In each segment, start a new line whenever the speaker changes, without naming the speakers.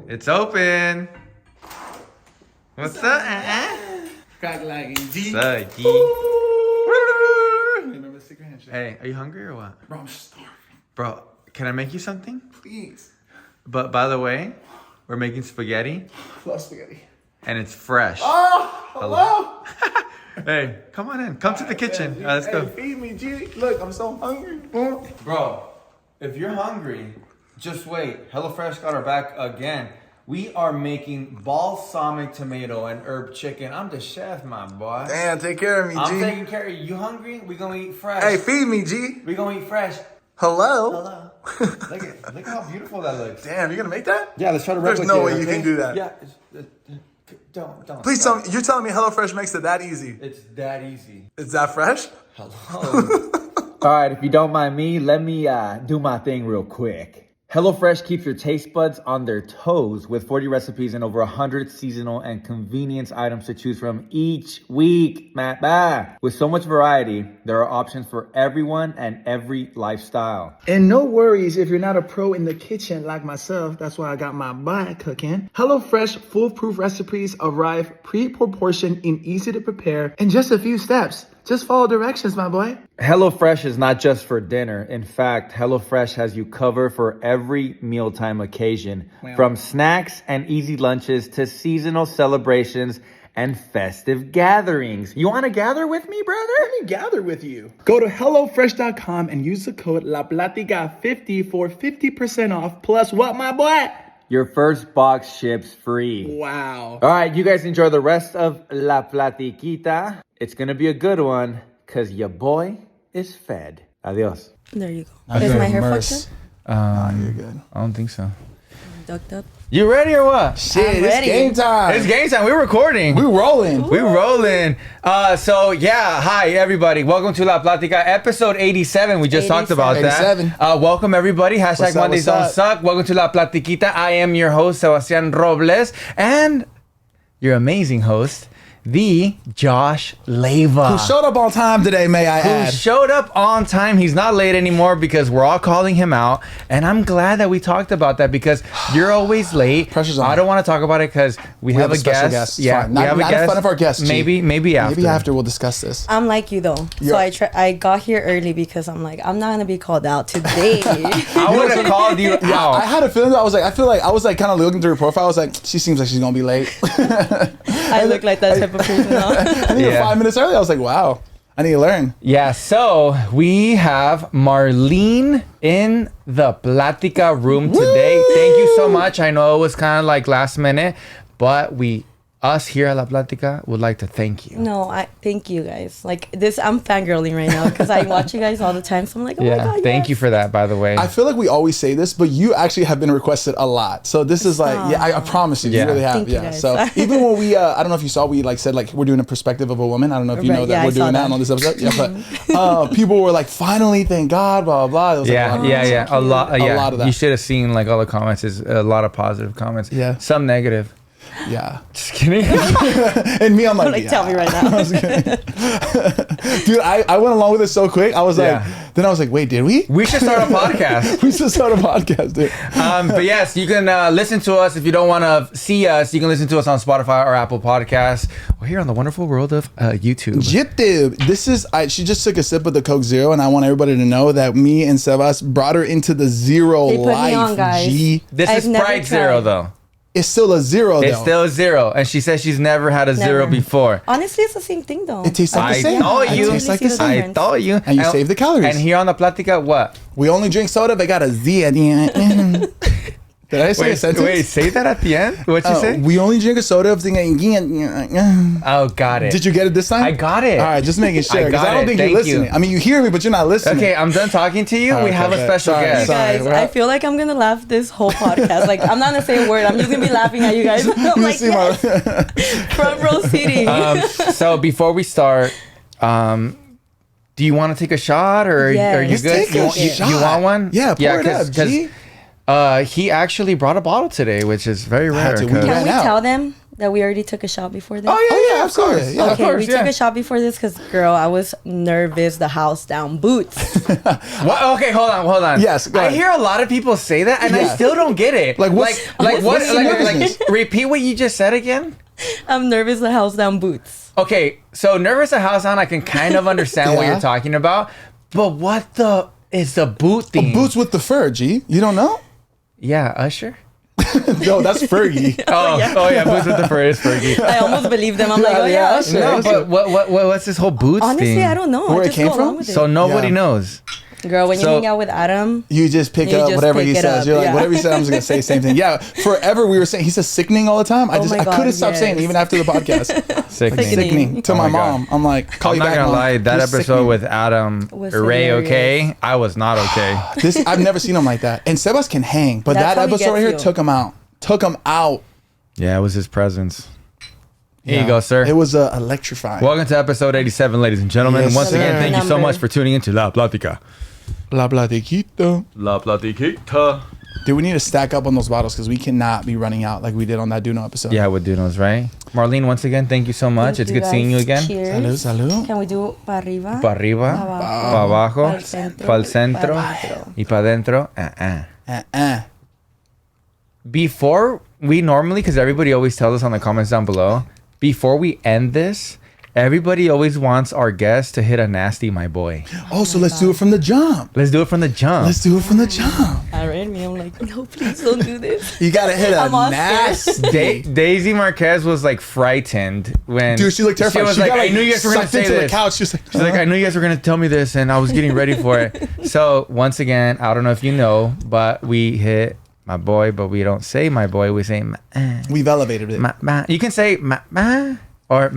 It's open. What's up?
Crack lagging. G.
What's up, G?
Remember the secret handshake?
Hey, are you hungry or what?
Bro, I'm starving.
Bro, can I make you something?
Please.
But by the way, we're making spaghetti.
Love spaghetti.
And it's fresh.
Oh, hello.
Hey, come on in. Come to the kitchen. Let's go.
Feed me, G. Look, I'm so hungry.
Bro, if you're hungry, just wait. HelloFresh got our back again. We are making balsamic tomato and herb chicken. I'm the chef, my boy.
Damn, take care of me, G.
I'm taking care of you. You hungry? We gonna eat fresh.
Hey, feed me, G.
We gonna eat fresh.
Hello.
Look how beautiful that looks.
Damn, you gonna make that?
Yeah, let's try to
There's
replicate
no way
it,
you
okay?
can do that.
Yeah, don't.
Please tell me, you're telling me HelloFresh makes it that easy.
It's that easy.
It's that fresh?
Hello.
All right, if you don't mind me, let me do my thing real quick. HelloFresh keeps your taste buds on their toes with 40 recipes and over 100 seasonal and convenience items to choose from each week. With so much variety, there are options for everyone and every lifestyle.
And no worries if you're not a pro in the kitchen like myself. That's why I got my butt cooking. HelloFresh foolproof recipes arrive pre-proportioned and easy to prepare in just a few steps. Just follow directions, my boy.
HelloFresh is not just for dinner. In fact, HelloFresh has you covered for every mealtime occasion, from snacks and easy lunches to seasonal celebrations and festive gatherings. You want to gather with me, brother?
Let me gather with you. Go to HelloFresh.com and use the code LaPlatica50 for 50% off. Plus what, my boy?
Your first box ships free.
Wow.
All right, you guys enjoy the rest of La Platiquita. It's going to be a good one because your boy is fed. Adios.
There you go. Is my hair fucked up?
You're good.
I don't think so.
Ducked up?
You ready or what?
Shit,
I'm
it's
ready.
game time.
It's game time. We're recording.
We rolling.
We rolling. So yeah, hi everybody. Welcome to La Platica, episode 87. We just talked about
87.
that. Welcome everybody. Hashtag
What's up,
Mondays
what's
don't
up?
suck. Welcome to La Platiquita. I am your host, Sebastian Robles, and your amazing host, the Josh Leyva.
Who showed up on time today, may I
Who
add?
showed up on time. He's not late anymore because we're all calling him out. And I'm glad that we talked about that because you're always late.
Pressure's on.
I don't want to talk about it because we have a
special
guest.
It's
Yeah,
fine.
we
Not
have a
in
guest.
front of our guests, G.
Maybe after.
Maybe after we'll discuss this.
I'm like you though.
Yeah.
So I got here early because I'm like, I'm not gonna be called out today.
I would have called you
I
out.
had a feeling that I was like kind of looking through her profile. I was like, she seems like she's gonna be late.
I look like that type of person now.
I think
Yeah.
5 minutes early. I was like, wow, I need to learn.
Yeah, so we have Marlene in the Platica room today. Thank you so much. I know it was kind of like last minute, but us here at La Platica would like to thank you.
No, I thank you guys. Like this, I'm fangirling right now because I watch you guys all the time. So I'm like, oh my god,
thank
yes.
you for that, by the way.
I feel like we always say this, but you actually have been requested a lot. So this is like, yeah, I promise you,
Yeah.
you really have.
Thank you,
Yeah.
guys.
So even when we, I don't know if you saw, we like said like we're doing a perspective of a woman. I don't know if you
Right,
know that
yeah, I
we're
saw
doing that
that.
on this episode. Yeah, but people were like, finally, thank God, blah blah blah. It was like,
Yeah.
wow.
A lot.
A lot of that.
You should have seen like all the comments. Is a lot of positive comments.
Yeah.
Some negative.
Yeah.
Just kidding.
And me, I'm like,
Like,
yeah.
tell me right now.
Dude, I went along with it so quick. I was
Yeah.
like, then I was like, wait, did we?
We should start a podcast.
We should start a podcast, dude.
But yes, you can listen to us. If you don't want to see us, you can listen to us on Spotify or Apple Podcasts or here on the wonderful world of YouTube.
YouTube. This is, she just took a sip of the Coke Zero, and I want everybody to know that me and Sebas brought her into the zero
They put me
life.
on, guys.
G.
This
I've
is
never
Sprite
tried.
Zero, though.
It's still a zero, though.
It's still a zero. And she says she's never had a zero
Never.
before.
Honestly, it's the same thing though.
It tastes like the
I
same.
told
It
you.
tastes like the
See the
same.
I
difference.
told you.
And you save the calories.
And here on the Platica, what?
We only drink soda, but got a Z at the end. Did I say a sentence?
Wait, say that at the end? What'd you say?
We only drink a soda of
Oh, got it.
Did you get it this time?
I got it.
All right, just making sure.
I
Because
got
I don't
it.
think
Thank
you're
you.
listening. I mean, you hear me, but you're not listening.
Okay, I'm done talking to you. We
Okay,
have a
okay.
special
Sorry,
guest.
You guys,
we're out.
I feel like I'm gonna laugh this whole podcast. Like I'm not gonna say a word. I'm just gonna be laughing at you guys. I'm
You
like,
see my-
yes, front row seating.
So before we start, do you want to take a shot or
Yes.
are you
Let's
good?
take
You,
a
want- you
shot.
want one?
Yeah, pour it up, G.
He actually brought a bottle today, which is very rare.
to. We
'cause-
ran
Can we
out.
tell them that we already took a shot before this?
Oh yeah, absolutely. Yeah,
Okay, we took a shot before this because, girl, I was nervous. The house down boots.
What? Okay, hold on.
Yes, go
I
ahead.
hear a lot of people say that, and I
Yeah.
still don't get it.
Like,
what?
what's the nervousness?
Repeat what you just said again.
I'm nervous. The house down boots.
Okay, so nervous a house on, I can kind of understand what
Yeah.
you're talking about, but what the is the boot thing?
Boots with the fur, G. You don't know?
Yeah, Usher.
No, that's Fergie.
Oh yeah, boots with the fur is Fergie.
I almost believe them. I'm like, oh yeah.
yeah,
Usher.
No, but what's this whole boots
Honestly,
thing?
I don't know.
Where
I
it
just
came
go
from?
along with
So
it.
nobody
Yeah.
knows.
Girl, when you
So-
hang out with Adam,
You just pick
You
up
just
whatever
pick
he
it
says.
up,
You're like,
yeah.
whatever he said, I'm just gonna say the same thing. Yeah, forever we were saying he says sickening all the time. I
Oh my
I
God,
couldn't stop
yes.
saying it, even after the podcast.
Sickening.
Sickening to
Oh
my
my God.
mom. I'm like, call
I'm
you
not
back,
gonna
Mom.
lie, that
You're
episode
sickening.
with Adam
Was
Ray,
hilarious.
okay, I was not okay.
This I've never seen him like that. And Sebas can hang, but
That's
that
how he
episode right
gets
here
you.
took him out. Took him out.
Yeah, it was his presence. Here
Yeah.
you go, sir.
It was electrifying.
Welcome to episode 87, ladies and gentlemen.
Yes,
Once again,
sir.
thank you so
Number.
much for tuning into La Platica.
La platiquita.
La Platiquita.
Dude, we need to stack up on those bottles because we cannot be running out like we did on that Duno episode.
Yeah, with Dunos, right? Marlene, once again, thank you so much.
Thank
It's good seeing you
guys.
again.
Cheers.
Salud, salud.
Can we do pa arriba?
Pa arriba, pa abajo,
Pa'l centro,
pa'l centro,
pa adentro.
y pa dentro. Before we normally, because everybody always tells us on the comments down below, before we end this, everybody always wants our guest to hit a nasty, my boy.
Oh, so let's do it from the jump.
Let's do it from the jump.
Let's do it from the jump.
I read me. I'm like, no, please don't do this.
You gotta hit a
I'm all scared.
nasty.
Daisy Marquez was like frightened when
Dude, she looked terrified.
She was
She
like,
got,
I knew you guys were gonna
sucked
say
into
this.
the couch. She was like,
She's like, I knew you guys were gonna tell me this, and I was getting ready for it. So once again, I don't know if you know, but we hit my boy, but we don't say my boy. We say
we've elevated it.
You can say or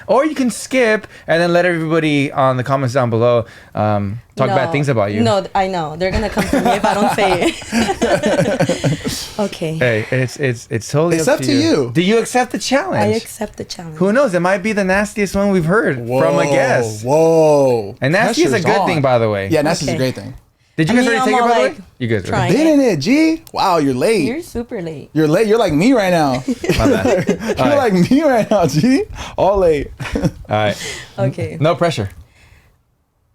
or you can skip and then let everybody on the comments down below talk bad things about you.
No, I know. They're going to come for me if I don't say it. Okay.
Hey, it's totally
It's
up
up to you.
Do you accept the challenge?
I accept the challenge.
Who knows? It might be the nastiest one we've heard from a guest.
Whoa.
And nasty is a
Pressure's
good
on.
thing, by the way.
Yeah, nasty's a
Okay.
great thing.
Did you
I
guys
mean,
already take
I'm
it,
all
by the way?
like
You guys
trying.
already.
Been in it, G. Wow, you're late.
You're super late.
You're late. You're like me right now.
My bad.
You're like me right now, G. All late.
All right.
Okay.
No pressure.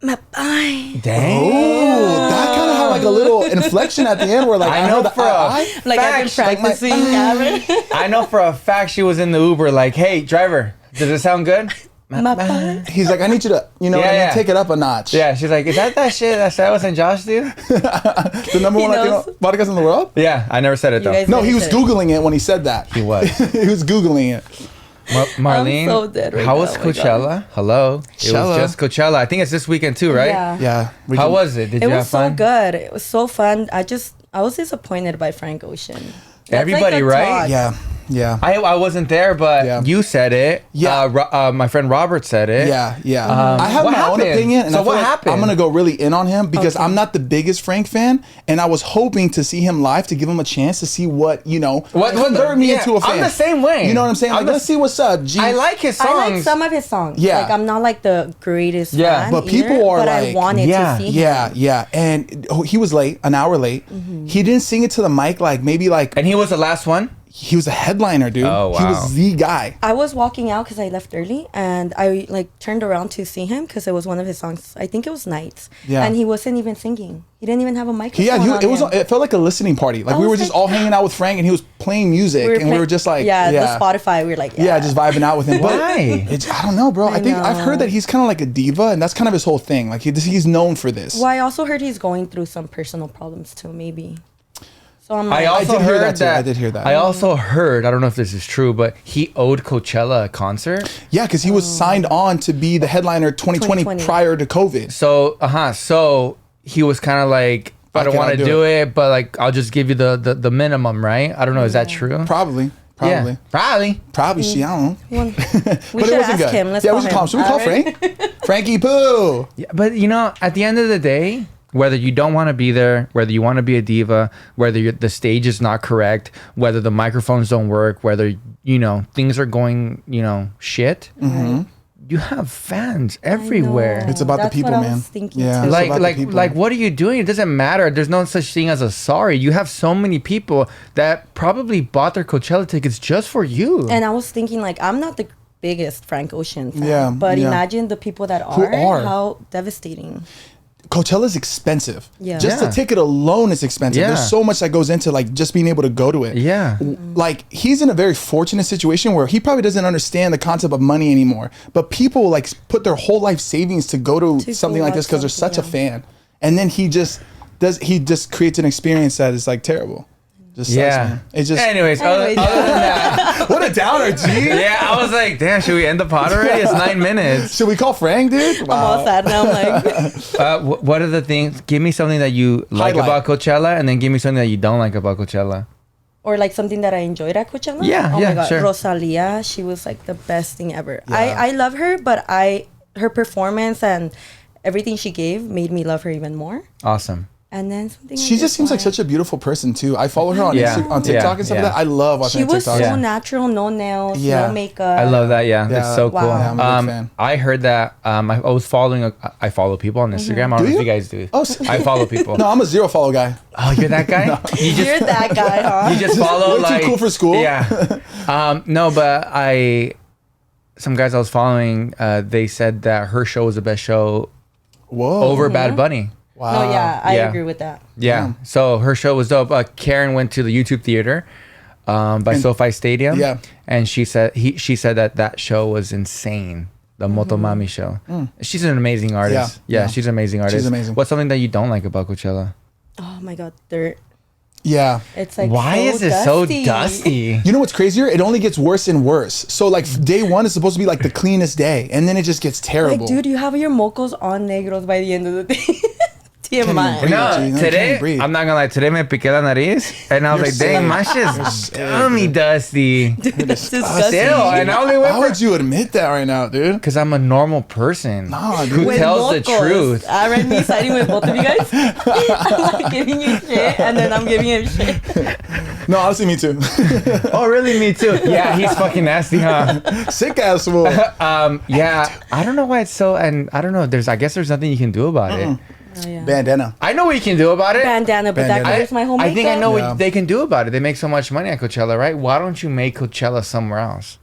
Bye.
Dang.
Oh, that kind of had like a little inflection at the end where like
I know
heard the
for a
Like I've been
fact,
practicing, Gavin.
I know for a fact she was in the Uber like, hey, driver, does it sound good?
Bye.
He's like, I need you to,
Yeah,
what I mean,
yeah.
take it up a notch.
Yeah, she's like, is that shit that Sebas and Josh do?
The number
He
one
knows.
podcast in the world?
Yeah, I never said it
You
though.
guys-
No, he
He
was
said it.
Googling it when he said that.
He was.
He was Googling it.
Marlene,
so dead right
how
now,
was
oh my God.
Coachella? Hello. It
Coachella.
was just Coachella. I think it's this weekend too, right?
Yeah.
Yeah.
How was it? Did
It
you
was
have
so
fun?
good. It was so fun. I was disappointed by Frank Ocean. That's
Everybody,
the
right?
talk.
Yeah. Yeah.
I wasn't there, but
Yeah.
you said it.
Yeah.
My friend Robert said it.
Yeah, yeah. I have
what
my own
happened?
opinion, and
So
I feel
what
like
happened?
I'm gonna go really in on him because I'm not the biggest Frank fan, and I was hoping to see him live to give him a chance to see what
What
convert me
yeah,
into a fan.
I'm the same way.
You know what I'm saying?
I'm
Like,
the-
let's see what's up. G.
I like his songs.
I like some of his songs.
Yeah.
Like I'm not like the greatest
Yeah.
fan
But
either,
people are
but
like,
I wanted
yeah,
to see
Yeah,
him.
yeah, and he was late, an hour late. He didn't sing it to the mic like maybe like
And he was the last one?
he was a headliner, dude.
Oh,
He
wow.
was the guy.
I was walking out because I left early, and I like turned around to see him because it was one of his songs. I think it was Nights.
Yeah.
And he wasn't even singing. He didn't even have a microphone.
Yeah,
on
it was.
him.
It felt like a listening party. Like
I
we were
was
just
like-
all hanging out with Frank, and he was playing music, and we were just like,
the Spotify. We were like,
yeah, just vibing out with him. But
Why?
I don't know, bro. I think I've heard
know.
that he's kind of like a diva, and that's kind of his whole thing. Like he's known for this.
Well, I also heard he's going through some personal problems too, maybe. So I'm
I
like,
also
did hear
heard
that too. I did hear that.
I also heard, I don't know if this is true, but he owed Coachella a concert.
Yeah, because he was signed on to be the headliner 2020
2020.
prior to COVID.
So he was kind of like, I
Fuck
don't
it,
want
I'll
to
do
do it, but like, I'll just give you the minimum, right? I don't know. Is that true?
Probably.
Yeah, probably.
Probably. She. I don't know.
we
But
should
it wasn't
ask
good.
him. Let's
yeah,
call
we should
him.
call him. Should we call
Alright.
Frank? Frankie Poo.
Yeah, but at the end of the day, whether you don't want to be there, whether you want to be a diva, whether the stage is not correct, whether the microphones don't work, whether things are going shit, you have fans everywhere.
It's about the
That's
people,
what I
man.
was thinking
Yeah,
too.
it's about the people.
Like, what are you doing? It doesn't matter. There's no such thing as a sorry. You have so many people that probably bought their Coachella tickets just for you.
And I was thinking, like, I'm not the biggest Frank Ocean fan.
Yeah,
But
yeah.
imagine the people that
Who are.
how devastating.
Coachella's expensive.
Yeah.
Just
Yeah.
the ticket alone is expensive.
Yeah.
There's so much that goes into like just being able to go to it.
Yeah.
Like he's in a very fortunate situation where he probably doesn't understand the concept of money anymore. But people like put their whole life savings to go to
To
something
go
like this because they're
watch
such a
something,
fan. And then he just creates an experience that is like terrible. Just sucks,
Yeah.
man. It just
Anyways,
Anyways.
other than that,
what a downer, G.
yeah, I was like, damn, should we end the pod already? It's 9 minutes.
Should we call Frank, dude?
I'm all sad now. I'm like,
What are the things? Give me something that you like
Highlight.
about Coachella, and then give me something that you don't like about Coachella.
or like something that I enjoyed at Coachella.
Yeah,
oh
yeah,
my God,
sure.
Rosalia, she was like the best thing ever.
Yeah.
I love her, but her performance and everything she gave made me love her even more.
Awesome.
And then something.
She just seems like such a beautiful person too. I follow her on
Yeah.
on TikTok
Yeah.
and stuff
Yeah.
like that. I love watching
She
her
was
TikTok.
so
Yeah.
natural, no nails,
Yeah.
no makeup.
I love that. Yeah,
Yeah.
it's so
Wow.
cool.
Yeah,
I'm a big fan.
I heard that. I was following. I follow people on Instagram. I don't know if
you?
you guys do.
Oh,
I follow people.
No, I'm a zero follow guy.
Oh, you're that guy. You just
You're that guy, huh?
you just follow
Way too
like
cool for school.
Yeah. No, but some guys I was following. They said that her show was the best show
Whoa.
over Bad Bunny.
Wow.
No, yeah, I
Yeah.
agree with that.
Yeah. So her show was dope. Karen went to the YouTube theater by SoFi Stadium.
Yeah.
And she said that show was insane. The Motomami show. She's an amazing artist. Yeah,
Yeah.
she's an amazing artist.
amazing.
What's something that you don't like about Coachella?
Oh my God, dirt.
Yeah.
It's like
Why
so
is it so dusty?
You know what's crazier? It only gets worse and worse. So like day one is supposed to be like the cleanest day, and then it just gets terrible.
Like, dude, you have your mocos on negros by the end of the day.
even
TMI.
breathe.
No,
Gee, no,
today,
can't breathe.
I'm not gonna lie, today me piqué la nariz, and I was
You're
like, dang,
sick.
my shit's dummy dusty.
It's
Still,
disgusting.
and I only
Why
went
would you admit that right now, dude?
because I'm a normal person
Nah, dude.
who
With
tells the
mocos.
truth.
I read me siding with both of you guys. I'm like giving you shit, and then I'm giving him shit.
No, honestly, me too.
Oh, really? Me too. Yeah, he's fucking nasty, huh?
Sick ass fool.
Yeah, I don't know why it's so, and I don't know. I guess there's nothing you can do about it.
Oh, yeah.
Bandana.
I know what you can do about it.
Bandana, but
Bandana.
that covers my whole makeup.
I think I know
Yeah.
what they can do about it. They make so much money at Coachella, right? Why don't you make Coachella somewhere else?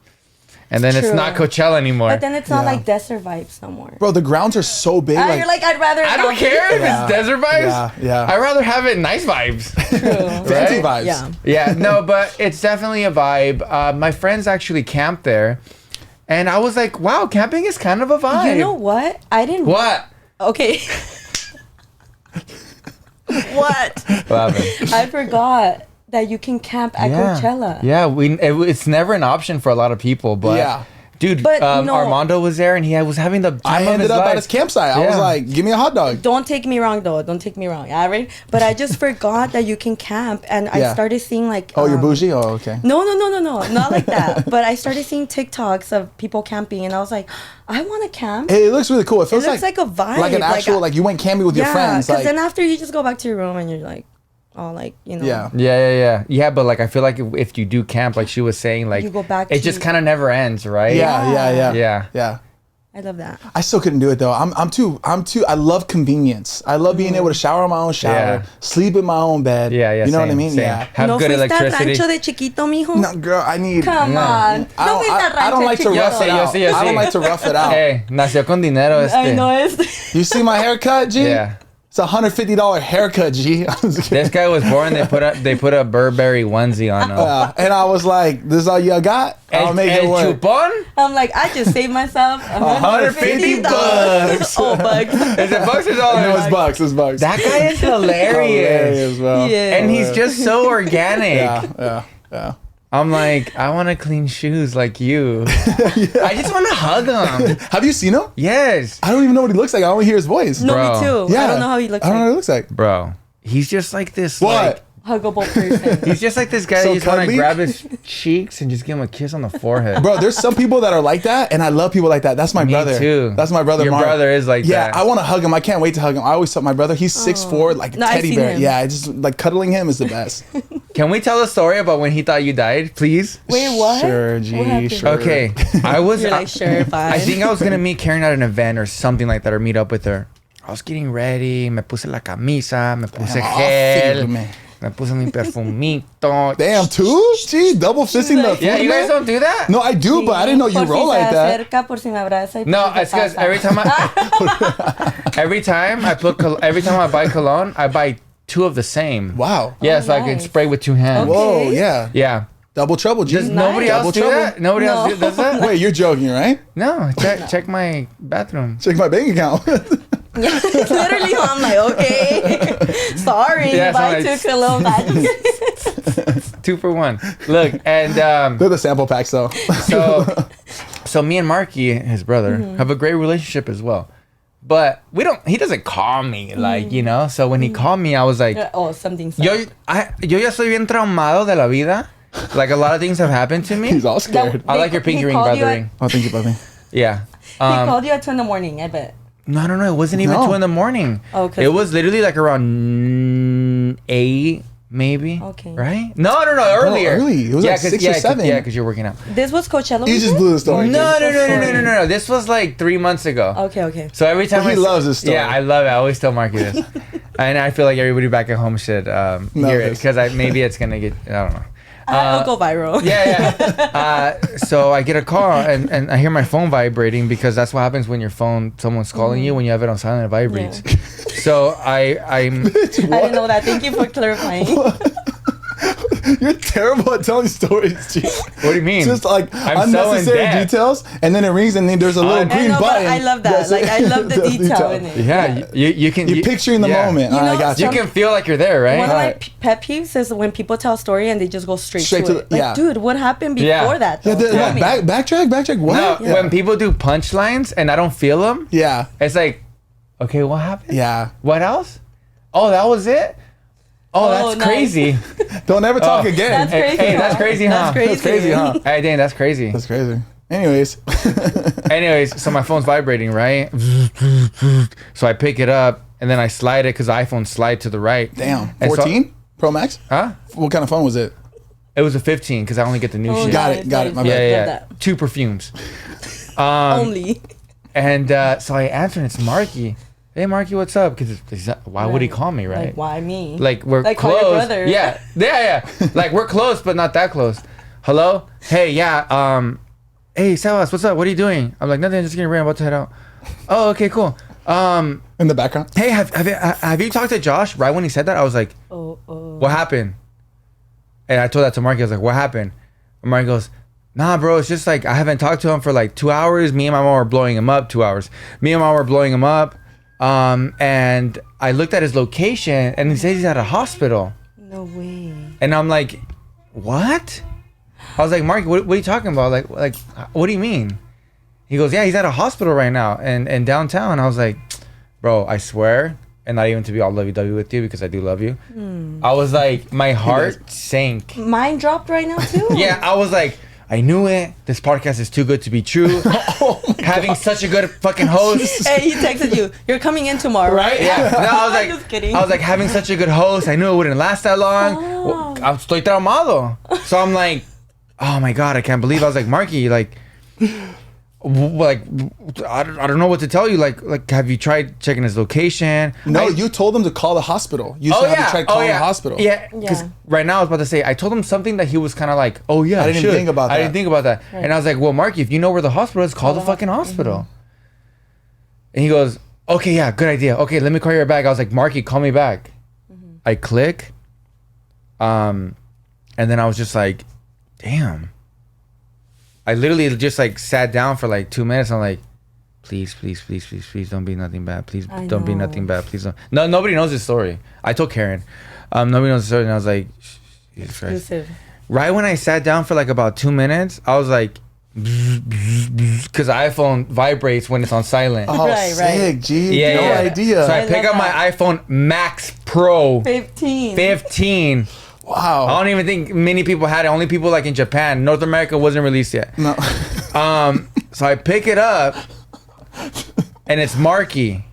And then it's
True.
not Coachella anymore.
But then it's not
Yeah.
like desert vibes no more.
Bro, the grounds are so big.
You're like, I'd rather.
I don't
not
care if
Yeah.
it's desert vibes.
Yeah, yeah.
I'd rather have it nice vibes.
True.
fancy
right?
vibes.
Yeah.
Yeah, no, but it's definitely a vibe. My friends actually camped there, and I was like, wow, camping is kind of a vibe.
You know what? I didn't.
What?
Okay. What?
What happened?
I forgot that you can camp at Coachella.
Yeah, it's never an option for a lot of people, but
Yeah.
dude,
But no.
Armando was there and he was having the time
I
of
ended
his
up
life.
at his campsite. I was
Yeah.
like, give me a hot dog.
Don't take me wrong, though. Don't take me wrong. All right. But I just forgot that you can camp, and I
Yeah.
started seeing like.
Oh, you're bougie? Oh, okay.
No, not like that. But I started seeing TikToks of people camping, and I was like, I want to camp.
Hey, it looks really cool. It feels
looks like a vibe.
Like an actual, like you went camping with your friends.
because
Like,
then after you just go back to your room and you're like, all like, you know.
yeah.
Yeah, but like I feel like if you do camp, like she was saying, like
You go back
it
to-
just kind of never ends, right?
Yeah.
Yeah.
I love that.
I still couldn't do it though. I'm too. I love convenience. I love being able to shower in my own shower,
Yeah.
sleep in my own bed.
Yeah.
You know what I
same,
mean?
same.
Yeah.
Have
no
good
fuiste al
electricity.
rancho de chiquito, mijo?
No, girl, I need.
Come
No.
on.
I
No fuiste al
I don't
rancho
like
de
to
chiquito.
rough it
Yo
out.
sí, yo
I
sí.
don't like to rough it out.
Hey, nació con dinero este.
I know it's.
You see my haircut, G?
Yeah.
It's a $150 haircut, G.
This guy was born. They put a Burberry onesie on him.
And I was like, "This is all you got? I'll make it
El
work."
chupón?
I'm like, I just saved myself $150.
$150.
Oh, bugs.
Is it bucks or
No,
dollars?
it's bucks. It's bucks.
That guy is hilarious.
bro.
Yeah.
And he's just so organic.
Yeah.
I'm like, I want to clean shoes like you. I just want to hug him.
Have you seen him?
Yes.
I don't even know what he looks like. I only hear his voice.
No,
Bro.
me too.
Yeah.
I don't know how he looks
I don't know what
like.
he looks like.
Bro, he's just like this
What?
like
huggable person.
He's just like this guy
So
that you just want to
cuddly?
grab his cheeks and just give him a kiss on the forehead.
Bro, there's some people that are like that, and I love people like that. That's my
Me
brother.
too.
That's my brother.
Your
Mark.
brother is like
yeah,
that.
I want to hug him. I can't wait to hug him. I always tell my brother, he's 6'4", like a
No, I've
teddy
seen
bear.
him.
Yeah, I just like cuddling him is the best.
Can we tell a story about when he thought you died, please?
Wait, what?
Sure,
What
G,
happened?
sure.
Okay, I was.
You're like, sure, fine.
I think I was gonna meet Karen at an event or something like that, or meet up with her. I was getting ready. Me puse la camisa. Me puse gel.
Firme.
Me puse mi perfumito.
Damn, two? Gee, double fisting the
Yeah,
food,
you guys
man?
don't do that.
No, I do, but I didn't know you
Por si
roll
se
like that.
acerca, por si me abraza y
No,
por si
it's
se
because
pasa.
every time I buy cologne, I buy 2 of the same.
Wow.
Yeah, so I can
nice.
spray with 2 hands.
Okay.
Whoa, yeah.
Yeah.
Double trouble, G.
Does nobody
Nice.
else
Double
do
trouble.
that? Nobody
No.
else does that?
Wait, you're joking, right?
No, check my bathroom.
Check my bank account.
Literally, I'm like, okay, sorry,
Yeah, so
buy
I-
2 cologne bags.
2 for 1. Look, and
They're the sample packs, though.
so me and Marky, his brother, have a great relationship as well. But he doesn't call me like, you know. So when he called me, I was like,
Oh, something.
yo ya soy bien traumado de la vida. Like a lot of things have happened to me.
He's all scared.
I like your pinky
He
ring,
called
brother
you at-
ring.
Oh, thank you, buddy.
Yeah.
He called you at 2 in the morning, I bet.
No, it wasn't even
No.
2 in the morning.
Oh, 'cause-
it was literally like around 8, maybe.
Okay.
Right? No, earlier.
early. It was like 6 or 7.
Yeah, because you're working out.
This was Coachella.
You just
weekend?
blew the story.
No. This was like 3 months ago.
Okay.
So every time
Well, he loves this story.
Yeah, I love it. I always tell Marky this, and I feel like everybody back at home should hear it
this.
because maybe it's gonna get. I don't know.
It'll go viral.
Yeah. So I get a call and I hear my phone vibrating because that's what happens when someone's calling you when you have it on silent. It vibrates.
Yeah.
So I'm.
I didn't know that. Thank you for clarifying.
You're terrible at telling stories, G.
What do you mean?
Just like
I'm so in
unnecessary
depth.
details, and then it rings, and then there's a little
I
green
I know, but
button.
I love that.
That's
Like,
it.
I love the
That's
detail in it.
Yeah, you can.
You're picturing the moment.
You
I
know,
got
You
you.
can feel like you're there, right?
One of my
Alright.
pet peeves is when people tell a story and they just go straight
Straight
to
to
it.
the-
Like,
yeah.
dude, what happened before
Yeah.
that?
Yeah,
Though? Tell me.
backtrack. What?
No,
Yeah.
when people do punchlines and I don't feel them,
Yeah.
it's like, okay, what happened?
Yeah.
What else? Oh, that was it? Oh, that's
nice.
crazy.
Don't ever talk
Oh.
again.
That's crazy.
Hey,
huh?
that's crazy, huh?
That's crazy.
That's crazy, huh?
Hey, dang, that's crazy.
That's crazy. Anyways.
Anyways, so my phone's vibrating, right? So I pick it up and then I slide it because the iPhone slide to the right.
Damn.
And so-
14 Pro Max?
Huh?
What kind of phone was it?
It was a 15 because I only get the new
Oh,
shit.
Got it, my
Yeah,
bad.
Love
yeah. 2 perfumes.
Only.
And so I answer and it's Marky. Hey, Marky, what's up? Because why would he
Right.
call me, right?
Like, why me?
Like we're
Like, call your
close.
brother.
Yeah. Like we're close, but not that close. Hello? Hey, yeah. Hey, Sebas, what's up? What are you doing? I'm like, nothing. Just getting ready. I'm about to head out. Oh, okay, cool.
In the background?
Hey, have you talked to Josh? Right when he said that, I was like,
oh.
what happened? And I told that to Marky. I was like, what happened? And Marky goes, nah, bro. It's just like I haven't talked to him for like 2 hours. Me and my mom were blowing him up. 2 hours. Me and my mom were blowing him up. And I looked at his location and he says he's at a hospital.
No way.
And I'm like, what? I was like, Mark, what are you talking about? Like, what do you mean? He goes, yeah, he's at a hospital right now in downtown. I was like, bro, I swear, and not even to be all lovey-dovey with you because I do love you. I was like, my heart sank.
Mine dropped right now too.
Yeah, I was like, I knew it. This podcast is too good to be true. Having such a good fucking host.
Hey, he texted you. You're coming in tomorrow, right?
Yeah. No, I was like,
Just kidding.
I was like having such a good host. I knew it wouldn't last that long. Well, I'm estoy traumado. So I'm like, oh my god, I can't believe. I was like, Marky, like I don't know what to tell you. Like, have you tried checking his location?
No, you told him to call the hospital. You said, have you tried calling the hospital?
Yeah, because
Yeah.
right now I was about to say, I told him something that he was kind of like, oh yeah,
I didn't even think about
I
that.
didn't think about that. And I was like, well, Marky, if you know where the hospital is, call the fucking hospital. And he goes, okay, yeah, good idea. Okay, let me call you right back. I was like, Marky, call me back. I click. And then I was just like, damn. I literally just like sat down for like 2 minutes. I'm like, please don't be nothing bad. Please
I
don't be
know.
nothing bad. Please don't. No, nobody knows this story. I told Karen. Nobody knows the story. And I was like, Jesus Christ.
Exclusive.
Right when I sat down for like about 2 minutes, I was like, because iPhone vibrates when it's on silent.
Oh,
Right, right.
sick, G.
Yeah,
no
yeah.
idea.
So I pick
love
up my iPhone Max Pro 15.
Wow.
I don't even think many people had it. Only people like in Japan. North America wasn't released yet.
No.
So I pick it up, and it's Marky,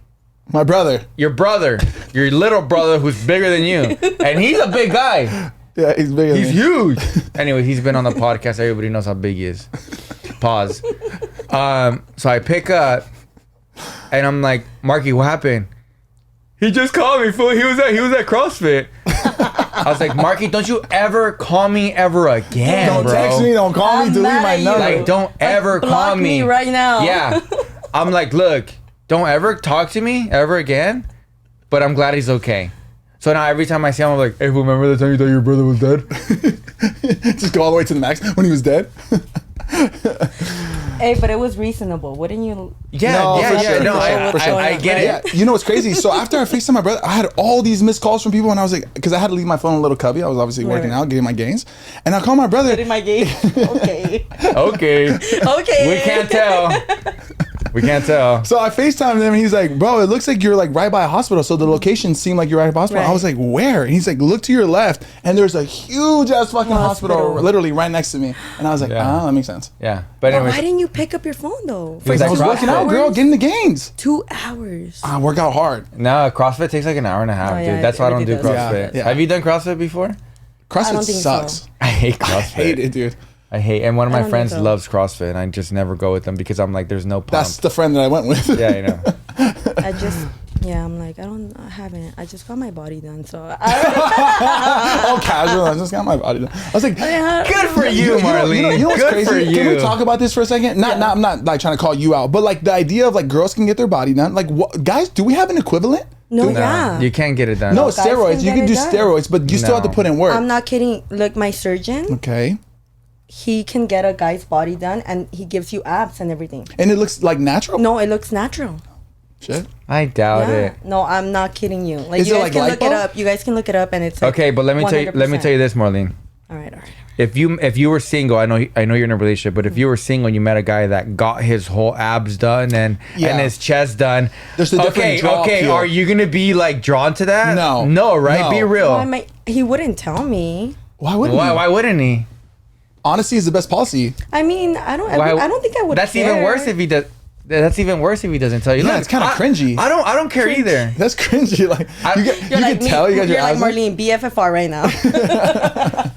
My brother.
your brother, your little brother who's bigger than you, and he's a big guy.
Yeah, he's bigger
He's
than me.
huge. Anyway, he's been on the podcast. Everybody knows how big he is. Pause. So I pick up, and I'm like, Marky, what happened? He just called me, fool. He was at CrossFit. I was like, Marky, don't you ever call me ever again,
Don't
bro.
text me. Don't call me.
I'm
Delete
mad
my
at you.
number.
Like, don't ever call
Block me right now.
Yeah. I'm like, look, don't ever talk to me ever again. But I'm glad he's okay. So now every time I see him, I'm like, hey, remember the time you thought your brother was dead?
Just go all the way to the max when he was dead.
Hey, but it was reasonable, wouldn't you?
Yeah,
No,
yeah,
for
yeah.
sure,
No,
for sure,
I,
for sure.
I get it.
Yeah, you know what's crazy? So after I FaceTime my brother, I had all these missed calls from people, and I was like, because I had to leave my phone in a little cubby. I was obviously working out, getting my gains, and I called my brother.
In my game. Okay.
Okay.
Okay.
We can't tell. We can't tell.
So I FaceTimed him, and he's like, bro, it looks like you're like right by a hospital. So the location seemed like you're right by a hospital. I
Right.
was like, where? And he's like, look to your left, and there's a huge ass fucking hospital literally right next to me. And I was like,
Yeah.
that makes sense.
Yeah. But
Why
anyways,
didn't you pick up your phone though?
was
I
like
was working out,
CrossFit.
girl, getting the gains.
2 hours.
I work out hard.
no, CrossFit takes like an hour and a half,
Oh, yeah,
dude. That's why I don't
it
do
really does.
CrossFit.
Yeah.
Have you done CrossFit before?
CrossFit
don't think
sucks.
so.
I hate
I
CrossFit.
hate it, dude.
I hate, and one of
I
my
don't
friends
think so.
loves CrossFit, and I just never go with them because I'm like, there's no pump.
That's the friend that I went with.
Yeah, I know.
I just, I'm like, I haven't. I just got my body done, so.
All casual. I just got my body done. I was like,
Good for you, Marlene.
You know what's
Good
crazy?
for you.
Can we talk about this for a second? I'm not like trying to call you out, but like the idea of like girls can get their body done. Like, what, guys, do we have an equivalent?
No,
No,
yeah.
you can't get it done.
No,
guys can
steroids. You
get
can
it
do
done.
steroids, but you still have to
No.
put in work.
I'm not kidding. Look, my surgeon,
Okay.
he can get a guy's body done, and he gives you abs and everything.
And it looks like natural.
No, it looks natural.
Shit.
I doubt
Yeah.
it.
No, I'm not kidding you. Like
Is
you
it
guys
like
can look it
lipo?
up. You guys can look it up, and it's like
Okay, but let me tell you. Let me
100%.
tell you this, Marlene.
All right, all right.
If you were single, I know you're in a relationship, but if you were single and you met a guy that got his whole abs done and his chest done,
There's a different draw appeal.
are you gonna be like drawn to that?
No.
right?
No.
Be real.
He wouldn't tell me.
Why wouldn't
Why?
you?
Why wouldn't he?
Honesty is the best policy.
I mean, I don't think I would.
That's
care.
even worse if he does. That's even worse if he doesn't tell you.
Yeah,
Look,
it's kinda cringy.
I don't care either.
That's cringy. Like you
You're like
can
me.
tell you got your
You're like
abs done.
Marlene, BFFR right now.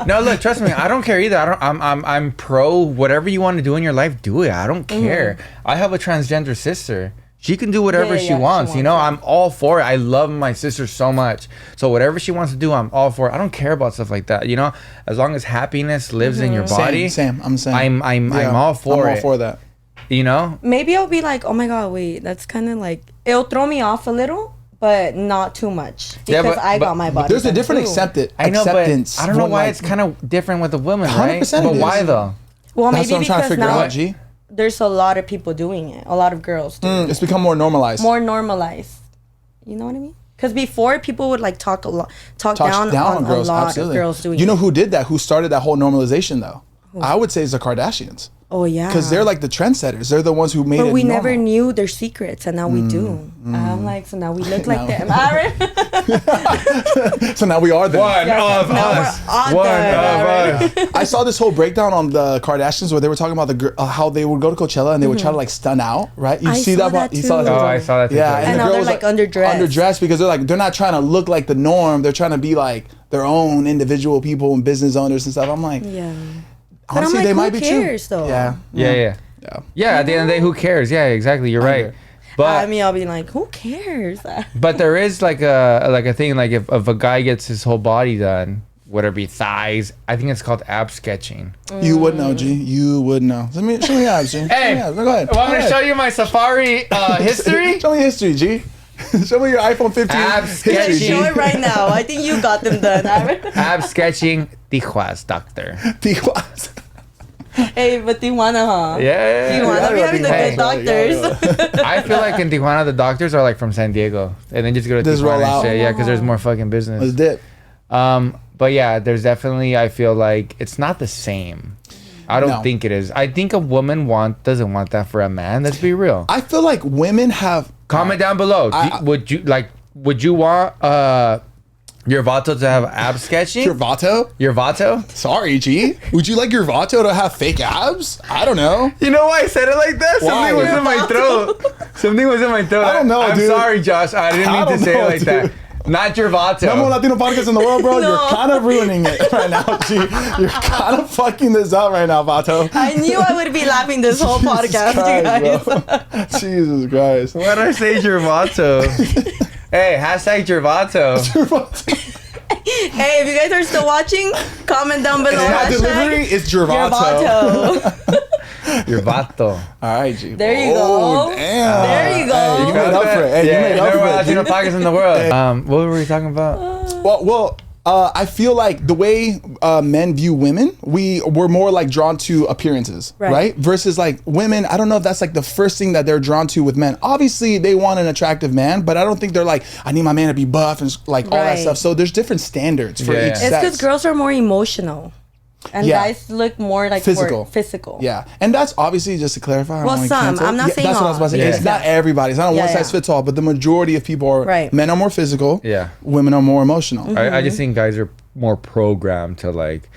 No, look, trust me, I don't care either. I'm pro whatever you want to do in your life, do it. I don't care. I have a transgender sister. She can do whatever
Yeah,
she
yeah, she
wants. You
wants
know,
it.
I'm all for it. I love my sister so much. So whatever she wants to do, I'm all for it. I don't care about stuff like that. You know, as long as happiness lives in your body,
Same. I'm saying.
I'm all for it.
I'm all for that.
You know,
Maybe I'll be like, oh my god, wait, that's kind of like it'll throw me off a little, but not too much
Yeah,
because
but-
I
but
got my body.
There's a
done
different
too.
acceptance.
I know,
acceptance.
but I don't know
when,
why
like,
it's kind of different with the women, right?
100%
But
it
why
is.
though?
Well,
That's
maybe
what I'm trying to
because
figure
now
out, G.
there's a lot of people doing it. A lot of girls do.
It's become more normalized.
More normalized. You know what I mean? Because before people would like talk
Talk
down on
girls.
a lot
Absolutely.
of girls doing
You know
it.
who did that? Who started that whole normalization though? I would say it's the Kardashians.
Oh yeah.
Because they're like the trendsetters. They're the ones who made it
But we never
normal.
knew their secrets, and now we do. I'm like, so now we look like them.
So now we are them.
One
Yeah,
of
now we're
us.
on
One
there,
of us.
I saw this whole breakdown on the Kardashians where they were talking about how they would go to Coachella and they would try to like stun out, right? You
I
see
saw
that?
that
You saw
too.
that?
Oh, I saw that.
Yeah,
TikTok.
And
the
now
girl
they're
was,
like underdressed.
Underdressed because they're not trying to look like the norm. They're trying to be like their own individual people and business owners and stuff. I'm like,
Yeah. But I'm
honestly,
like,
they
who
might be
cares,
true.
though?
Yeah.
Yeah. At the end of the day, who cares? Yeah, exactly. You're right.
agree.
But
I mean, I'll be like, who cares?
but there is like a thing like if a guy gets his whole body done, whether it be thighs, I think it's called ab sketching.
You would know, G. You would know. Show me your abs, G.
Hey,
Show me your abs. Go ahead.
Want me
Go
to show
ahead.
you my Safari history?
Show me history, G. Show me your iPhone 15
Ab
history,
sketching.
G.
Show it right now. I think you got them done.
Ab sketching, Tijuas doctor.
Tijuas.
Hey, but Tijuana, huh?
Yeah.
Tijuana, we having the
Hey.
good doctors.
I feel like in Tijuana the doctors are like from San Diego, and then just go to
Just roll
Tijuana
out.
and shit. Yeah, because there's more fucking
Let's
business.
dip.
But yeah, there's definitely I feel like it's not the same. I don't
No.
think it is. I think a woman doesn't want that for a man. Let's be real.
I feel like women have.
Comment down below. Would you want your vato to have ab sketching?
Your vato?
Your vato?
Sorry, G. Would you like your vato to have fake abs? I don't know.
You know why I said it like that?
Why?
Something was in my throat. Something was in my throat.
I don't know,
I'm
dude.
sorry, Josh. I didn't mean
I
to
don't
say
know,
it like
dude.
that. Not your vato.
Number one Latino podcast in the world, bro.
No.
You're kind of ruining it right now, G. You're kind of fucking this up right now, vato.
I knew I would be laughing this whole podcast, you guys.
Jesus Christ.
Why did I say your vato? Hey, hashtag your vato.
Hey, if you guys are still watching, comment down below.
It's not delivery, it's Gervato.
Vato.
Your vato.
All right, G.
There you
Oh,
go.
damn.
There you go.
Hey, you made up for it. Hey,
Yeah,
you made up
number one
for it.
Latino
G.
podcast in the world. What were we talking about?
Well, I feel like the way men view women, we're more like drawn to appearances, right? Versus like women, I don't know if that's like the first thing that they're drawn to with men. Obviously, they want an attractive man, but I don't think they're like, I need my man to be buff and like all that
Right.
stuff. So there's different standards for
Yeah.
each
It's
sex.
because girls are more emotional. And
Yeah.
guys look more like
Physical.
physical.
Yeah, and that's obviously just to clarify. I don't
Well,
wanna
some.
cancel.
I'm not saying
that's what I was about to say.
all.
It's
Yeah.
not everybody. It's not a
Yeah,
one size
yeah.
fits all. But the majority of people are.
Right.
Men are more physical.
Yeah.
Women are more emotional.
I just think guys are more programmed to like,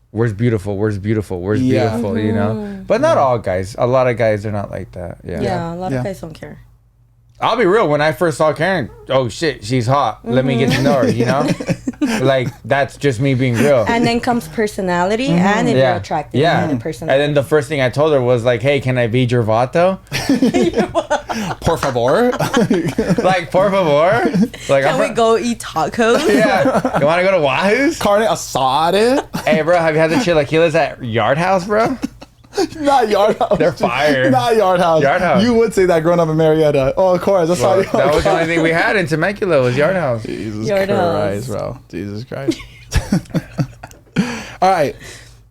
where's beautiful, where's beautiful, where's
Yeah.
beautiful, you know? But not all guys. A lot of guys are not like that. Yeah.
Yeah, a lot
Yeah.
of guys don't care.
I'll be real. When I first saw Karen, oh shit, she's hot. Let me get to know her, you know? Like, that's just me being real.
And then comes personality and if you're attractive.
Yeah.
And
And
the personality.
then the first thing I told her was like, hey, can I be your vato?
Por favor.
Like, por favor? Like,
Can we go eat tacos?
Yeah. You want to go to Wahoo's?
Carne asada.
Hey, bro, have you had the chilaquiles at Yard House, bro?
Not Yard House.
They're fire.
Not Yard House.
Yard House.
You would say that growing up in Marietta. Oh, of course. That's
Well,
how
that was the only thing we had in Temecula was Yard House.
Jesus
Yard
Christ,
House.
bro. Jesus Christ. All right.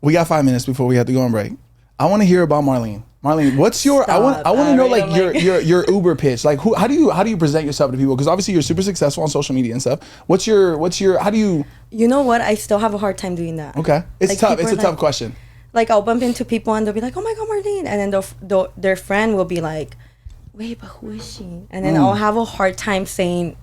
We got 5 minutes before we have to go on break. I want to hear about Marlene. Marlene, what's your? I want
Stop.
to know
Already
like
I'm
your Uber pitch. Like how do you present yourself to people? Because obviously you're super successful on social media and stuff. What's your how do you?
You know what? I still have a hard time doing that.
Okay, it's
Like,
tough.
people
It's
are
a tough
like-
question.
Like I'll bump into people and they'll be like, "Oh my god, Marlene," and then their friend will be like, "Wait, but who is she?" And then I'll have a hard time saying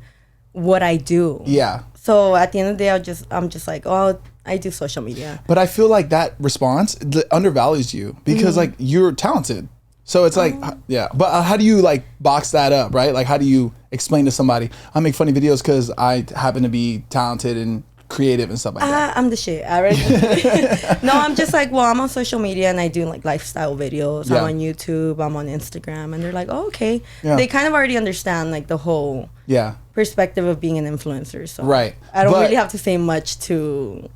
what I do.
Yeah.
So at the end of the day, I'm just like, "Oh, I do social media."
But I feel like that response undervalues you because like you're talented. So it's like, yeah. But how do you like box that up, right? Like how do you explain to somebody, I make funny videos because I happen to be talented and creative and stuff like that?
I'm the shit. I already. No, I'm just like, well, I'm on social media and I do like lifestyle videos.
Yeah.
I'm on YouTube. I'm on Instagram, and they're like, oh, okay.
Yeah.
They kind of already understand like the whole
Yeah.
perspective of being an influencer. So
Right.
I don't
But-
really have to say much to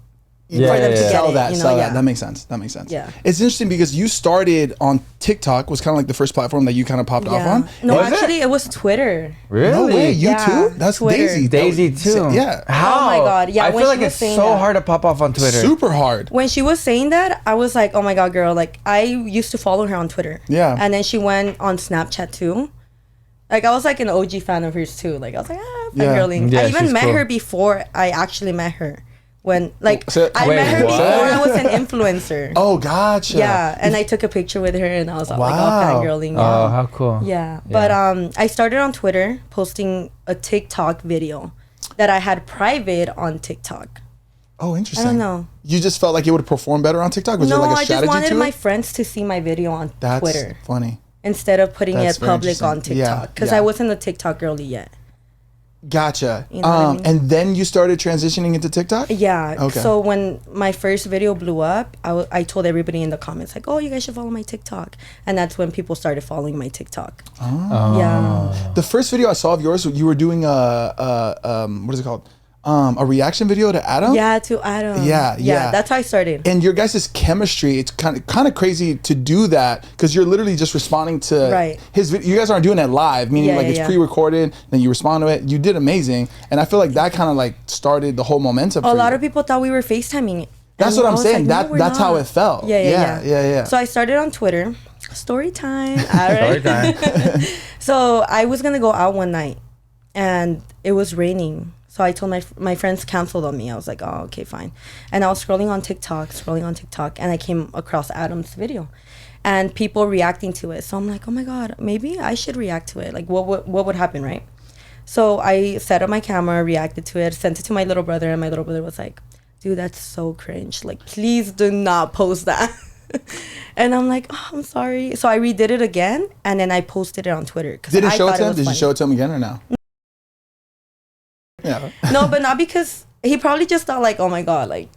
Yeah,
for them to
yeah,
get
Sell
it.
that,
You know,
sell
yeah.
that. That makes sense. That makes sense.
Yeah.
It's interesting because you started on TikTok, was kind of like the first platform that you kind of popped off on.
No,
Was it?
actually, it was Twitter.
Really?
No way, you
Yeah,
too? That's
Twitter.
Daisy.
Daisy too.
Yeah.
How?
Oh my God, yeah,
I
when
feel
she
like
was
it's
saying
so
that.
hard to pop off on Twitter.
Super hard.
When she was saying that, I was like, oh my God, girl. Like, I used to follow her on Twitter.
Yeah.
And then she went on Snapchat too. Like, I was like an OG fan of hers too. Like, I was like, fangirling.
Yeah,
I even
she's
met
cool.
her before I actually met her. When, like,
So-
I
Wait,
met her
what?
before I was an influencer.
Oh, gotcha.
Yeah. And I took a picture with her and I was all like,
Wow.
oh, fangirling. Yeah.
Oh, how cool.
Yeah, but I started on Twitter posting a TikTok video that I had private on TikTok.
Oh, interesting.
I don't know.
You just felt like it would perform better on TikTok? Was
No,
there like a
I just
strategy
wanted
to
my
it?
friends to see my video on
That's
Twitter
funny.
instead of putting
That's
it
very
public on
interesting. Yeah,
TikTok because
yeah.
I wasn't a TikTok girly yet.
Gotcha.
You know what I mean?
And then you started transitioning into TikTok?
Yeah.
Okay.
So when my first video blew up, I told everybody in the comments like, "Oh, you guys should follow my TikTok," and that's when people started following my TikTok.
Oh.
Yeah.
The first video I saw of yours, you were doing what is it called? A reaction video to Adam?
Yeah, to Adam.
Yeah, yeah.
That's how I started.
And your guys' chemistry, it's kind of crazy to do that because you're literally just responding to
Right.
his video. You guys aren't doing it live, meaning
Yeah,
like
yeah,
it's
yeah.
pre-recorded, then you respond to it. You did amazing. And I feel like that kind of like started the whole momentum
A
for
lot
you.
of people thought we were FaceTiming.
That's
And
what
I
I'm
was
saying.
like, no, we're
That's how
not.
it felt.
Yeah.
Yeah.
So I started on Twitter. Story time. All
Story
right.
time.
So I was gonna go out one night, and it was raining. So I told my friends canceled on me. I was like, oh, okay, fine. And I was scrolling on TikTok, and I came across Adam's video, and people reacting to it. So I'm like, oh my god, maybe I should react to it. Like, what would happen, right? So I set up my camera, reacted to it, sent it to my little brother, and my little brother was like, dude, that's so cringe. Like, please do not post that. And I'm like, oh, I'm sorry. So I redid it again, and then I posted it on Twitter.
Did you show it to him? Did you show it to him again or no? Yeah.
No, but not because he probably just thought like, oh my god, like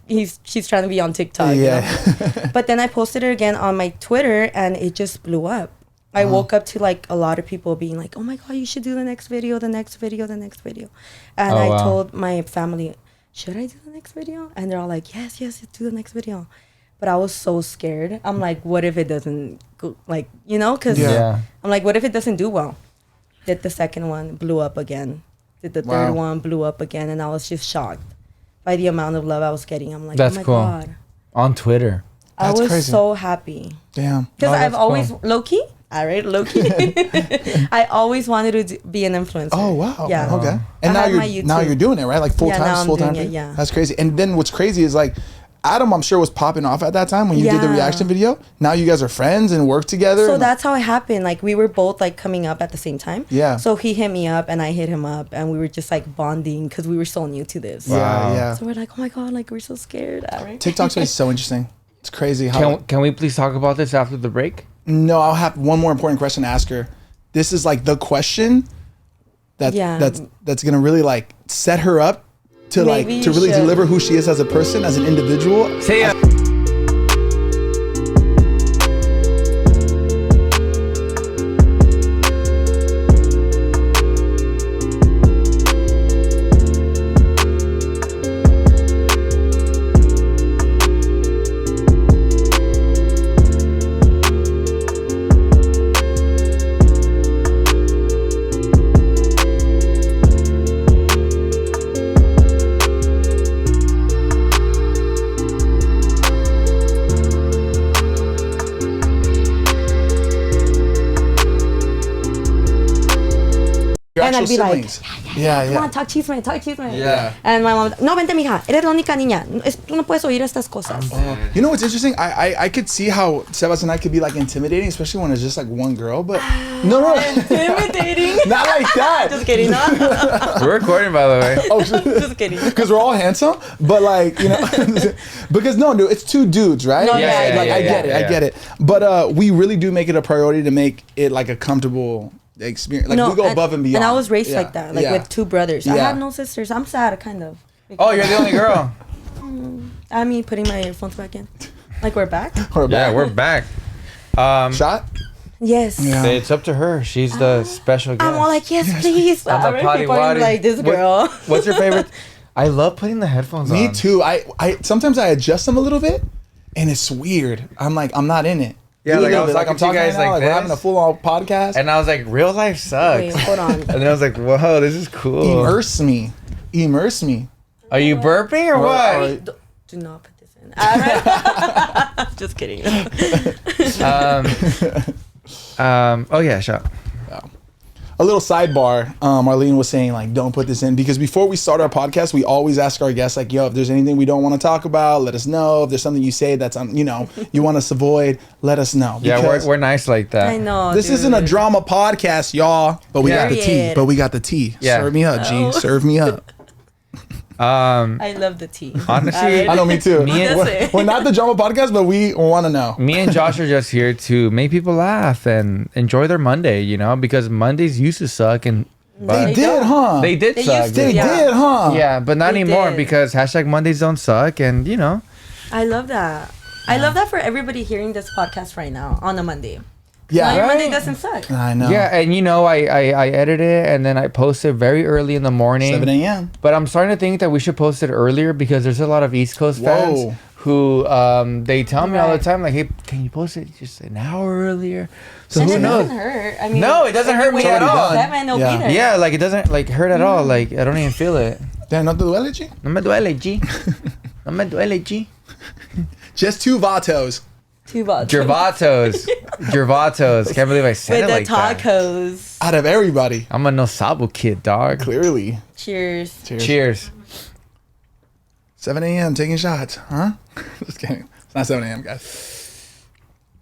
she's trying to be on TikTok.
Yeah.
You know? But then I posted it again on my Twitter, and it just blew up. I woke up to like a lot of people being like, oh my god, you should do the next video. And I told my family, should I do the next video? And they're all like, yes, do the next video. But I was so scared. I'm like, what if it doesn't go, like, you know? Because I'm like, what if it doesn't do well? Did the second one, blew up again. Did the third one, blew up again. And I was just shocked by the amount of love I was getting. I'm like,
that's
oh my
cool.
God.
On Twitter.
I was
crazy.
so happy.
Damn.
Because I've always,
cool.
low-key, all right, low-key. I always wanted to be an influencer.
Oh, wow.
Yeah.
Okay. And
I
now
have
you're doing it, right? Like full time.
doing it, yeah.
That's crazy. And then what's crazy is like, Adam, I'm sure, was popping off at that time when you did the reaction video. Now you guys are friends and work together.
So that's how it happened. Like, we were both like coming up at the same time.
Yeah.
So he hit me up and I hit him up, and we were just like bonding because we were so new to this.
Yeah.
So we're like, oh my god, like we're so scared. All right.
TikTok's is so interesting. It's crazy how.
Can we please talk about this after the break?
No, I'll have one more important question to ask her. This is like the question that's gonna really like set her up to
Maybe
to really
should.
deliver who she is as a person, as an individual.
Say it.
And I'd be like,
yeah.
come on, talk chisme.
Yeah.
And my mom, no, vente, mija, eres la única niña. Tú no puedes oír estas cosas.
You know what's interesting? I could see how Sebas and I could be like intimidating, especially when it's just like one girl. But no,
Intimidating.
not like that.
Just kidding. No?
We're recording, by the way.
Oh,
Just kidding.
because we're all handsome, but like, you know, because no, dude, it's two dudes, right?
No,
yeah,
Like, I get it. But we really do make it a priority to make it like a comfortable experience. Like, we go above and beyond.
And I was raised like that, like with two brothers. I
Yeah.
had no sisters. I'm sad, kind of.
Oh, you're the only girl.
I mean, putting my earphones back in. Like, we're back?
Yeah, we're back.
Shot?
Yes.
Yeah.
It's up to her. She's the special guest.
I'm all like, yes, please.
I'm a
Alright,
potty
people are
waddy.
like, this girl.
What's your favorite? I love putting the headphones on.
Me too. I sometimes I adjust them a little bit, and it's weird. I'm like, I'm not in it.
Yeah,
A
like I
little
was
bit.
talking
I'm
to you guys
right now,
like
we're having a
this.
full-on podcast.
And I was like, real life sucks.
Wait, hold on.
And then I was like, whoa, this is cool.
Immerse me.
Are you burping or what?
Do not put this in. Alright. Just kidding.
Oh yeah, shot.
A little sidebar. Marlene was saying like, don't put this in, because before we start our podcast, we always ask our guests like, yo, if there's anything we don't want to talk about, let us know. If there's something you say that's you want us to avoid, let us know.
Yeah,
Because
we're nice like that.
I know.
this
dude.
isn't a drama podcast, y'all. But we got the tea.
Period.
But we got the tea.
Yeah.
Serve me up, G.
Oh.
Serve me up.
I love the tea.
Honestly,
I know, me too.
Me and-
We're not the drama podcast, but we want to know.
me and Josh are just here to make people laugh and enjoy their Monday, because Mondays used to suck and
They
They
did,
don't.
huh?
they did
They
suck.
used to,
They
Yeah.
did, huh?
Yeah, but not
They
anymore
did.
because hashtag Mondays don't suck and
I love that. I love that for everybody hearing this podcast right now on a Monday.
Yeah.
Now your Monday
Right.
doesn't suck.
I know.
yeah, and I edit it and then I post it very early in the morning.
7 a.m.
But I'm starting to think that we should post it earlier because there's a lot of East Coast
Whoa.
fans who they tell me all the
Right.
time like, hey, can you post it just an hour earlier? So
And
who
it
knows?
doesn't hurt. I mean,
No, it doesn't hurt me
every
at
week
all.
7, it'll
Yeah.
be there.
Yeah, like it doesn't like hurt at all. Like I don't even feel it.
Damn, no te duele, G?
No me duele, G. No me duele, G.
Just 2 vatos.
Two vatos.
Gervatos. Can't believe I said
With
it like
the
that.
tacos.
Out of everybody,
I'm a no sabo kid, dog.
clearly.
Cheers.
Cheers.
7 a.m. taking shots, huh? Just kidding. It's not 7 a.m., guys.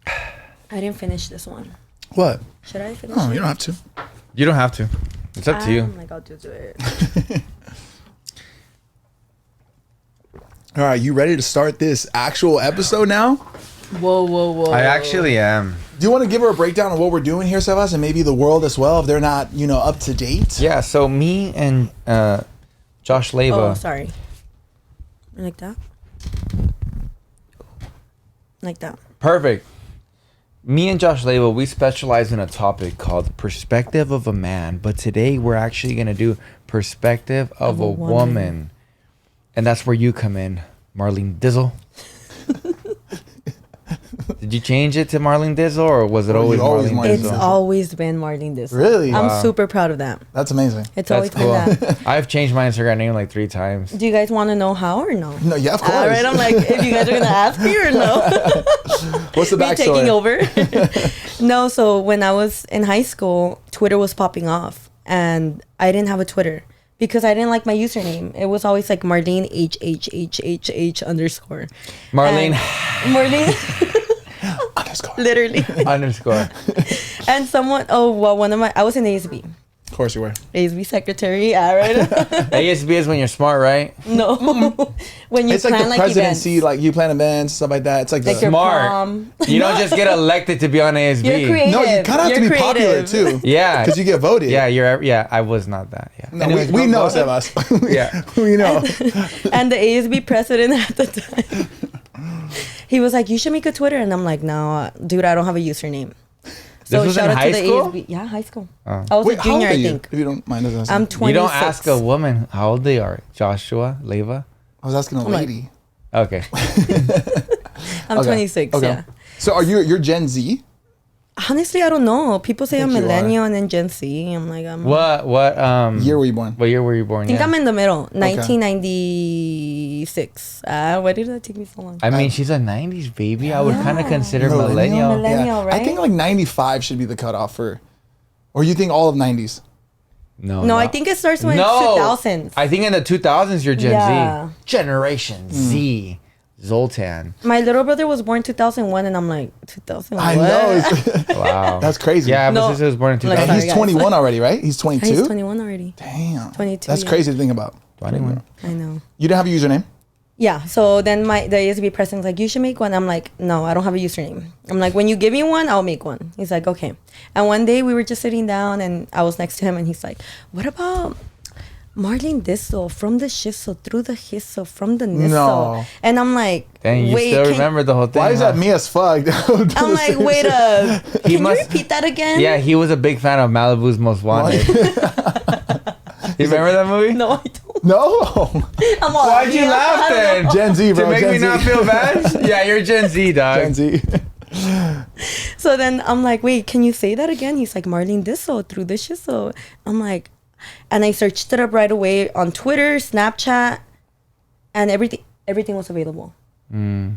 I didn't finish this one.
What?
Should I finish
Oh,
it?
you don't have to.
You don't have to. It's up to you.
I'm like, I'll just do it.
All right, you ready to start this actual episode now?
Whoa.
I actually am.
Do you want to give her a breakdown of what we're doing here, Sebas, and maybe the world as well, if they're not, up to date?
Yeah, so me and Josh Leva.
Oh, sorry. Like that? Like that.
Perfect. Me and Josh Leva, we specialize in a topic called perspective of a man. But today we're actually going to do perspective of a woman. And that's where you come in, Marlenedizzle. Did you change it to Marlenedizzle, or was it always Marlenedizzle?
It's always been Marlenedizzle.
Really?
I'm super proud of that.
That's amazing.
It's
That's
always
cool.
been that.
I've changed my Instagram name like 3 times.
Do you guys want to know how or no?
No, yeah, of course.
All right, I'm like, if you guys are going to ask me or no.
What's the
Me
backstory?
taking over. No, so when I was in high school, Twitter was popping off. And I didn't have a Twitter. Because I didn't like my username. It was always like Marlene HHHHH _.
Marlene
Marlene.
Underscore.
Literally.
underscore.
And someone, I was in ASB.
Of course you were.
ASB secretary, yeah, right?
ASB is when you're smart, right?
No. When you
It's like
plan
the
like
presidency,
events.
like you plan events, stuff like that. It's like,
Like your
Smart.
prom.
You don't just get elected to be on ASB.
You're creative.
no, you kind of have to
You're
be popular
creative.
too.
Yeah.
Because you get voted.
Yeah, I was not that. Yeah.
No,
Anyways,
we
go
know,
vote.
Sebas.
Yeah.
We know.
And the ASB president at the time, he was like, you should make a Twitter. And I'm like, no, dude, I don't have a username. So
was
shout
in
out
high
to the
school?
ASB. Yeah, high school.
Oh.
I was
Wait,
a
how old
junior,
are
I
you?
think.
If you don't mind us asking.
I'm 26.
You don't ask a woman how old they are. Joshua, Leva.
I was asking a
like-
lady.
Okay.
I'm
Okay.
26,
Okay.
yeah.
So you're Gen Z?
Honestly, I don't know. People say I'm
think you
millennial and then Gen Z. I'm like,
What
Year were you born?
What year were you born?
I think
Yeah.
I'm in the middle. 1996. Why did that take me so long?
I mean, she's a 90s baby. I would kind of
Yeah.
consider
Millennial?
millennial.
Millennial,
I
right?
think like 95 should be the cutoff for, or you think all of 90s?
No, I think it starts when it's 2000s.
I think in the 2000s you're Gen
Yeah.
Z. Generation Z. Zoltan.
My little brother was born 2001, and I'm like, 2001?
I know. It's-
Wow.
That's crazy.
Yeah,
No.
my sister was born in
Like,
2000.
And
sorry,
he's
guys.
21 already, right? He's 22?
He's 21 already.
Damn.
22,
That's
yeah.
crazy to think about.
21.
I know.
You didn't have a username?
Yeah, so then the ASB president's like, you should make one. I'm like, no, I don't have a username. I'm like, when you give me one, I'll make one. He's like, okay. And one day we were just sitting down, and I was next to him, and he's like, what about Marlenedizzle, from the shizzle, through the hissle, from the nizzle?
No.
And I'm like,
Dang, you
wait,
still remember the whole thing.
Why is
huh?
that me as fuck?
I'm like, wait a, can you
must-
repeat that again?
Yeah, he was a big fan of Malibu's Most Wanted. You remember that movie?
No, I don't.
No.
I'm all,
Why'd you
yeah,
laugh
I don't
then?
know.
Gen Z, bro.
To make
Gen
me
Z.
not feel bad? Yeah, you're Gen Z, dog.
Gen Z.
So then I'm like, wait, can you say that again? He's like, Marlenedizzle, through the shizzle. I'm like, and I searched it up right away on Twitter, Snapchat, and everything was available.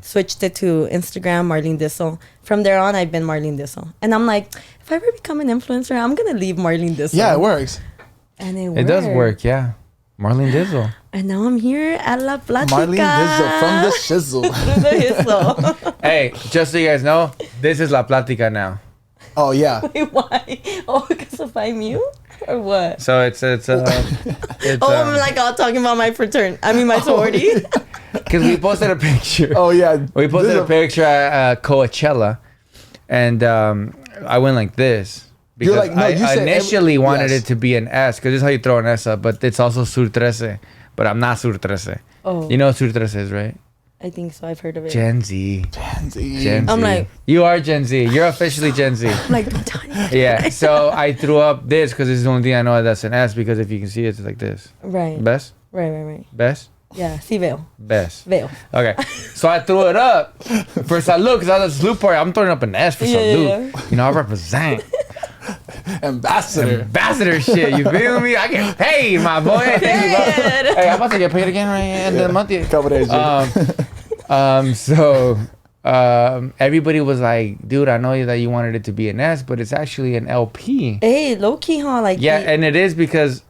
Switched it to Instagram, Marlenedizzle. From there on, I've been Marlenedizzle. And I'm like, if I ever become an influencer, I'm going to leave Marlenedizzle.
Yeah, it works.
And it
It does work, yeah. Marlenedizzle.
And now I'm here at La Platica.
Marlenedizzle from the shizzle.
Through the hizzle.
Hey, just so you guys know, this is La Platica now.
Oh, yeah.
Wait, why? Oh, because of I'm you? Or what?
So it's
I'm like all talking about my my sorority.
because we posted a picture.
Oh, yeah.
We posted
This
a
is
picture at Coachella, and I went like this. Because
You're like, no, you
I
said
initially wanted
yes.
it to be an S, because this is how you throw an S up, but it's also Sur 13. But I'm not Sur 13.
Oh.
You know what Sur 13 is, right?
I think so. I've heard of it.
Gen Z.
Gen Z.
Gen
I'm
Z.
like-
You are Gen Z. You're officially Gen Z.
I'm like, don't tell me.
Yeah. So I threw up this because this is the only thing I know that's an S, because if you can see it, it's like this.
Right.
Best?
Right.
Best?
Yeah. Sí veo.
Best.
Veo.
Okay. So I threw it up for salute, because I was a salute party. I'm throwing up an S for
Yeah,
salute.
yeah.
You know, I represent.
Ambassador.
Ambassador shit. You feel me? I get paid, my boy. Thank you, bro.
Period.
Hey, I'm about to get paid again right at the end of the month.
Couple days.
So everybody was like, dude, I know that you wanted it to be an S, but it's actually an LP.
Hey, low key, huh? Like
Yeah, and it is because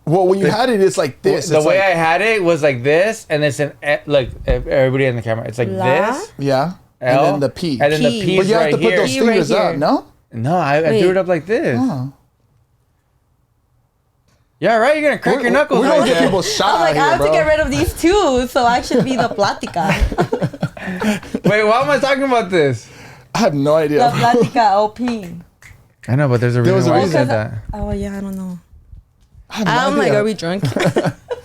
Well, when you had it, it's like this.
the
It's
way
like,
I had it was like this, and it's an like everybody in the camera. It's like
La?
this,
yeah,
L,
and then the P.
and then the
P.
P
But
is
you have
right
to put
here.
those
P right
fingers up,
here.
no?
No, I
Wait.
drew it up like this.
Oh.
Yeah, right. You're gonna crack your knuckles.
We're
right
gonna get
there.
people shot
I'm like,
here,
I have
bro.
to get rid of these two, so I should be the plática.
Wait, why am I talking about this?
I have no
The
idea.
plática LP.
I know, but there's a
There was
reason
a
why I
reason.
said that.
Oh yeah, I don't know.
I have no
I'm like,
idea.
are we drunk?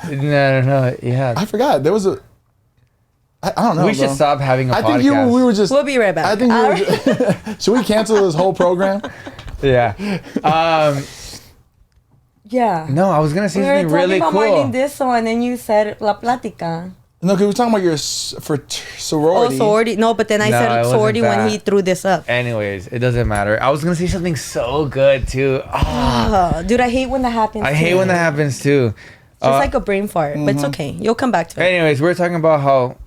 No. Yeah.
I forgot. There was a. I don't know.
We should
bro.
stop having a
I
podcast.
think we were just.
We'll be right back.
I think we were just, should we cancel this whole program?
Yeah.
Yeah.
No, I was gonna say
We were
something
talking
really
about
cool.
Marlenedizzle, and then you said La Plática.
No, because we're talking about your
Oh,
sorority.
sorority. No, but then I
No, it
said
wasn't
sorority when
that.
he threw this up.
Anyways, it doesn't matter. I was gonna say something so good too. Ah,
Dude, I hate when that happens.
I hate
too.
when that happens too.
It's just like a brain fart, but it's okay. You'll come back to it.
Anyways, we're talking about how.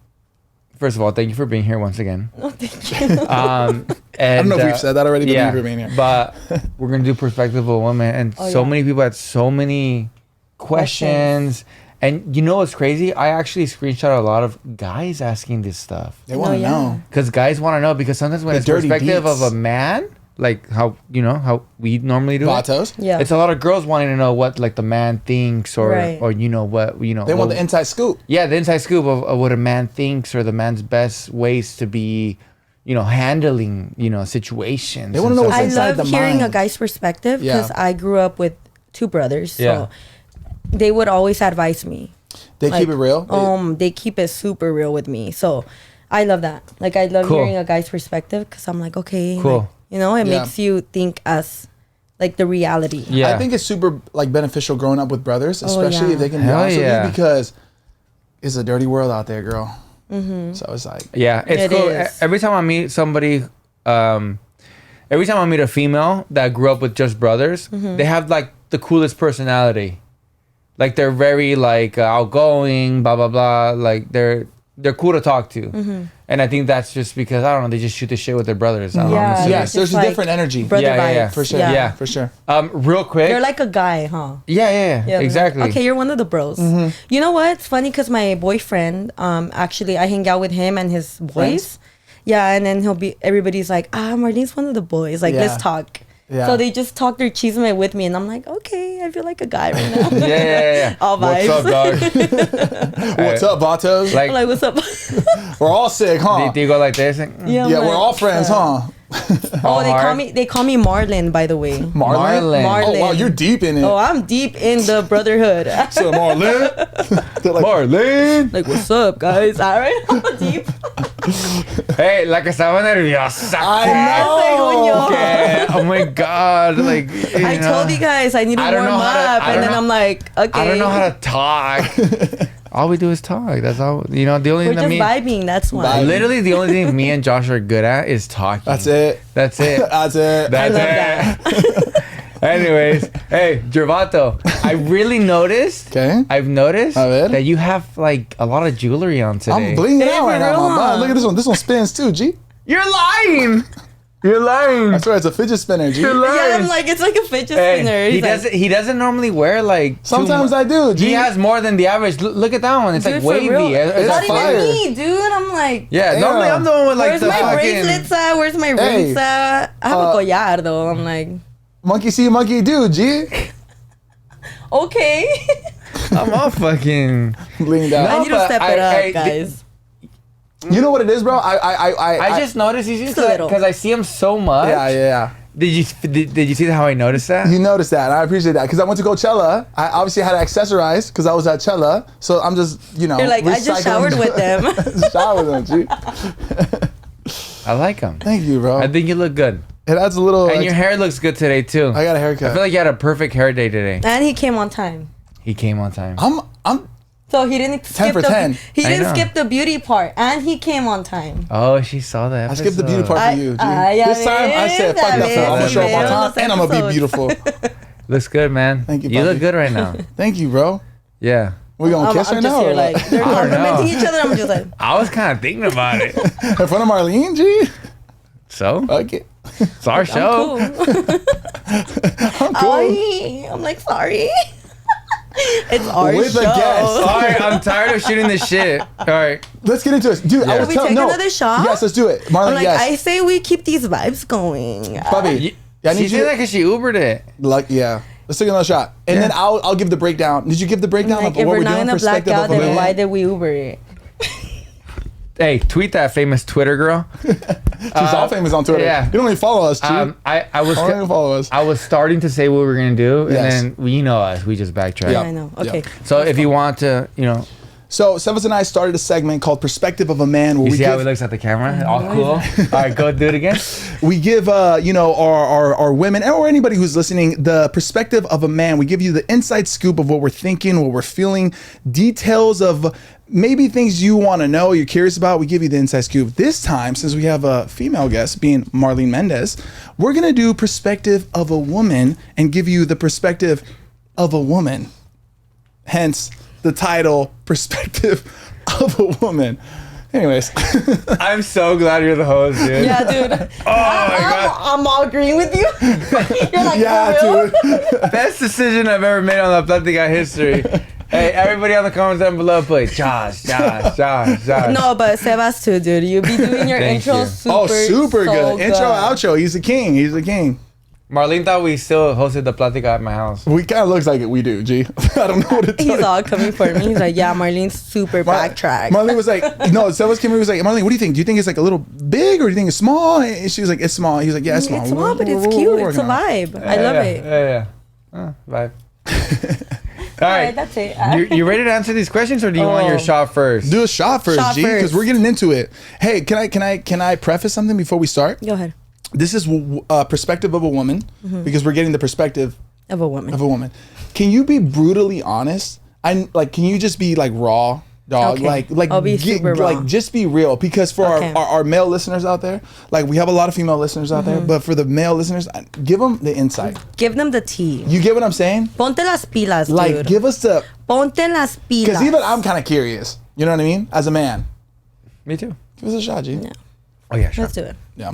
First of all, thank you for being here once again.
Oh, thank you.
And,
I don't know if we've said that already, but
yeah,
thank you for being here.
but we're gonna do perspective of women, and so
yeah.
many people had so many questions. And you know what's crazy? I actually screenshot a lot of guys asking this stuff
They want to
yeah.
know.
because guys want to know. Because sometimes when
The
it's
dirty
perspective
beats.
of a man, like how we normally do it,
Vatos.
Yeah.
it's a lot of girls wanting to know what like the man thinks or
Right.
or what
They want
what-
the inside scoop.
yeah, the inside scoop of what a man thinks or the man's best ways to be, handling, situations.
They wanna
and
know
stuff.
what's
I
inside
love
the
hearing a
mind.
guy's perspective because
Yeah.
I grew up with two brothers. So
Yeah.
they would always advise me.
They keep it real.
They keep it super real with me. So I love that. Like I love
Cool.
hearing a guy's perspective because I'm like, okay,
Cool.
like, it
Yeah.
makes you think as like the reality.
Yeah.
I think it's super like beneficial growing up with brothers, especially
yeah.
if they can be
Hell
honest
yeah.
with you, because it's a dirty world out there, girl. Mm-hmm. So it's like,
Yeah, it's
It
cool.
is.
Every time I meet somebody, every time I meet a female that grew up with just brothers,
Mm-hmm.
they have like the coolest personality. Like they're very like outgoing, blah blah blah. Like they're cool to talk to,
Mm-hmm.
and I think that's just because I don't know. They just shoot the shit with their brothers. I don't know, I'm
Yeah,
assuming.
yes,
it's
there's
just
a
like
different energy.
brother
Yeah,
vibes.
For sure.
Yeah.
For sure.
Real quick.
You're like a guy, huh?
yeah,
Yeah,
exactly.
Okay, you're one of the bros.
Mm-hmm.
You know what? It's funny because my boyfriend, actually, I hang out with him and his boys.
Friends?
Yeah, and then everybody's like, Marlene's one of the boys. Like,
Yeah.
let's talk.
Yeah.
So they just talk their chisme with me, and I'm like, okay, I feel like a guy right now.
Yeah.
All
What's
vibes.
up, dog?
What's up, Vatos?
Like,
I'm like, what's up?
We're all sick, huh?
do you go like this?
I'm
Yeah,
like,
we're all friends, huh?
Oh, they call
hard?
they call me Marlon, by the way.
Marlon.
Oh wow,
Marlon.
you're deep in it.
Oh, I'm deep in the brotherhood.
So Marlon. They're like,
Marlene.
Like, what's up, guys? All right, I'm deep.
Hey, la que estaba nerviosa.
I
know.
Okay. Oh my god. Like
I told you guys I need to
I don't
warm
know how to-
up,
I
and
don't
then
know-
I'm like, okay.
I don't know how to talk. All we do is talk. That's all. The only
We're
thing that
just
me,
vibing. That's why.
Vibing.
literally the only thing me and Josh are good at is talking.
That's it.
That's it.
That's it.
That's
love
it. Anyways, hey, Gervato, I really noticed.
Okay.
I've noticed
A ver.
that you have like a lot of jewelry on today.
I'm blinging
Hey,
out right
for
now,
real,
my man.
huh?
Look at this one. This one spins too, G.
You're lying. You're lying.
I swear it's a fidget spinner, G.
You're lying.
Yeah, I'm like, it's like a fidget
Hey,
spinner.
he
He's like,
doesn't. He doesn't normally wear like.
Sometimes I do, G.
He has more than the average. Look at that one. It's
dude,
like
for
wavy.
real.
It's
Not
like
fire.
even me, dude. I'm like,
Yeah,
Damn.
normally I'm the one with like
where's
the
my
fucking.
bracelets at? Where's my
Hey,
rings at? I have a collar though. I'm like,
Monkey see, monkey do, G.
okay.
I'm all fucking.
Blinged
I
out.
need to
but
step
I-
it up,
I-
guys.
You know what it is, bro?
I just noticed he's
Just a little.
because I see him so much.
Yeah.
Did you see how I noticed that?
You noticed that. I appreciate that because I went to Coachella. I obviously had to accessorize because I was at Chella. So I'm just,
You're like, I just
recycling-
showered with them.
Showered with them, G.
I like him.
Thank you, bro.
I think you look good,
It adds a little.
and your hair looks good today too.
I got a
I
haircut.
feel like you had a perfect hair day today.
And he came on time.
He came on time.
I'm
So he didn't skip
for
the
10.
he
I
didn't
know.
skip the beauty part, and he came on time.
Oh, she saw that.
I skipped the beauty part for you, G.
ya
This time I said, fuck that,
ves,
I'm gonna
ya
show up on
ves
time
los
and I'm gonna be
episodes.
beautiful.
Looks good, man.
Thank you,
You look
papi.
good right now.
Thank you, bro.
Yeah.
We gonna kiss her
I'm
now?
just here
or
like
what?
they're
I don't know.
complimenting each other. I'm just like,
I was kind of thinking about it.
In front of Marlene, G?
So
Okay.
it's our show.
I'm cool. I'm like, sorry. It's our
With
show.
a guest.
All right, I'm tired of shooting this shit. All right.
Let's get into it. Dude, I
Yeah.
was
We
telling
take
no.
another shot?
Yes, let's do it. Marlene,
I'm like,
yes.
I say we keep these vibes going.
Bobby, I
She
need you
did that because she Ubered it.
like yeah. Let's take another shot. And then I'll give the breakdown. Did you give the breakdown
Like,
of
if
what
we're
we're
not
doing?
gonna black
Perspective
out,
of a
then
man?
why did we Uber it?
Hey, tweet that famous Twitter girl.
She's all famous on Twitter.
yeah.
You don't even follow us, G.
I was
don't even follow us.
I was starting to say what we were gonna do,
Yes.
and then you know us, we just backtrack.
Yeah.
I know. Okay.
So if you want to,
So Sevas and I started a segment called Perspective of a Man, where
you
we
see how he
give,
looks at the camera, all cool. All right, go do it again.
we give our women or anybody who's listening the perspective of a man. We give you the inside scoop of what we're thinking, what we're feeling, details of maybe things you want to know, you're curious about. We give you the inside scoop. This time, since we have a female guest being Marlene Mendez, we're gonna do perspective of a woman and give you the perspective of a woman. Hence the title, Perspective of a Woman. Anyways.
I'm so glad you're the host, dude.
Yeah, dude.
Oh my god.
I'm all agreeing with you. You're like,
Yeah,
for real?
dude.
Best decision I've ever made on La Platica history. Hey, everybody on the comments down below, put Josh.
No, but Sebas too, dude. You be doing your
Thank
intro
you.
super,
Super
so
good. Intro, outro. He's the king. He's the king.
Marlene thought we still hosted the Platica at my house.
We kind of looks like it. We do, G. I don't know what to tell
He's
you.
all coming for me. He's like, yeah, Marlene's super backtrack.
Marlene was like, no, Sebas came here, was like, Marlene, what do you think? Do you think it's like a little big or do you think it's small? And she was like, it's small. He was like, yeah, it's small.
It's small, but it's
We're
cute. It's a
working on it.
vibe. I love it.
Yeah. Vibe. All
All right,
right.
that's it.
You ready to answer these questions, or do you want your
Oh.
shot first?
Do a shot first,
Shot
G, because
first.
we're getting into it. Hey, can I preface something before we start?
Go ahead.
This is perspective of a woman because we're getting the perspective
Of a woman.
of a woman. Can you be brutally honest? Can you just be like raw, dog?
Okay.
Like
I'll be super raw.
Like just be real, because for
Okay.
our male listeners out there, like we have a lot of female listeners out there, but for the male listeners, give them the insight.
Give them the tea.
You get what I'm saying?
Ponte las pilas,
Like
dude.
give us the,
Ponte las pilas.
because even I'm kind of curious. You know what I mean? As a man,
Me too.
give us a shot, G.
Yeah.
Oh yeah, sure.
Let's do it.
Yeah.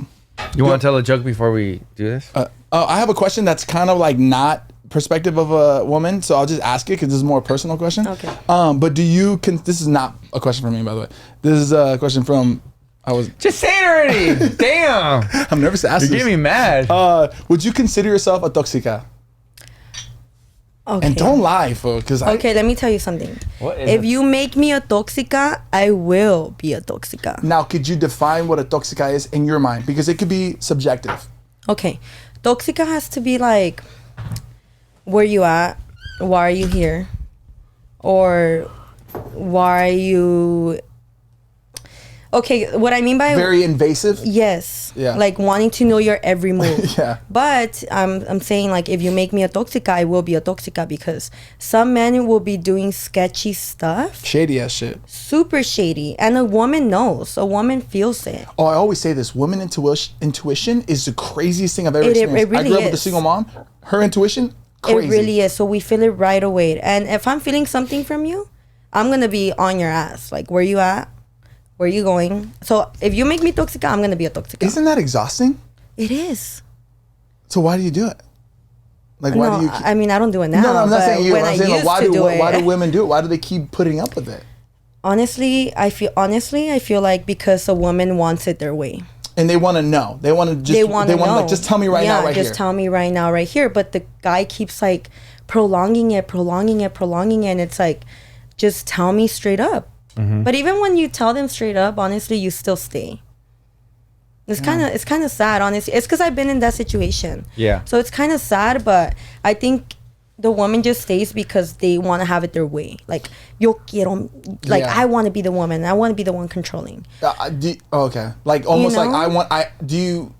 You want to tell a joke before we do this?
I have a question that's kind of like not perspective of a woman, so I'll just ask it because this is a more personal question.
Okay.
But do you? This is not a question for me, by the way. This is a question from.
Just say it already. Damn.
I'm nervous to ask
You're
this.
getting me mad.
Would you consider yourself a toxica?
Okay.
And don't lie, because
Okay, let me tell you something.
What is
If
it?
you make me a toxica, I will be a toxica.
Now, could you define what a toxica is in your mind? Because it could be subjective.
Okay. Toxica has to be like, where you at? Why are you here? Or why are you... Okay, what I mean by...
Very invasive.
Yes.
Yeah.
Like wanting to know your every move.
Yeah.
But I'm saying, like, if you make me a toxica, I will be a toxica, because some men will be doing sketchy stuff,
Shady ass shit.
super shady, and a woman knows. A woman feels it.
Oh, I always say this. Women intuition is the craziest thing I've ever
It
experienced.
really
I grew up with a
is.
single mom. Her intuition, crazy.
It really is. So we feel it right away. And if I'm feeling something from you, I'm gonna be on your ass. Like, where you at? Where you going? So if you make me toxica, I'm gonna be a toxica.
Isn't that exhausting?
It is.
So why do you do it? Like, why
No,
do you?
I mean, I don't do it now.
No, I'm not
but
saying you.
when
I'm
I
saying, like,
used
why
to
do
do it,
why do women do it? Why do they keep putting up with it?
Honestly, I feel like because a woman wants it their way.
And they want to know. They want to just.
They want to know.
like, just tell me right now, right
just
here.
tell me right now, right here. But the guy keeps like prolonging it, and it's like, just tell me straight up.
Mm-hmm.
But even when you tell them straight up, honestly, you still stay. It's kind of sad, honestly. It's because I've been in that situation.
Yeah.
So it's kind of sad, but I think the woman just stays because they want to have it their way. Like, yo quiero, like,
Yeah.
I want to be the woman. I want to be the one controlling.
Okay. Like almost
You
like
know?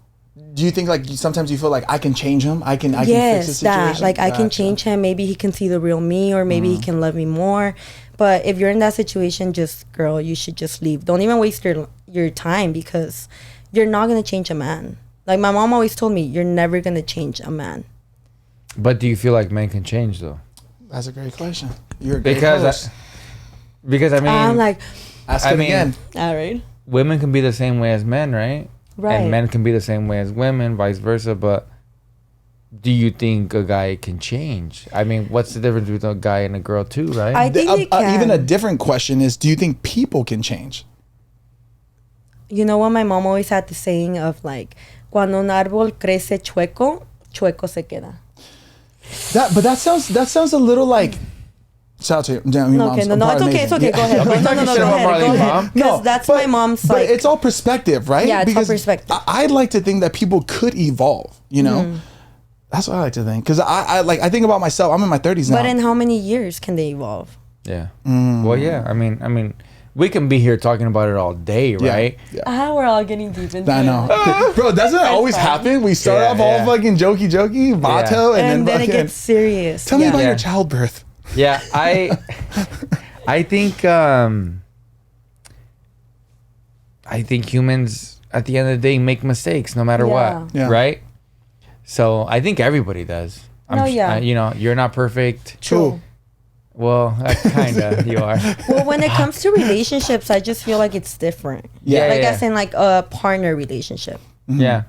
Do you think like sometimes you feel like I can change him? I can fix the
Yes,
situation.
that. Like, I can
Gotcha.
change him. Maybe he can see the real me, or maybe he can love me more. But if you're in that situation, just, girl, you should just leave. Don't even waste your time, because you're not going to change a man. Like, my mom always told me, you're never going to change a man.
But do you feel like men can change though?
That's a great question. You're a great
Because
host.
Because I mean,
I'm like,
Ask it again.
all right.
Women can be the same way as men, right?
Right.
And men can be the same way as women, vice versa. But do you think a guy can change? I mean, what's the difference between a guy and a girl too, right?
I think they can.
Even a different question is, do you think people can change?
You know what my mom always had the saying of like, cuando un árbol crece chueco, chueco se queda.
That sounds a little like. Shout out to your
Okay, no, it's okay. Go ahead. No, go ahead. Because that's my mom's
but
like.
it's all perspective, right?
Yeah, it's
because
all perspective.
I'd like to think that people could evolve. You know, that's what I like to think. Because I think about myself. I'm in my 30s now.
But in how many years can they evolve?
Yeah. Well, yeah. I mean, we can be here talking about it all day, right?
Yeah.
We're all getting deep into it.
I know. Bro, doesn't it always happen? We start off all fucking jokey, vato,
and then it gets serious.
Tell me about your childbirth.
Yeah, I think humans at the end of the day make mistakes no matter what, right? So I think everybody does. You know, you're not perfect.
True.
Well, kinda you are.
Well, when it comes to relationships, I just feel like it's different. I said, like a partner relationship.
Yeah.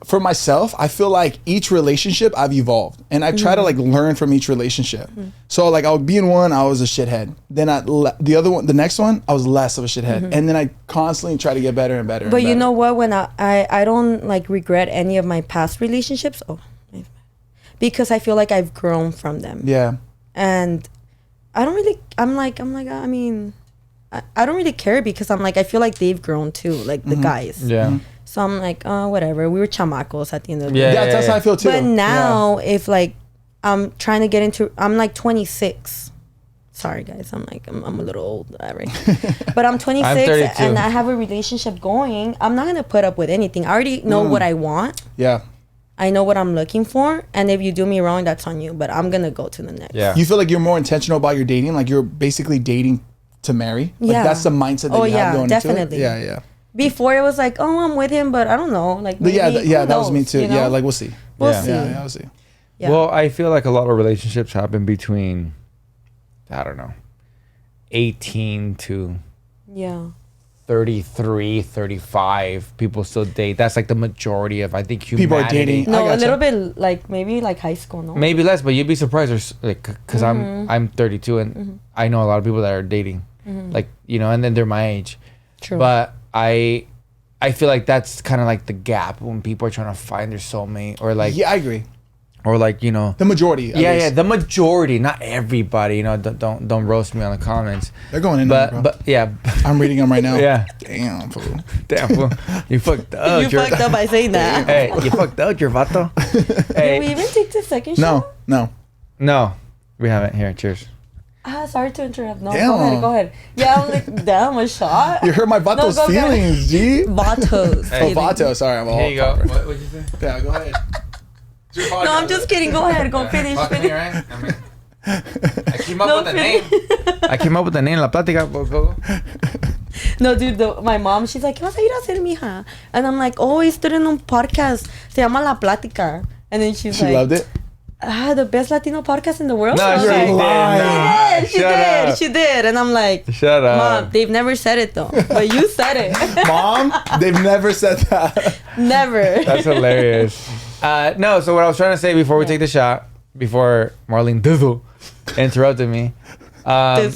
For myself, I feel like each relationship I've evolved, and I try to like learn from each relationship. So like I'll be in one, I was a shithead. Then the next one, I was less of a shithead, and then I constantly try to get better and better.
But you know what? When I don't like regret any of my past relationships, because I feel like I've grown from them.
Yeah.
And I don't really. I mean, I don't really care because I'm like I feel like they've grown too, like the guys.
Yeah.
So I'm like, whatever. We were chamacos at the end of the day.
Yeah, that's how I feel too.
But now, if like I'm trying to get into, I'm like 26. Sorry guys, I'm a little old, right? But I'm 26 and I have a relationship going. I'm not gonna put up with anything. I already know what I want.
Yeah.
I know what I'm looking for, and if you do me wrong, that's on you. But I'm gonna go to the next.
Yeah.
You feel like you're more intentional about your dating, like you're basically dating to marry. Like that's the mindset that you have going
definitely.
into it. Yeah.
Before it was like, I'm with him, but I don't know. Like, maybe,
that was me too.
You know?
Yeah, like we'll see.
We'll see.
Yeah, we'll see.
Yeah.
Well, I feel like a lot of relationships happen between, I don't know, 18 to 33, 35. People still date. That's like the majority of, I think, humanity.
People are dating.
No, a little bit like maybe like high school, no?
Maybe less, but you'd be surprised. There's like, because I'm 32 and I know a lot of people that are dating, like, you know, and then they're my age.
True.
But I feel like that's kind of like the gap when people are trying to find their soulmate, or like,
yeah, I agree.
Or like, you know,
the majority.
Yeah, the majority, not everybody. You know, don't roast me on the comments.
They're going in.
But yeah,
I'm reading them right now.
Yeah.
Damn fool.
You fucked up.
You fucked up by saying that.
Hey, you fucked up, your vato.
Did we even take the second shot?
No,
we haven't. Here, cheers.
Sorry to interrupt. No,
damn.
go ahead. Yeah, I'm like, damn, a shot.
You hurt my vato's feelings, G.
Vatos.
Oh, vato. Sorry, I'm all.
Here you go. What'd you say?
Yeah, go ahead.
No, I'm just kidding. Go ahead. Go finish.
Me, right? I came up with the name. I came up with the name. La plática.
No, dude, my mom, she's like, ¿qué vas a ir a hacer, mija? And I'm like, estoy en un podcast. Se llama La Plática. And then she
loved it?
The best Latino podcast in the world?
No,
She did. And I'm like,
shut up.
Mom, they've never said it though. But you said it.
Mom, they've never said that.
Never.
That's hilarious. No, so what I was trying to say before we take the shot, before Marlenedizzle interrupted me, I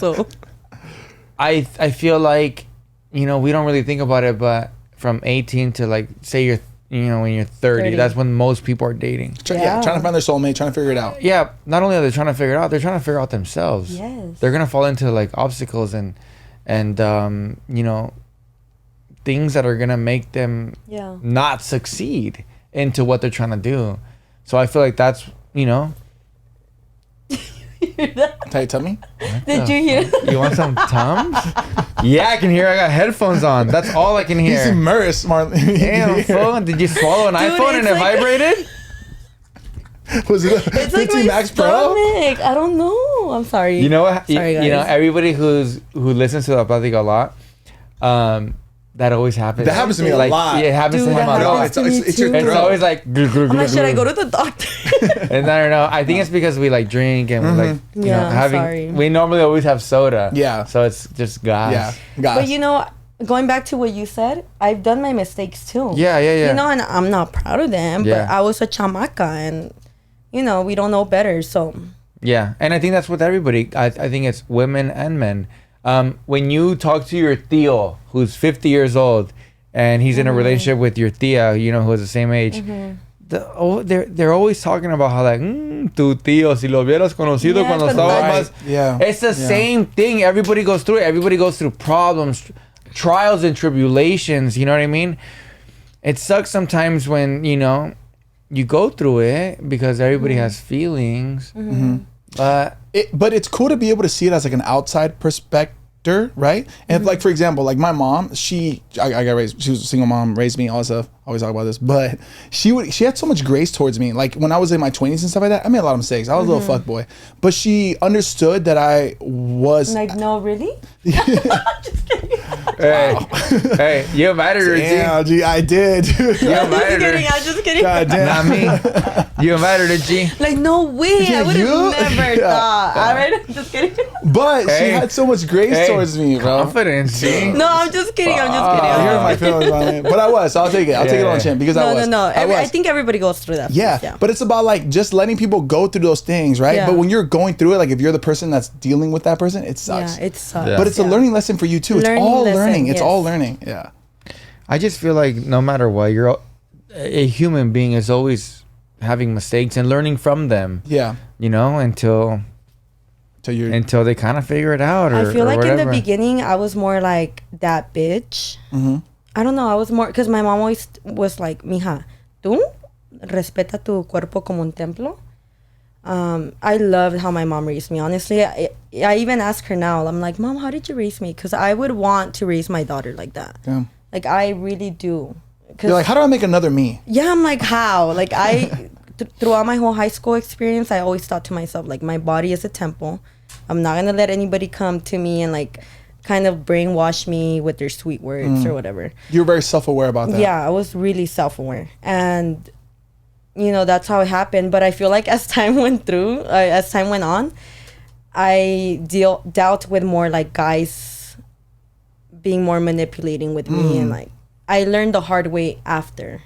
feel like, you know, we don't really think about it, but from 18 to like, say you're, you know, when you're 30, that's when most people are dating.
Trying to find their soulmate, trying to figure it out.
Yeah, not only are they trying to figure it out, they're trying to figure out themselves.
Yes.
They're gonna fall into like obstacles and you know, things that are gonna make them not succeed into what they're trying to do. So I feel like that's, you know.
Tight tummy?
Did you hear?
You want some Tums? Yeah, I can hear. I got headphones on. That's all I can hear.
He's immersed, Marlon.
Damn, phone. Did you swallow an iPhone and it vibrated?
Was it a 15 Max Pro?
I don't know. I'm sorry.
You know what?
Sorry, guys.
You know, everybody who listens to La Plática a lot, That always happens.
That happens to me a lot.
Yeah, it happens
Dude,
to him
that
a lot.
happens to me
it's your
too.
It's
throat.
always like.
I'm like, should I go to the doctor?
And I don't know. I think it's because we like drink and we like you
Yeah,
know
I'm
having.
sorry.
We normally always have soda.
Yeah.
So it's just gas.
Yeah, gosh.
But you know, going back to what you said, I've done my mistakes too.
Yeah.
You know, and I'm not proud of them,
Yeah.
but I was a chamaca and, you know, we don't know better. So,
Yeah, and I think that's with everybody. I think it's women and men. When you talk to your tío who's 50 years old and he's in a relationship with your tía, you know, who's the same age, they're always talking about how like, tu tío, si lo hubieras conocido
Yeah,
cuando
but
estaba
like-
más.
Yeah.
It's the same thing. Everybody goes through it. Everybody goes through problems, trials and tribulations. You know what I mean? It sucks sometimes when, you know, you go through it because everybody has feelings. But
But it's cool to be able to see it as like an outside perspective, right? And like, for example, like my mom, I got raised, she was a single mom, raised me, all that stuff. I always talk about this, but she had so much grace towards me. Like when I was in my 20s and stuff like that, I made a lot of mistakes. I was a little fuck boy, but she understood that I was
like, no, really?
hey, you invited her, G.
Yeah, G, I did.
You invited her.
I'm just kidding.
God damn.
Not me. You invited her, G.
Like, no way.
Yeah,
I would have
you-
never thought. All right, just kidding.
But she
Hey.
had so much grace towards me, bro.
Confidence, G.
No, I'm just kidding. I'm just
I
kidding.
hear my feelings on it, but I was. So I'll take it. I'll take it on the chin because I was.
No.
I was.
I think everybody goes through that.
Yeah,
phase,
but it's about like just letting people go through those things, right?
Yeah.
But when you're going through it, like if you're the person that's dealing with that person, it sucks.
Yeah, it sucks.
Yeah.
But it's a learning lesson for you too. It's
Learning
all
lesson,
learning. It's
yes.
all learning. Yeah.
I just feel like no matter what, you're a human being is always having mistakes and learning from them.
Yeah.
You know, until
So you're.
until they kind of figure it out. Or,
I feel
or
like in
whatever.
the beginning, I was more like that bitch. I don't know. I was more because my mom always was like, "Mija, tú respeta tu cuerpo como un templo." I loved how my mom raised me. Honestly, I even ask her now. I'm like, "Mom, how did you raise me?" Because I would want to raise my daughter like that.
Yeah.
Like I really do.
You're like, how do I make another me?
Yeah, I'm like, how? Like throughout my whole high school experience, I always thought to myself, like, my body is a temple. I'm not gonna let anybody come to me and like kind of brainwash me with their sweet words or whatever.
You're very self-aware about that.
Yeah, I was really self-aware, and you know that's how it happened. But I feel like as time went on, I dealt with more like guys being more manipulating with me, and like I learned the hard way after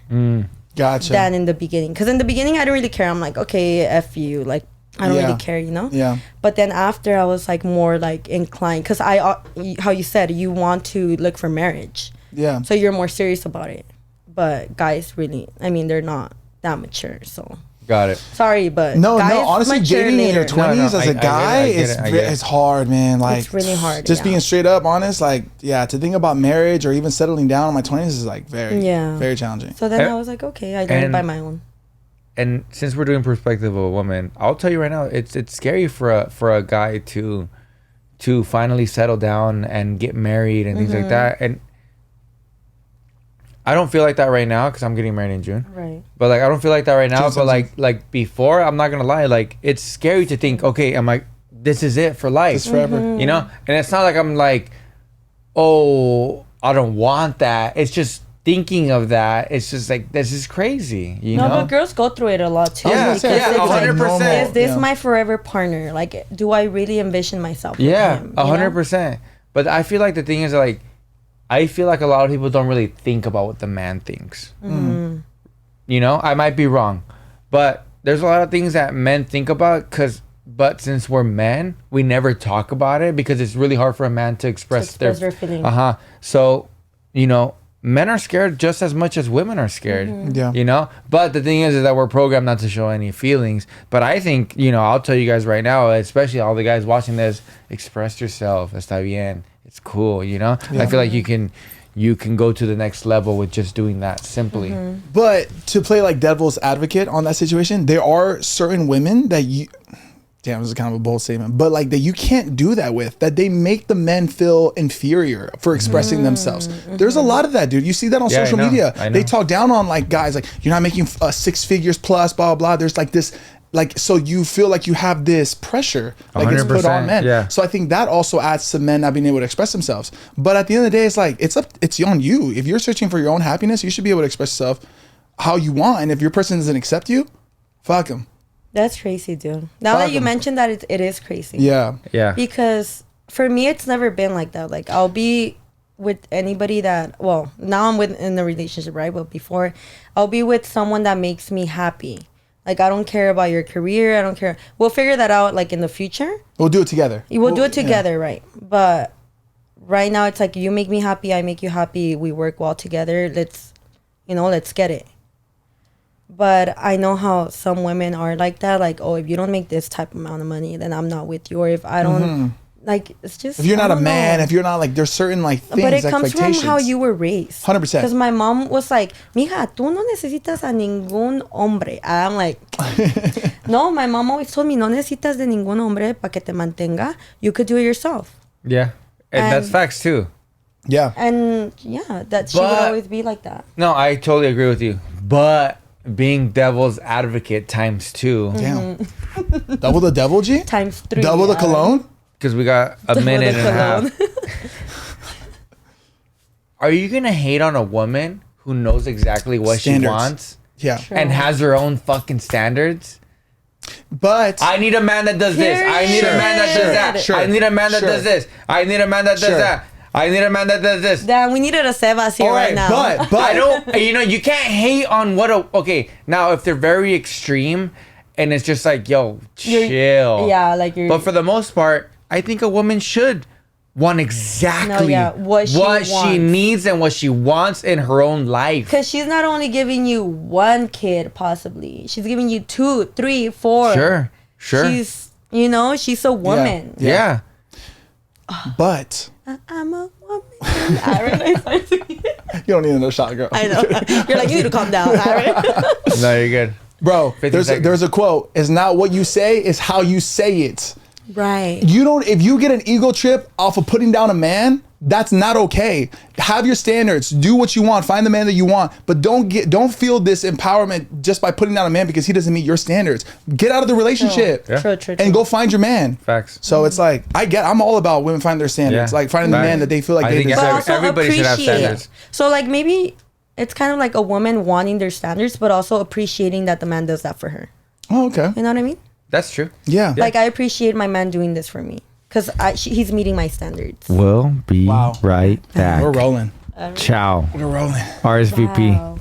Gotcha.
than in the beginning. Because in the beginning, I didn't really care. I'm like, okay, F you. Like, I don't
Yeah.
really care, you know?
Yeah.
But then after, I was like more like inclined. Because how you said, you want to look for marriage.
Yeah.
So you're more serious about it. But guys really, I mean, they're not that mature. So
Got it.
sorry, but
No,
guys
honestly,
mature
dating in your
later.
20s
No,
as
I
a
get it,
guy
I get it.
it's hard, man. Like,
It's really hard,
Just
yeah.
being straight up honest, like, yeah, to think about marriage or even settling down in my 20s is like very,
Yeah.
very challenging.
So then
And-
I was like, okay, I learned by my own.
And since we're doing perspective of a woman, I'll tell you right now, it's scary for a guy to finally settle down and get married and things like that. And I don't feel like that right now because I'm getting married in June.
Right.
But like I don't feel like that right now.
June
But like before, I'm not gonna lie. Like it's scary to think, okay, this is it for life,
It's forever.
you know? And it's not like I'm like, oh, I don't want that. It's just thinking of that. It's just like this is crazy, you
No,
know?
but girls go through it a lot too.
Yeah,
because
yeah,
it's like,
100%.
is this
Yeah.
my forever partner? Like, do I really envision myself with
Yeah,
him? You know?
100%. But I feel like the thing is like, I feel like a lot of people don't really think about what the man thinks. You know, I might be wrong, but there's a lot of things that men think about but since we're men, we never talk about it because it's really hard for a man to express
their feelings.
So, you know, men are scared just as much as women are scared.
Yeah.
You know, but the thing is that we're programmed not to show any feelings. But I think, you know, I'll tell you guys right now, especially all the guys watching this, express yourself. Está bien. It's cool, you know? I feel like you can go to the next level with just doing that simply.
But to play like devil's advocate on that situation, there are certain women that you, damn, this is kind of a bold statement, but like that you can't do that with, that they make the men feel inferior for expressing themselves. There's a lot of that, dude. You see that on
Yeah, I
social
know.
media.
I know.
They talk down on like guys, like you're not making 6 figures plus, blah, blah, blah. There's like this like, so you feel like you have this pressure that gets put on
100%,
men.
yeah.
So I think that also adds to men not being able to express themselves. But at the end of the day, it's like, it's on you. If you're searching for your own happiness, you should be able to express yourself how you want. And if your person doesn't accept you, fuck him.
That's crazy, dude. Now that you mentioned that, it is crazy.
Yeah.
Yeah.
Because for me, it's never been like that. Like, I'll be with anybody that, well, now I'm in a relationship, right? But before, I'll be with someone that makes me happy. Like, I don't care about your career. I don't care. We'll figure that out, like, in the future.
We'll do it together.
We'll do it together, right? But right now, it's like, you make me happy, I make you happy. We work well together. Let's get it. But I know how some women are like that. Like, oh, if you don't make this type amount of money, then I'm not with you. Or if I don't, like, it's just...
If you're not a man, if you're not, like, there's certain, like, things,
but it comes from
expectations.
how you were raised.
100%.
Because my mom was like, mija, tú no necesitas a ningún hombre. I'm like, no, my mom always told me, no necesitas de ningún hombre para que te mantenga. You could do it yourself.
Yeah. And that's facts too.
Yeah.
And yeah, that she would always be like that.
No, I totally agree with you. But being devil's advocate times 2.
Damn. Double the devil, G?
Times 3.
Double the cologne?
Because we got a minute and a half. Are you going to hate on a woman who knows exactly what she wants?
Yeah.
Sure.
And has her own fucking standards?
But
I need a man that does this. I need a man that does that.
Sure.
I need a man that does this. I need a man that does that. I need a man that does this.
Damn, we needed a Sebas here right now.
But
I don't, you can't hate on okay, now if they're very extreme and it's just like, yo, chill.
Yeah, like you're...
But for the most part, I think a woman should want exactly
what
she needs and what she wants in her own life.
Because she's not only giving you one kid, possibly. She's giving you 2, 3, 4.
Sure.
She's, she's a woman.
Yeah.
But...
I'm a woman. Aaron,
you don't need another shot, girl.
I know. You're like, you need to calm down, Aaron.
No, you're good.
Bro, there's a quote. It's not what you say, it's how you say it.
Right.
If you get an ego trip off of putting down a man, that's not okay. Have your standards. Do what you want. Find the man that you want. But don't feel this empowerment just by putting down a man because he doesn't meet your standards. Get out of the relationship.
True.
And go find your man.
Facts.
So it's like, I'm all about women finding their standards.
Yeah.
Like finding the man that they feel like they deserve.
But also
everybody should have
appreciate.
standards.
So like maybe it's kind of like a woman wanting their standards, but also appreciating that the man does that for her.
Oh, okay.
You know what I mean?
That's true.
Yeah.
Like I appreciate my man doing this for me. Because he's meeting my standards.
We'll be right back.
We're rolling.
Ciao.
We're rolling.
RSVP.
Wow.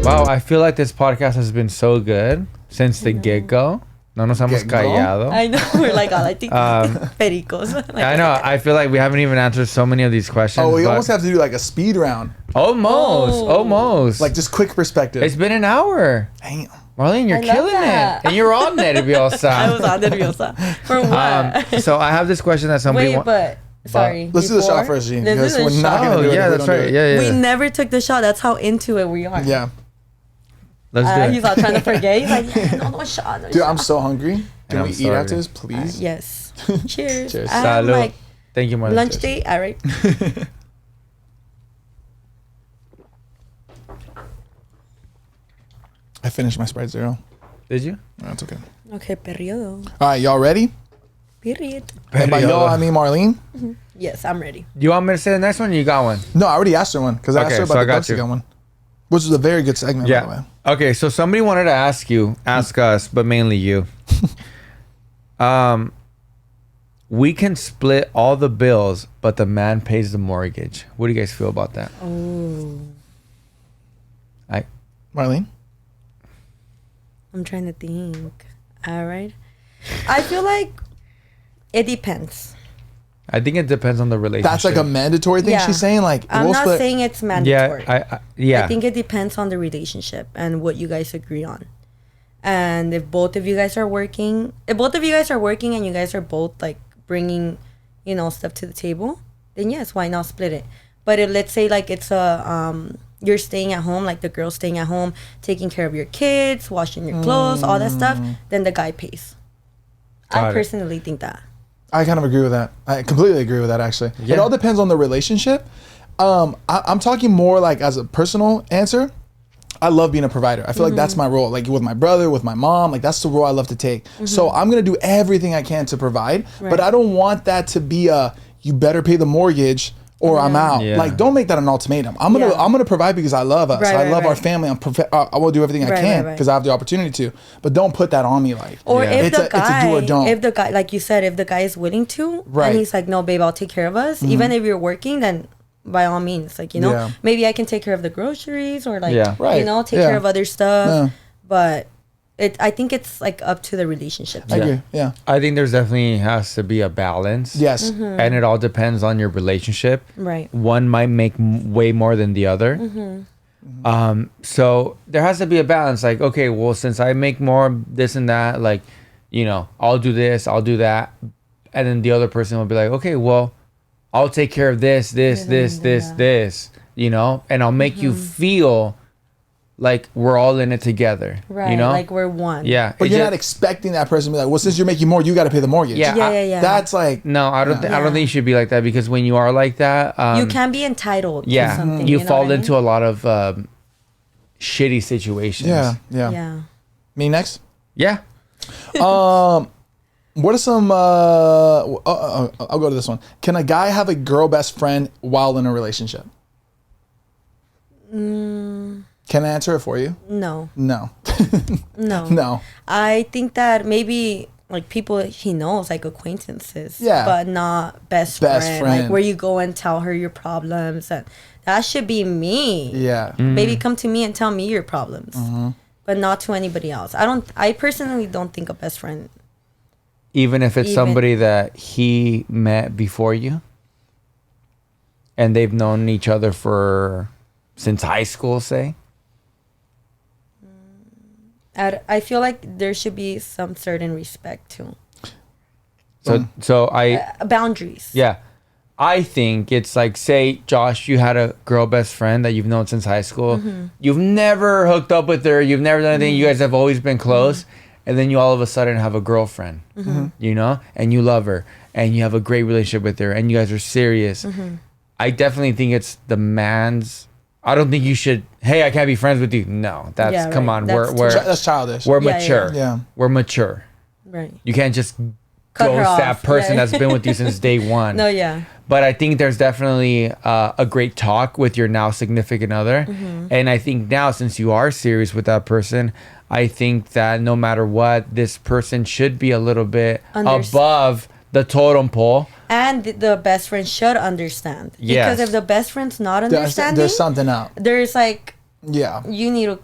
Wow, I feel like this podcast has been so good since the get-go. No nos hemos callado.
I know. We're like all I think pericos. Like,
I know. I feel like we haven't even answered so many of these questions.
Oh, we almost have to do like a speed round.
Almost.
Like just quick perspective.
It's been an hour.
Damn.
Marlene, you're killing it. And you're all nerviosa.
I was all nerviosa. For what?
So I have this question that somebody
Wait, but... Sorry.
Let's do the shot first, Gene.
Let's do the
We're not
shot.
gonna do it.
Yeah, that's right. Yeah.
We never took the shot. That's how into it we are.
Yeah.
Let's do it.
He's all trying to forget. He's like, yeah, no shot.
Dude, I'm so hungry. Can we eat
sorry.
after this, please?
Yes. Cheers.
Cheers.
I have
Salud.
like
Thank you, Marlene.
lunch date. All right.
I finished my Sprite Zero.
Did you?
No, that's okay.
Okay, periodo.
All right, y'all ready?
Period.
And by y'all, I mean Marlene.
Yes, I'm ready.
You want me to say the next one or you got one?
No, I already asked her one because I asked her
Okay, so
about
I
the
got
Toxic
you.
one, which was a very good segment, by the way.
Yeah. Okay, so somebody wanted to ask us, but mainly you. We can split all the bills, but the man pays the mortgage. What do you guys feel about that?
Oh,
Marlene?
I'm trying to think. All right. I feel like it depends.
I think it depends on the relationship.
That's like a mandatory thing
Yeah.
she's saying? Like,
I'm
we'll
not
split.
saying it's mandatory.
yeah.
I think it depends on the relationship and what you guys agree on. And if both of you guys are working and you guys are both like bringing, you know, stuff to the table, then yes, why not split it? But if, let's say like it's you're staying at home, like the girl's staying at home, taking care of your kids, washing your clothes, all that stuff, then the guy pays. I personally think that.
I kind of agree with that. I completely agree with that, actually. Yeah. It all depends on the relationship. I'm talking more like as a personal answer. I love being a provider. I feel like that's my role. Like with my brother, with my mom, like that's the role I love to take. So I'm going to do everything I can to provide, but I don't want that to be you better pay the mortgage or I'm out. Yeah. Like, don't make that an ultimatum. I'm gonna provide because I love us. I love our family. I will do everything I can because I have the opportunity to. But don't put that on me, like.
Or if it's a do or don't. If the guy, like you said, if the guy is willing to, and he's like, no, babe, I'll take care of us. Even if you're working, then by all means, like, you know, maybe I can take care of the groceries or like, you know, take care of other stuff. But I think it's like up to the relationship.
I agree. Yeah.
I think there's definitely has to be a balance.
Yes.
And it all depends on your relationship.
Right.
One might make way more than the other. So there has to be a balance. Like, okay, well, since I make more this and that, like, you know, I'll do this, I'll do that. And then the other person will be like, okay, well, I'll take care of this, you know, and I'll make you feel like we're all in it together,
right?
You know,
like we're one.
Yeah,
but you're not expecting that person to be like, well, since you're making more, you got to pay the mortgage.
Yeah.
That's like
no, I don't think you should be like that, because when you are like that,
you can be entitled. To something,
you fall into a lot of shitty situations.
Yeah. Me next.
Yeah.
What are some? I'll go to this one. Can a guy have a girl best friend while in a relationship? Can I answer it for you?
No.
No.
No. I think that maybe like people he knows, like acquaintances.
Yeah.
But not best friend. Like where you go and tell her your problems, and that should be me.
Yeah.
Baby, come to me and tell me your problems, but not to anybody else. I personally don't think a best friend.
Even if it's somebody that he met before you, and they've known each other since high school, say.
I feel like there should be some certain respect too.
So
boundaries.
Yeah, I think it's like, say, Josh, you had a girl best friend that you've known since high school. You've never hooked up with her. You've never done anything. You guys have always been close, and then you all of a sudden have a girlfriend. You know, and you love her, and you have a great relationship with her, and you guys are serious. I definitely think it's the man's. I don't think you should. Hey, I can't be friends with you. No, that's come on.
That's childish.
We're mature.
Yeah,
we're mature.
Right.
You can't just ghost that person that's been with you since day one.
No, yeah.
But I think there's definitely a great talk with your now significant other, and I think now, since you are serious with that person, I think that no matter what, this person should be a little bit above the totem pole.
And the best friend should understand.
Yes.
Because if the best friend's not understanding,
there's something up.
There's like,
you
need to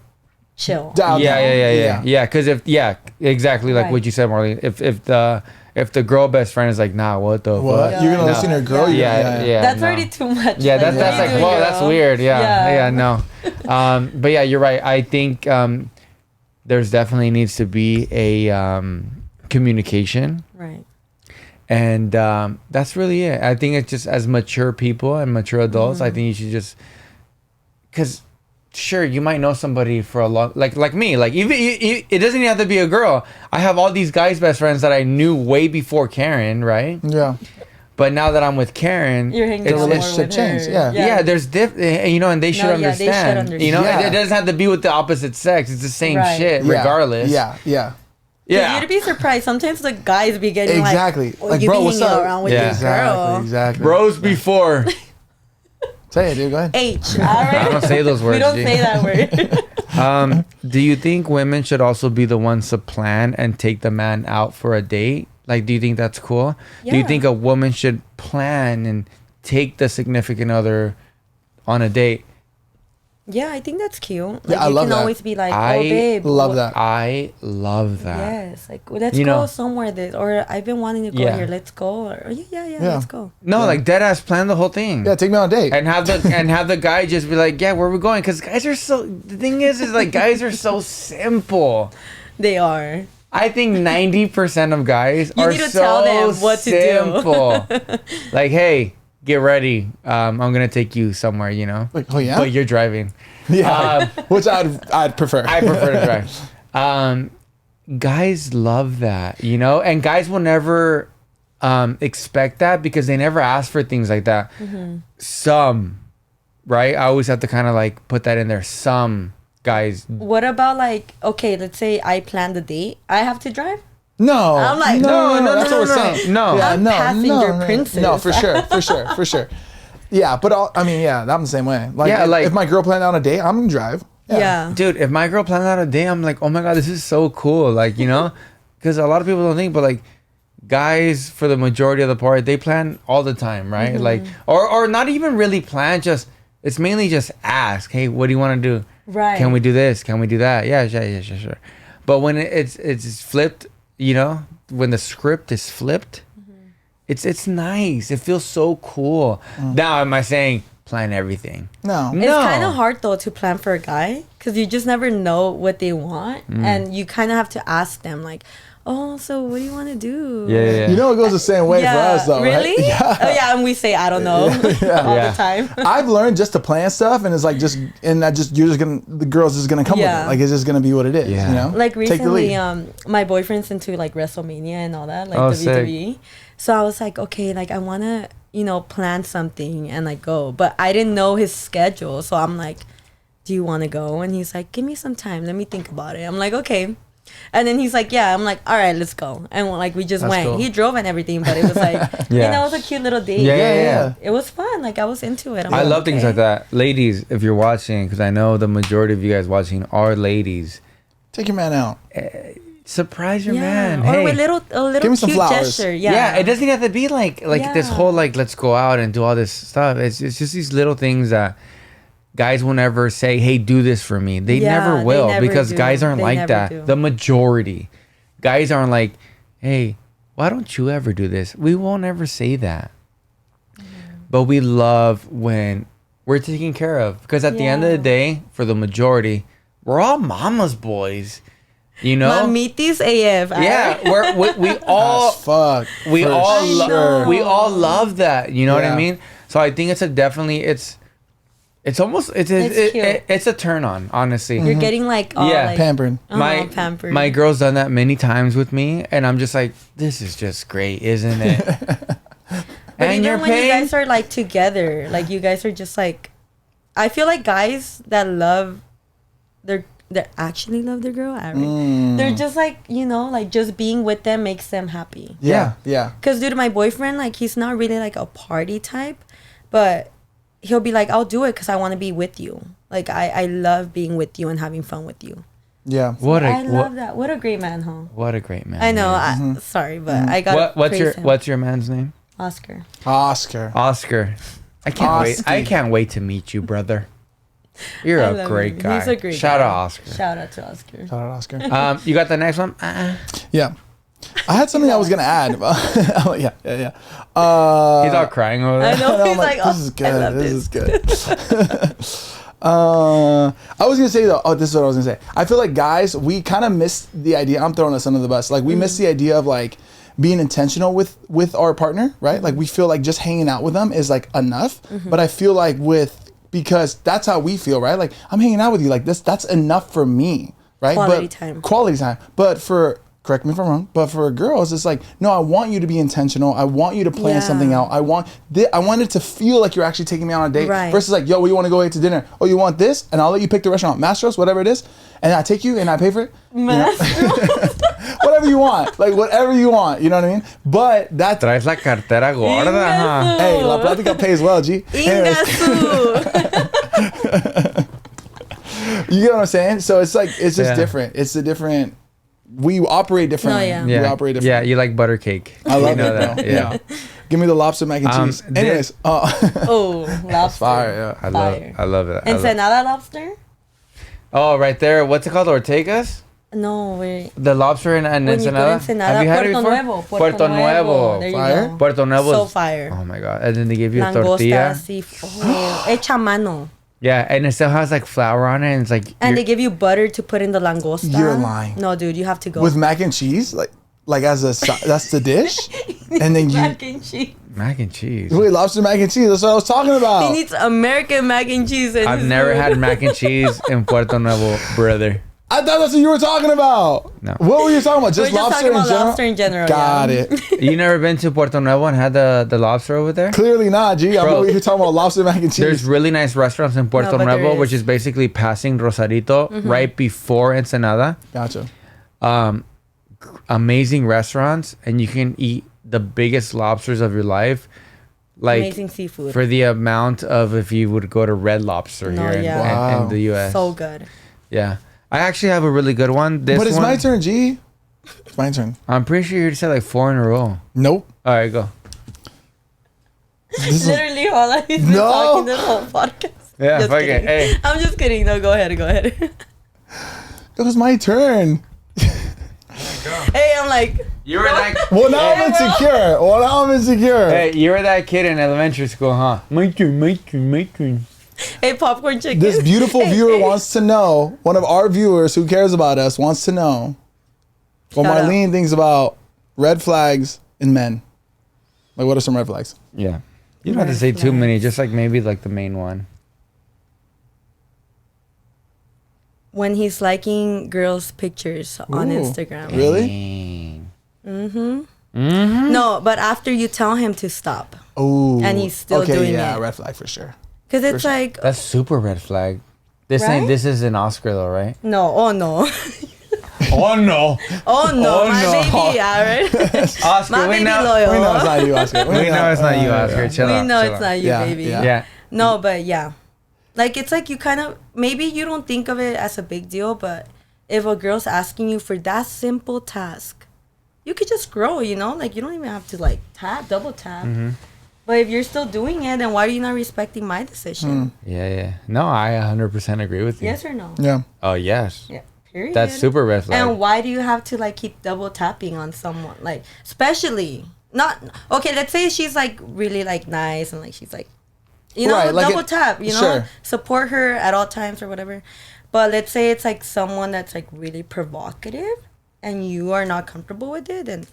chill.
Yeah. Because exactly like what you said, Marlene. If the girl best friend is like, nah, what the fuck?
You're gonna listen to a girl?
Yeah.
That's already too much.
Yeah, that's like, whoa, that's weird. Yeah, no. But yeah, you're right. I think there's definitely needs to be a communication.
Right.
And that's really it. I think it's just, as mature people and mature adults, I think you should just, because sure, you might know somebody for a long, like me, like even it doesn't even have to be a girl. I have all these guys' best friends that I knew way before Karen, right?
Yeah.
But now that I'm with Karen,
the
relationship changed. Yeah.
There's you know, and they should understand.
They should understand.
You know, it doesn't have to be with the opposite sex. It's the same shit, regardless.
Yeah.
You'd be surprised. Sometimes the guys be getting like, you
bro,
be
what's
hanging
up?
around with this girl.
Exactly.
Bros before.
Say it, dude. Go ahead.
H. All right.
I don't say those words.
We don't say that word.
Do you think women should also be the ones to plan and take the man out for a date? Like, do you think that's cool? Yeah. Do you think a woman should plan and take the significant other on a date?
Yeah, I think that's cute. Like,
yeah, I love that. You can
always be like, oh, babe.
Love that.
I love that.
Yes. Like, let's go somewhere. Or I've been wanting to go here. Let's go. Or, let's go.
No, like, dead ass plan the whole thing.
Yeah, take me on a date.
And have the guy just be like, yeah, where are we going? Because guys are the thing is like, guys are so simple.
They are.
I think 90% of guys
You
are
need to
so
tell them what to do.
simple. Like, hey, get ready. I'm gonna take you somewhere, you know.
Like, oh yeah,
But you're driving.
yeah, which I'd prefer.
I prefer to drive. Guys love that, you know, and guys will never expect that because they never ask for things like that. Some, right? I always have to kind of like put that in there. Some guys.
What about like, okay, let's say I plan the date. I have to drive?
No,
I'm like,
no,
no,
that's
no,
what we're
no.
saying.
No.
Yeah,
I'm passenger princess.
No, for sure. Yeah, but I mean, yeah, I'm the same way. Like,
Yeah, like-
if my girl planned out a date, I'm gonna drive.
Yeah.
Dude, if my girl planned out a day, I'm like, oh my God, this is so cool. Like, you know, because a lot of people don't think, but like, guys, for the majority of the part, they plan all the time, right? Like, or not even really plan, just, it's mainly just ask, hey, what do you want to do?
Right.
Can we do this? Can we do that? Yeah, sure. But when it's flipped, you know, when the script is flipped, it's nice. It feels so cool. Now, am I saying plan everything?
No.
It's kind of hard though to plan for a guy because you just never know what they want, and you kind of have to ask them like, "Oh, so what do you want to do?"
Yeah.
You know, it goes the same way for us, though,
really?
right? Yeah.
Oh yeah, and we say I don't know all
Yeah.
the time.
I've learned just to plan stuff, and it's like the girl's just gonna come with
Yeah.
it. Like, it's just gonna be what it is.
Yeah.
You know,
Like
Take the
recently,
lead.
my boyfriend's into like WrestleMania and all that, like
Oh,
WWE. So I was like, okay, like I wanna, plan something and like go, but I didn't know his schedule, so I'm like, do you want to go? And he's like, give me some time, let me think about it. I'm like, okay. And then he's like, yeah. I'm like, all right, let's go. And like we just
That's
went.
cool.
He drove and everything, but it was like,
Yeah.
it was a cute little date.
Yeah.
It was fun. Like I was into it. I'm
I
like,
love things
okay.
like that. Ladies, if you're watching, because I know the majority of you guys watching are ladies,
Take your man out.
surprise your
Yeah.
man.
Or
Hey,
with a little
Give me some
cute
flowers.
gesture.
yeah, it doesn't have to be like this
Yeah.
whole like let's go out and do all this stuff. It's just these little things that guys will never say, hey, do this for me. They
Yeah,
never
they
will
never
because
do.
guys aren't
They
like
never
that.
do.
The majority. Guys aren't like, hey, why don't you ever do this? We won't ever say that. But we love when we're taken care of. Because at the end of the
Yeah.
day, for the majority, we're all mama's boys. You know?
Mamitis AF.
Yeah, we all
As fuck.
we
For
all
sure.
we all love that. You know what I
Yeah.
mean? So I think it's almost
It's cute.
it's a turn on, honestly.
You're getting like all
Yeah.
like
Pampered.
pampered.
My girl's done that many times with me, and I'm just like, this is just great, isn't it?
But
and
even
you're
when you
paying.
guys are like together, like you guys are just like, I feel like guys that love they actually love their girl. They're just like like just being with them makes them happy.
Yeah.
Cause dude, my boyfriend, like he's not really like a party type, but he'll be like, I'll do it because I want to be with you. Like I love being with you and having fun with you.
Yeah.
I love that. What a great man, huh?
What a great man.
I know.
he is.
Sorry, but I got
What's your man's name?
Oscar.
Oscar.
I can't wait.
Oscar.
I can't wait to meet you, brother. You're
I
a
love
great
him.
guy.
He's a great
Shout
guy.
out Oscar.
Shout out to Oscar.
Shout out Oscar.
You got the next one?
Yeah. I had something I was gonna add. Yeah.
He's all crying over there.
I know.
I'm
He's like,
this is good.
I love
This
this.
is good. I was gonna say though. Oh, this is what I was gonna say. I feel like guys, we kind of miss the idea. I'm throwing us under the bus. Like we miss the idea of like being intentional with our partner, right? Like we feel like just hanging out with them is like enough. But I feel like because that's how we feel, right? Like I'm hanging out with you, like that's enough for me, right?
Quality time.
But correct me if I'm wrong, but for girls, it's like, no, I want you to be intentional. I want you to plan something out. I want it to feel like you're actually taking me on a date
Right.
versus like, yo, we want to go out to dinner. Oh, you want this? And I'll let you pick the restaurant, Mastros, whatever it is. And I take you and I pay for it. Whatever you want. Like whatever you want. You know what I mean? But that's,
Traes la cartera gorda, huh?
hey, La Plática pays well, G. Anyways,
Ingasu.
you get what I'm saying? So it's like, it's just
Yeah.
different. It's a different, we operate differently.
yeah.
We operate differently.
Yeah, you like butter cake.
I love
You know
it, bro.
that.
Yeah. Give me the lobster mac and cheese. Anyways,
Oh, lobster.
fire, yeah.
I
Fire.
love it.
Ensenada lobster?
Oh, right there. What's it called? Ortega's?
No, wait.
The lobster in
When you go to
Ensenada?
Ensenada,
Have you had it
Puerto
before?
Nuevo.
Puerto Nuevo.
There you
Fire.
go.
Puerto Nuevo.
So
is-
fire.
Oh my god! And then they give you a tortilla.
Langosta, hecha mano.
Yeah, and it still has like flour on it, and it's like.
And they give you butter to put in the langosta.
You're lying.
No, dude, you have to go.
With mac and cheese, like as that's the dish, and then
mac and cheese.
Mac and cheese.
Wait, lobster mac and cheese. That's what I was talking about.
He needs American mac and cheese.
I've never had mac and cheese in Puerto Nuevo, brother.
I thought that's what you were talking about.
No.
What were you talking about? Just
We're just
lobster
talking about
in general?
lobster in general.
Got
yeah.
it.
You never been to Puerto Nuevo and had the lobster over there?
Clearly not, G. I'm
Bro,
over here talking about lobster mac and cheese.
There's really nice restaurants in Puerto
No, but there
Nuevo,
is.
which is basically passing Rosarito right before Ensenada.
Gotcha.
Amazing restaurants, and you can eat the biggest lobsters of your life. Like
Amazing seafood.
for the amount of if you would go to Red Lobster
No,
here in,
yeah.
in the U.S.
So good.
Yeah, I actually have a really good one. This
But it's
one,
my turn, G. It's my turn.
I'm pretty sure you said like 4 in a row.
Nope.
All right, go.
This is,
Literally all I've been
No.
talking this whole podcast.
Yeah,
Just
fuck it.
kidding.
Hey,
I'm just kidding. No, go ahead.
it was my turn.
Hey, I'm like,
you were that.
Well, now I'm insecure. Well, now I'm insecure.
Hey, you were that kid in elementary school, huh? My turn, my turn, my turn.
hey, popcorn chicken.
This beautiful
Hey,
viewer
hey.
wants to know, one of our viewers who cares about us wants to know what
Shout out.
Marlene thinks about red flags in men. Like, what are some red flags?
Yeah, you don't have to
Red
say too
flags.
many. Just like maybe like the main one.
When he's liking girls' pictures on
Ooh.
Instagram.
Really?
No, but after you tell him to stop.
Oh.
And he's still doing
yeah,
it.
red flag for sure.
Because it's like,
That's super red flag. This ain't.
Right?
This is an Oscar though, right?
no, oh no.
Oh no,
Oh no,
Oh,
my
no.
baby, yeah, right?
Oscar.
My
we
baby
know.
loyal.
We know it's not you, Oscar.
We know it's not you, Oscar. Chill
We
out.
know
chill
it's
out.
not you,
Yeah,
baby.
yeah.
Yeah.
No, but yeah. Like, it's like you kind of, maybe you don't think of it as a big deal, but if a girl's asking you for that simple task, you could just scroll, you know? Like, you don't even have to, like, double tap.
Mm-hmm.
But if you're still doing it, then why are you not respecting my decision?
Yeah, yeah. No, I 100% agree with you.
Yes or no?
Yeah.
Oh yes.
Yeah. Period.
That's super red flag.
And why do you have to, like, keep double tapping on someone? Like, especially, not, okay, let's say she's, like, really, like, nice and, like, she's, like, you know,
Right, like
double
it-
tap, you know,
sure.
support her at all times or whatever. But let's say it's like someone that's like really provocative and you are not comfortable with it, then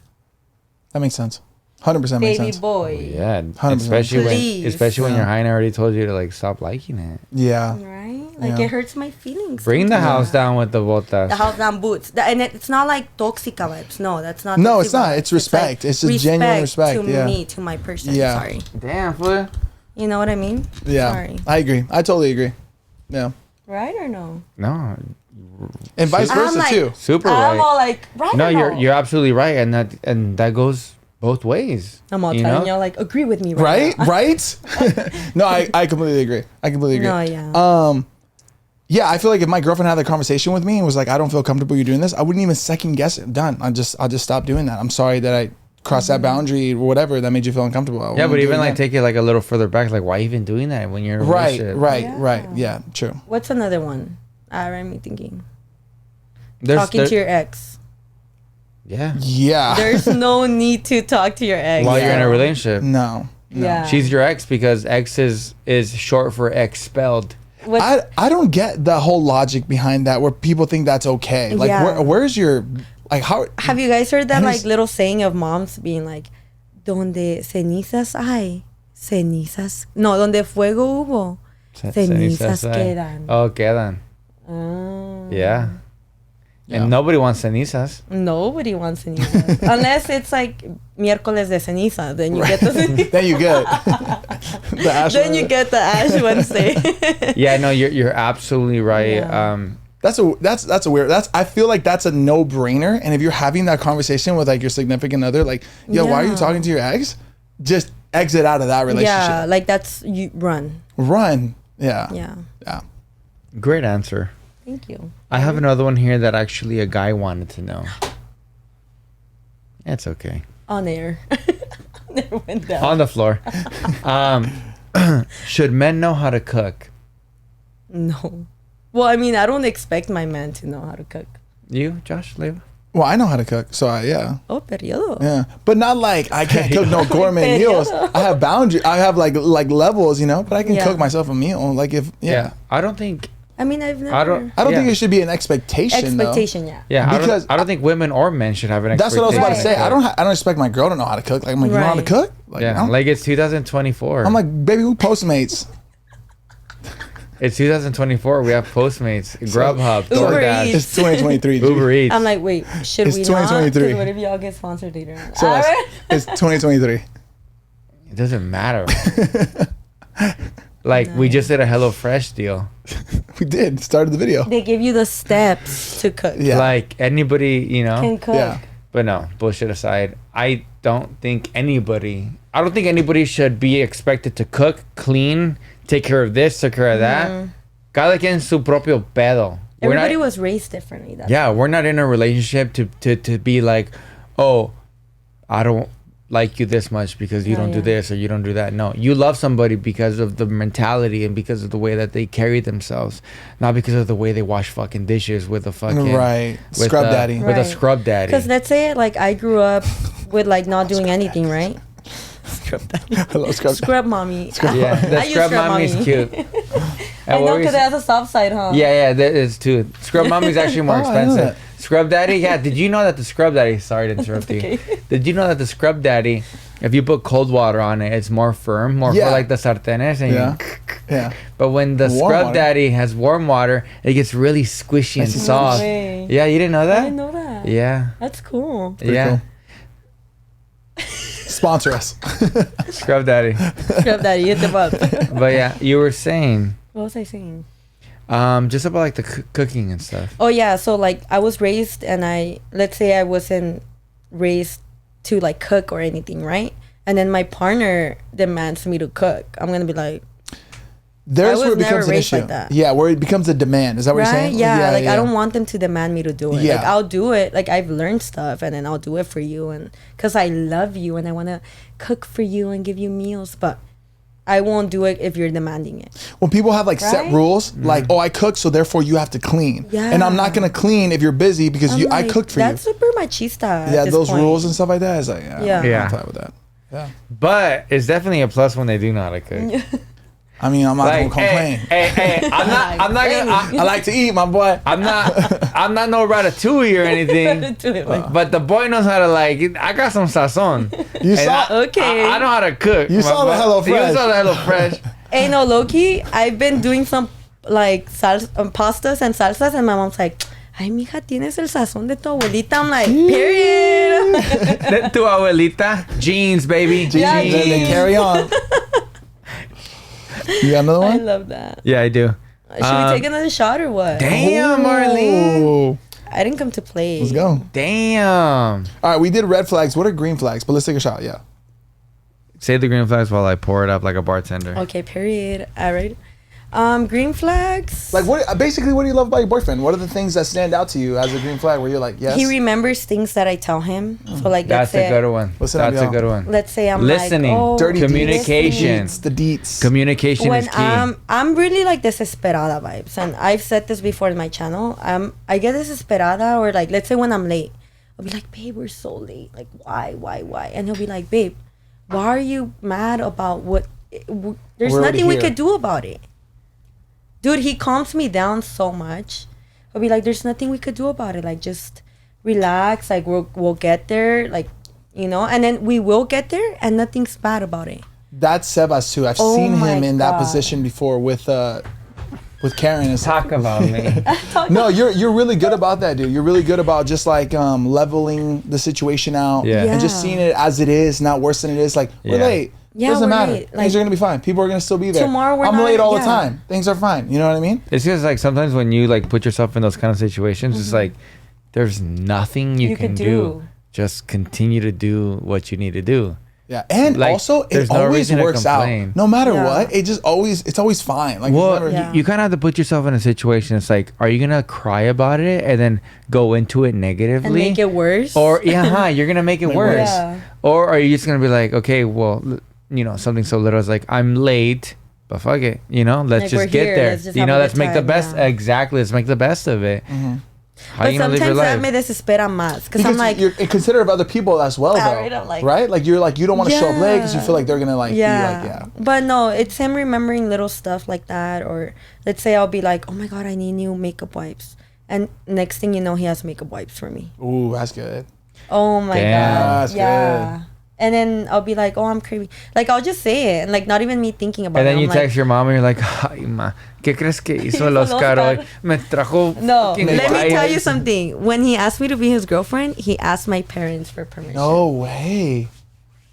That makes sense. 100% makes
baby
sense.
boy,
Yeah,
100%.
Please.
especially when
Yeah.
your hyena already told you to like stop liking it.
Yeah.
right? Like
Yeah.
it hurts my feelings.
Bring the
sometimes.
house down with the botas.
The house down boots. And it's not like toxica vibes. No, that's not.
No,
toxic
it's not.
vibes.
It's respect. It's just genuine respect,
to
yeah.
me, to my person.
Yeah.
Sorry.
Damn, fool.
You know what I mean?
Yeah.
Sorry.
I agree. I totally agree. Yeah.
Right or no?
No,
And vice
I'm
versa
like-
too.
super
I'm
right.
all like, right
No,
or
you're
no?
you're absolutely right, and that goes both ways.
I'm all
you
telling
know?
y'all like, agree with me
Right?
now.
Right? No, I completely agree. I completely agree.
No, yeah.
Yeah, I feel like if my girlfriend had a conversation with me and was like, I don't feel comfortable you doing this, I wouldn't even second guess it. Done. I'll just stop doing that. I'm sorry that I crossed that boundary or whatever that made you feel uncomfortable. I
Yeah,
wouldn't
but
do
even
it
like
again.
take it like a little further back. Like, why even doing that when you're in a
Right,
relationship?
right,
Yeah.
right. Yeah, true.
What's another one? Right, me thinking.
There's-
Talking
there-
to your ex.
Yeah.
Yeah.
There's no need to talk to your ex.
While you're in a
Yeah.
relationship,
No.
Yeah.
she's your ex because ex is short for expelled.
What's-
I don't get the whole logic behind that where people think that's okay. Like
Yeah.
where's your like how
have you guys heard that
And
like
it's-
little saying of moms being like, donde cenizas hay, cenizas. No, donde fuego hubo, cenizas quedan.
Oh, quedan.
Ah.
Yeah.
Yeah.
And nobody wants cenizas.
Nobody wants cenizas. Unless it's like miércoles de ceniza. Then you get the
then you get the ash
then you get the Ash Wednesday.
Yeah, no, you're absolutely right.
Yeah.
That's a weird I feel like that's a no-brainer. And if you're having that conversation with like your significant other, like, yo, why are you
Yeah.
talking to your ex? Just exit out of that relationship.
Yeah, like that's you run.
Run. Yeah.
Yeah.
Yeah.
Great answer.
Thank you.
I have another one here that actually a guy wanted to know. It's okay.
On air. Never went down.
On the floor. Should men know how to cook?
No. Well, I mean, I don't expect my man to know how to cook.
You, Josh, Leva?
Well, I know how to cook, so yeah.
Oh, periodo.
Yeah, but not like I can't cook no gourmet meals. I have boundaries. I have like levels, you know. But I can cook myself a meal. Like if
I don't think.
I mean, I've never.
I don't think it should be an expectation.
Yeah,
because
I don't think women or men should have an
that's
expectation.
what I was about to say. I don't expect my girl to know how to cook. Like I'm like, you know how to cook? Like,
yeah, like it's 2024.
I'm like, baby, who Postmates?
It's 2024. We have Postmates, Grubhub,
Uber
DoorDash.
Eats.
It's 2023. G.
Uber Eats.
I'm like, wait, should
It's
we not?
2023.
'Cause what if y'all get sponsored later on?
So it's 2023.
It doesn't matter. Like we just did a HelloFresh deal.
We did. Started the video.
They give you the steps to cook.
Yeah.
Like anybody, you know.
Can cook.
Yeah.
But no, bullshit aside, I don't think anybody should be expected to cook, clean, take care of this, take care of that. Cada quien su propio pedo.
Everybody was raised differently.
We're not in a relationship to be like, oh, I don't like you this much because you don't do this or you don't do that. No, you love somebody because of the mentality and because of the way that they carry themselves, not because of the way they wash fucking dishes with a fucking
scrub daddy.
With a scrub daddy.
Because let's say like I grew up with like not doing anything, right? Scrub daddy.
Hello,
Scrub mommy.
Yeah, the
I use
scrub mommy's cute.
I know because it has a soft side, huh?
Yeah, that is too. Scrub mommy's actually more expensive. Scrub daddy, did you know that the scrub daddy, sorry to interrupt you. Did you know that the scrub daddy, if you put cold water on it, it's more firm, more for like the sartenes. And But when the scrub daddy has warm water, it gets really squishy and soft. Yeah, you didn't know that?
I didn't know that.
Yeah.
That's cool.
Yeah.
Cool. Sponsor us.
Scrub daddy.
Scrub daddy, hit them up.
But yeah, you were saying.
What was I saying?
Just about like the cooking and stuff.
Oh yeah, so like I was raised, and let's say I wasn't raised to like cook or anything, right? And then my partner demands me to cook. I'm gonna be like,
There's where it becomes an issue.
like
yeah, where it becomes a demand. Is that what you're saying?
Yeah, I don't want them to demand me to do it.
Yeah.
Like I'll do it. Like I've learned stuff, and then I'll do it for you, and because I love you and I want to cook for you and give you meals, but I won't do it if you're demanding it.
When people have like set rules, like, oh, I cook, so therefore you have to clean. Yeah. And I'm not gonna clean if you're busy because I cooked for you.
That's super machista.
Yeah, those rules and stuff like that is like, I'm fine with that. Yeah.
But it's definitely a plus when they do know how to cook.
I mean, I'm not gonna complain.
Hey, I'm not gonna.
I like to eat, my boy.
I'm not no ratatouille or anything. But the boy knows how to like. I got some sazon.
You saw?
I know how to cook.
You saw the HelloFresh.
You saw the HelloFresh.
Hey, no, low-key, I've been doing some like pastas and salsas, and my mom's like, ay, mija, tienes el sazón de tu abuelita. I'm like, period.
Tu abuelita. Jeans, baby.
Jeans. Yeah, they carry on. You got another one?
I love that.
Yeah, I do.
Should we take another shot or what?
Damn, Marlene.
I didn't come to play.
Let's go.
Damn.
All right, we did red flags. What are green flags? But let's take a shot. Yeah.
Say the green flags while I pour it up like a bartender.
Okay, period. All right. Green flags.
Like what? Basically, what do you love about your boyfriend? What are the things that stand out to you as a green flag? Where you're like, yes.
He remembers things that I tell him. So like,
that's a good one. That's a good one.
Let's say I'm
listening,
like, oh,
dirty
communication,
the deets.
Communication
when
is key.
I'm really like desesperada vibes, and I've said this before in my channel. I get desesperada, or like, let's say when I'm late, I'll be like, babe, we're so late. Like, why? And he'll be like, babe, why are you mad about what? There's nothing we could do about it. Dude, he calms me down so much. I'll be like, there's nothing we could do about it. Like, just relax. Like, we'll get there. Like, you know, and then we will get there, and nothing's bad about it.
That's Sebas too. I've seen him in that position before with Karen.
Talk about me.
No, you're really good about that, dude. You're really good about just like leveling the situation out and just seeing it as it is, not worse than it is. Like, we're late.
Yeah,
doesn't matter.
Late.
Things are gonna be fine. People are gonna still be there.
Tomorrow
I'm late all the time. Things are fine. You know what I mean?
It's just like sometimes when you like put yourself in those kind of situations, it's like there's nothing you can do. Just continue to do what you need to do.
Yeah, and like, also it always works out. No matter what, it's always fine. Like,
you kind of have to put yourself in a situation. It's like, are you gonna cry about it and then go into it negatively
and make it worse,
or you're gonna make it worse, or are you just gonna be like, okay, well, you know, something so little as like, I'm late, but fuck it, you know, let's just get there. Let's make the best. Exactly, let's make the best of it. How you gonna live your
sometimes that
life?
me desespera más. Because I'm like...
you're considerate of other people as well, though.
I'm like,
right? Like, you're like, you don't want to show up late because you feel like they're going to, like, be like,
yeah. But no, it's him remembering little stuff like that. Or let's say I'll be like, oh my God, I need new makeup wipes. And next thing you know, he has makeup wipes for me.
Ooh, that's good.
Oh my
Damn.
God.
That's
yeah.
good.
And then I'll be like, oh, I'm craving. Like, I'll just say it. And, like, not even me thinking about it.
And then
I'm
you
like,
text your mom and you're like, ay, ma, ¿qué crees que hizo el Oscar hoy? Me trajo
no,
fucking
let me tell you
wipes."
something. When he asked me to be his girlfriend, he asked my parents for permission.
No way.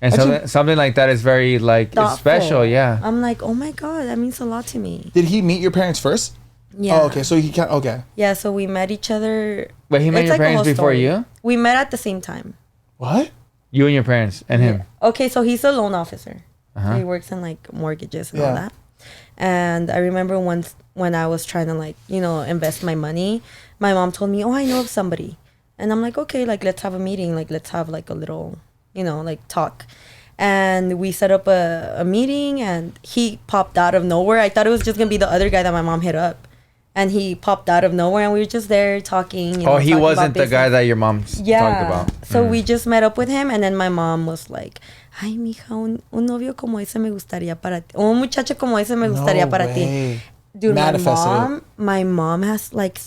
And something like that is very, like, it's
Thoughtful.
special, yeah.
I'm like, oh my God, that means a lot to me.
Did he meet your parents first?
Yeah.
Oh, okay. So he can't. Okay.
Yeah, so we met each other.
But he met
It's
your
like a
parents
whole
before
story.
you?
We met at the same time.
What?
You and your parents and him.
Okay, so he's a loan officer.
Uh-huh.
He works in like mortgages and all
Yeah.
that. And I remember once when I was trying to like, you know, invest my money, my mom told me, oh, I know of somebody. And I'm like, okay, like let's have a meeting. Like let's have like a little, you know, like talk. And we set up a meeting and he popped out of nowhere. I thought it was just going to be the other guy that my mom hit up. And he popped out of nowhere and we were just there talking. You know,
He
talking
wasn't
about
the guy
business.
that your mom talked about.
So we just met up with him and then my mom was like, ay, mija, un novio como ese me gustaría para ti. Un muchacho como ese me gustaría
No
para ti.
way.
Dude,
Manifested
my mom has like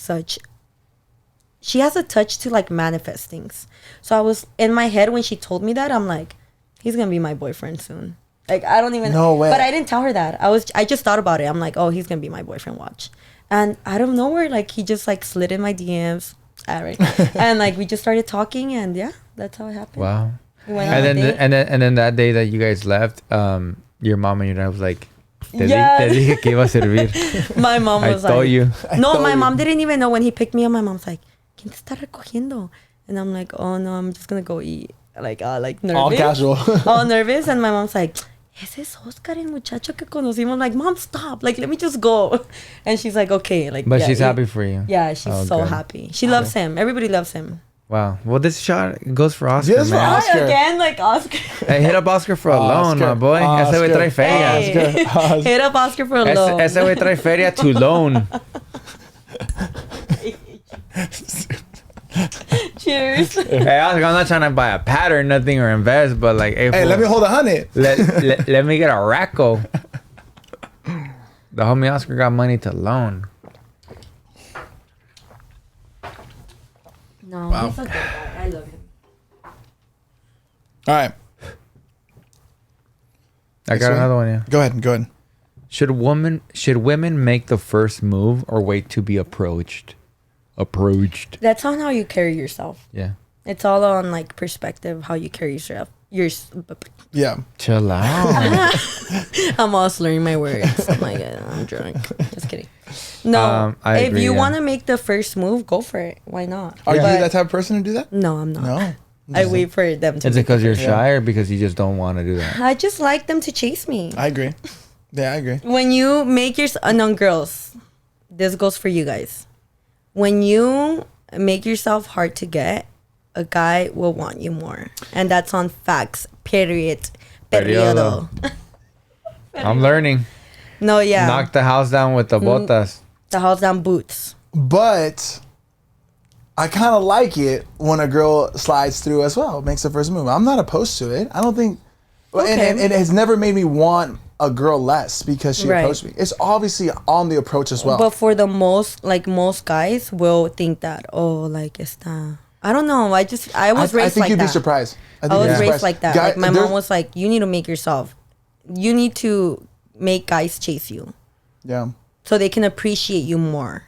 she has a touch to like manifest things. So I was in my head when she told me that, I'm like, he's going to be my boyfriend soon. Like, I don't even...
No way.
But I didn't tell her that. I just thought about it. I'm like, oh, he's going to be my boyfriend, watch. And out of nowhere, like, he just, like, slid in my DMs. All right. And, like, we just started talking, and, yeah, that's how it happened.
Wow.
We went on a
And
date.
then that day that you guys left, your mom and your dad was like, te
Yeah.
dije que iba a servir.
My mom
I
was like...
told you.
No,
told
my
you.
mom didn't even know when he picked me up. My mom's like, ¿Quién te está recogiendo? And I'm like, oh, no, I'm just going to go eat. Like nervous.
All casual.
All nervous. And my mom's like, ese es Oscar, el muchacho que conocimos. I'm like, Mom, stop. Like, let me just go. And she's like, okay. Like,
But
yeah,
she's happy for you.
Yeah, she's so
good.
happy. She loves him. Everybody loves him.
Wow. Well, this shot goes for Oscar,
Yes, for
man.
Oscar.
Again, like Oscar.
Hey, hit up Oscar for a loan,
Oscar.
my boy. Ese güey trae feria.
Hey. Hit up Oscar for a loan.
Ese güey trae feria to loan.
Cheers.
Hey, Oscar, I'm not trying to buy a pad or nothing or invest, but like, hey,
Hey, let me hold 100.
let me get a racko. The homie Oscar got money to loan.
No,
Wow.
he's a good guy. I love him.
All right.
I got another one, yeah.
Go ahead.
Should women make the first move or wait to be approached?
That's on how you carry yourself.
Yeah.
It's all on like perspective, how you carry yourself.
Yeah.
Chill out.
I'm all slurring my words. I'm like, I'm drunk. Just kidding. No,
I
if
agree,
you
yeah.
want to make the first move, go for it. Why not?
Are you
But-
that type of person to do that?
No, I'm not.
No.
I wait for them to.
Is it because you're shy or because you just don't want to do that?
I just like them to chase me.
I agree. Yeah, I agree.
When you make your no girls, this goes for you guys. When you make yourself hard to get, a guy will want you more, and that's on facts. Period.
Periodo. I'm learning.
No, yeah.
Knock the house down with the botas.
The house down boots.
But I kind of like it when a girl slides through as well, makes the first move. I'm not opposed to it. I don't think,
Okay.
and it has never made me want a girl less because she
Right.
approached me. It's obviously on the approach as well.
But for the most guys will think that, oh, like esta. I don't know. I was
I
raised
think
like
you'd
that.
be surprised.
I
think
was
you'd be
raised
surprised.
like that.
Guy-
Like my
there's-
mom was like, you need to make yourself. You need to make guys chase you
Yeah.
so they can appreciate you more.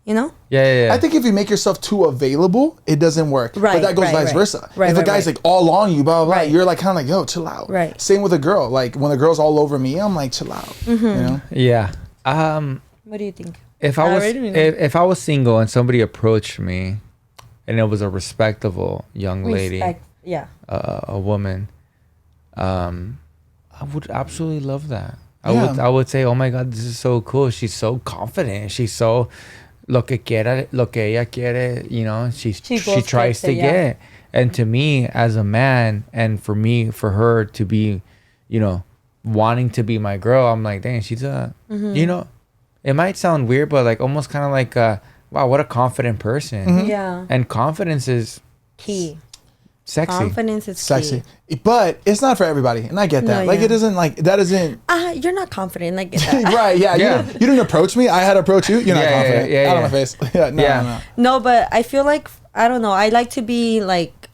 You know?
Yeah.
I think if you make yourself too available, it doesn't work.
Right,
But that goes
right,
vice
right.
versa.
Right,
if a
right,
guy's
right.
like all on you, blah, blah, blah,
Right.
you're like kind of like, yo, chill out.
Right.
Same with a girl. Like when a girl's all over me, I'm like, chill out. You know?
Yeah.
What do you think?
If I was if I was single and somebody approached me, and it was a respectable young lady,
Respect. Yeah.
a woman, I would absolutely love that.
Yeah.
I would say, oh my God, this is so cool. She's so confident. She's so lo que ella quiere, you know, she
goes
tries
for
to
it, yeah.
get. And to me as a man, and for her to be, you know, wanting to be my girl, I'm like, dang, she's a,
Mm-hmm.
you know, it might sound weird, but like almost kind of like wow, what a confident person.
Mm-hmm.
Yeah.
And confidence is
Key.
sexy.
Confidence is
Sexy.
key.
But it's not for everybody. And I get that.
No,
like,
yeah.
it isn't like, that isn't.
You're not confident. I get that.
Right, yeah.
Yeah.
You didn't approach me. I had to approach you. You're not
Yeah,
confident.
yeah,
Out
yeah.
of my face. Yeah, no,
Yeah.
no.
No, but I feel like, I don't know. I like to be like,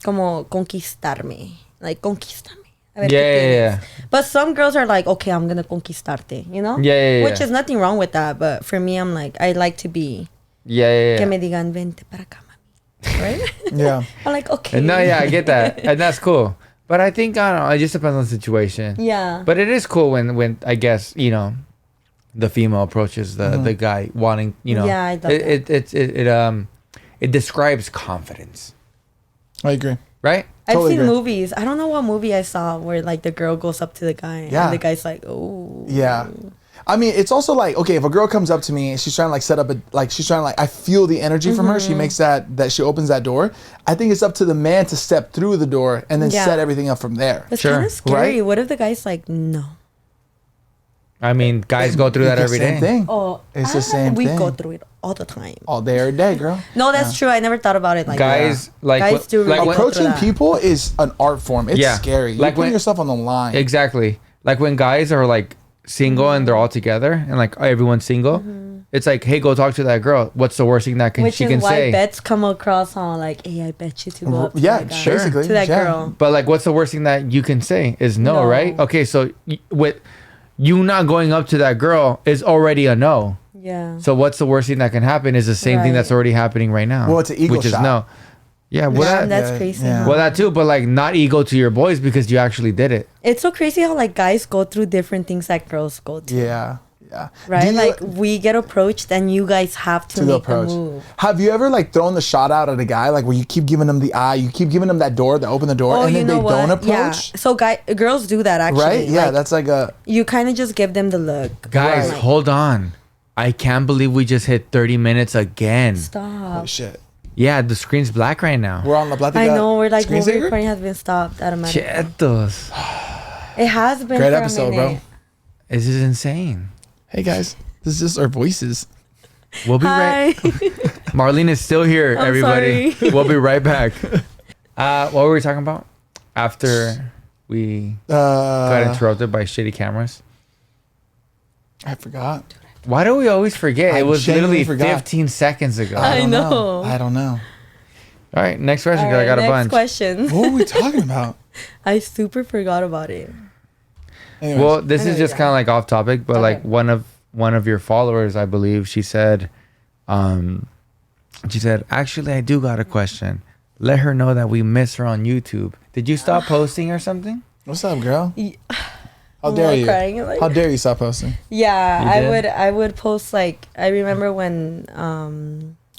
como conquistarme. Like, conquistame. A ver qué
Yeah.
tienes. But some girls are like, okay, I'm going to conquistarte, you know?
Yeah.
Which is nothing wrong with that. But for me, I'm like, I like to be,
Yeah.
que me digan, vente para acá, mami. Right?
Yeah.
I'm like, okay.
No, yeah, I get that. And that's cool. But I think, I don't know, it just depends on the situation.
Yeah.
But it is cool when I guess, you know, the female approaches the guy wanting, you know.
Yeah, I love
it describes confidence,
I agree.
right?
I've
Totally
seen
agree.
movies. I don't know what movie I saw where like the girl goes up to the guy
Yeah.
and the guy's like, oh.
Yeah. I mean, it's also like, okay, if a girl comes up to me and she's trying to like set up I feel the energy from her. She makes that she opens that door. I think it's up to the man to step through the door and then
Yeah.
set everything up from there.
It's
Sure.
kind of scary.
Right?
What if the guy's like, no?
I mean, guys go through that
It's
every
the same
day.
thing.
Oh,
It's the same
we
thing.
go through it all the time.
All day, every day, girl.
No, that's true. I never thought about it like
Guys,
that.
like,
Guys do
like
really
when-
go through
Approaching
that.
people is an art form. It's
Yeah.
scary. You're
Like
putting
when-
yourself on the line.
Exactly. Like when guys are like single and they're all together and like everyone's single, it's like, hey, go talk to that girl. What's the worst thing that
Which
she
is
can
why
say?
bets come across on like, hey, I bet you to go up to
Yeah,
that guy.
sure.
basically.
To that
yeah.
girl.
But like, what's the worst thing that you can say is no,
No.
right? Okay, so with you not going up to that girl is already a no.
Yeah.
So what's the worst thing that can happen is the same thing
Right.
that's already happening right now.
Well, it's an ego
which is
shot.
no. Yeah, well,
Yeah,
that,
That's
Yeah,
crazy.
yeah.
huh?
well, that too, but like not ego to your boys because you actually did it.
It's so crazy how like guys go through different things that girls go through.
Yeah. Yeah.
Right?
Do you-
Like we get approached and you guys have to
to the
make a
approach.
move.
Have you ever like thrown the shot out at a guy like where you keep giving him the eye, you keep giving him that door, that open the door,
Oh,
and
you
then they
know what?
don't approach?
Yeah. So girls do that actually.
Right? Yeah,
Like,
that's like a
you kind of just give them the look.
Guys,
Right.
hold on. I can't believe we just hit 30 minutes again.
Stop.
oh shit.
Yeah, the screen's black right now.
We're on La Platica.
I know we're like movie
screensaver?
recording has been stopped automatically.
Chetos.
It has been
Great
for
episode,
a
bro.
minute.
This is insane.
Hey guys, this is just our voices.
We'll be right.
Hi.
Marlene is still here,
I'm
everybody.
sorry.
We'll be right back. What were we talking about? After we got interrupted by shitty cameras.
I forgot.
Why do we always forget?
I
It was
genuinely
literally
forgot.
15 seconds ago.
I
don't
know.
I don't know.
All right, next question.
All
'cause I
right,
got a
next
bunch.
question.
What were we talking about?
I super forgot about it.
Anyways,
Well, this is
Anyway,
just
yeah.
kind of like off topic, but like
Okay.
one of your followers, I believe, she said, actually, I do got a question. Let her know that we miss her on YouTube. Did you stop posting or something?
what's up, girl?
Ye-
How
I'm
dare
all
you?
crying, like-
How dare you stop posting?
Yeah,
You did?
I would post like I remember when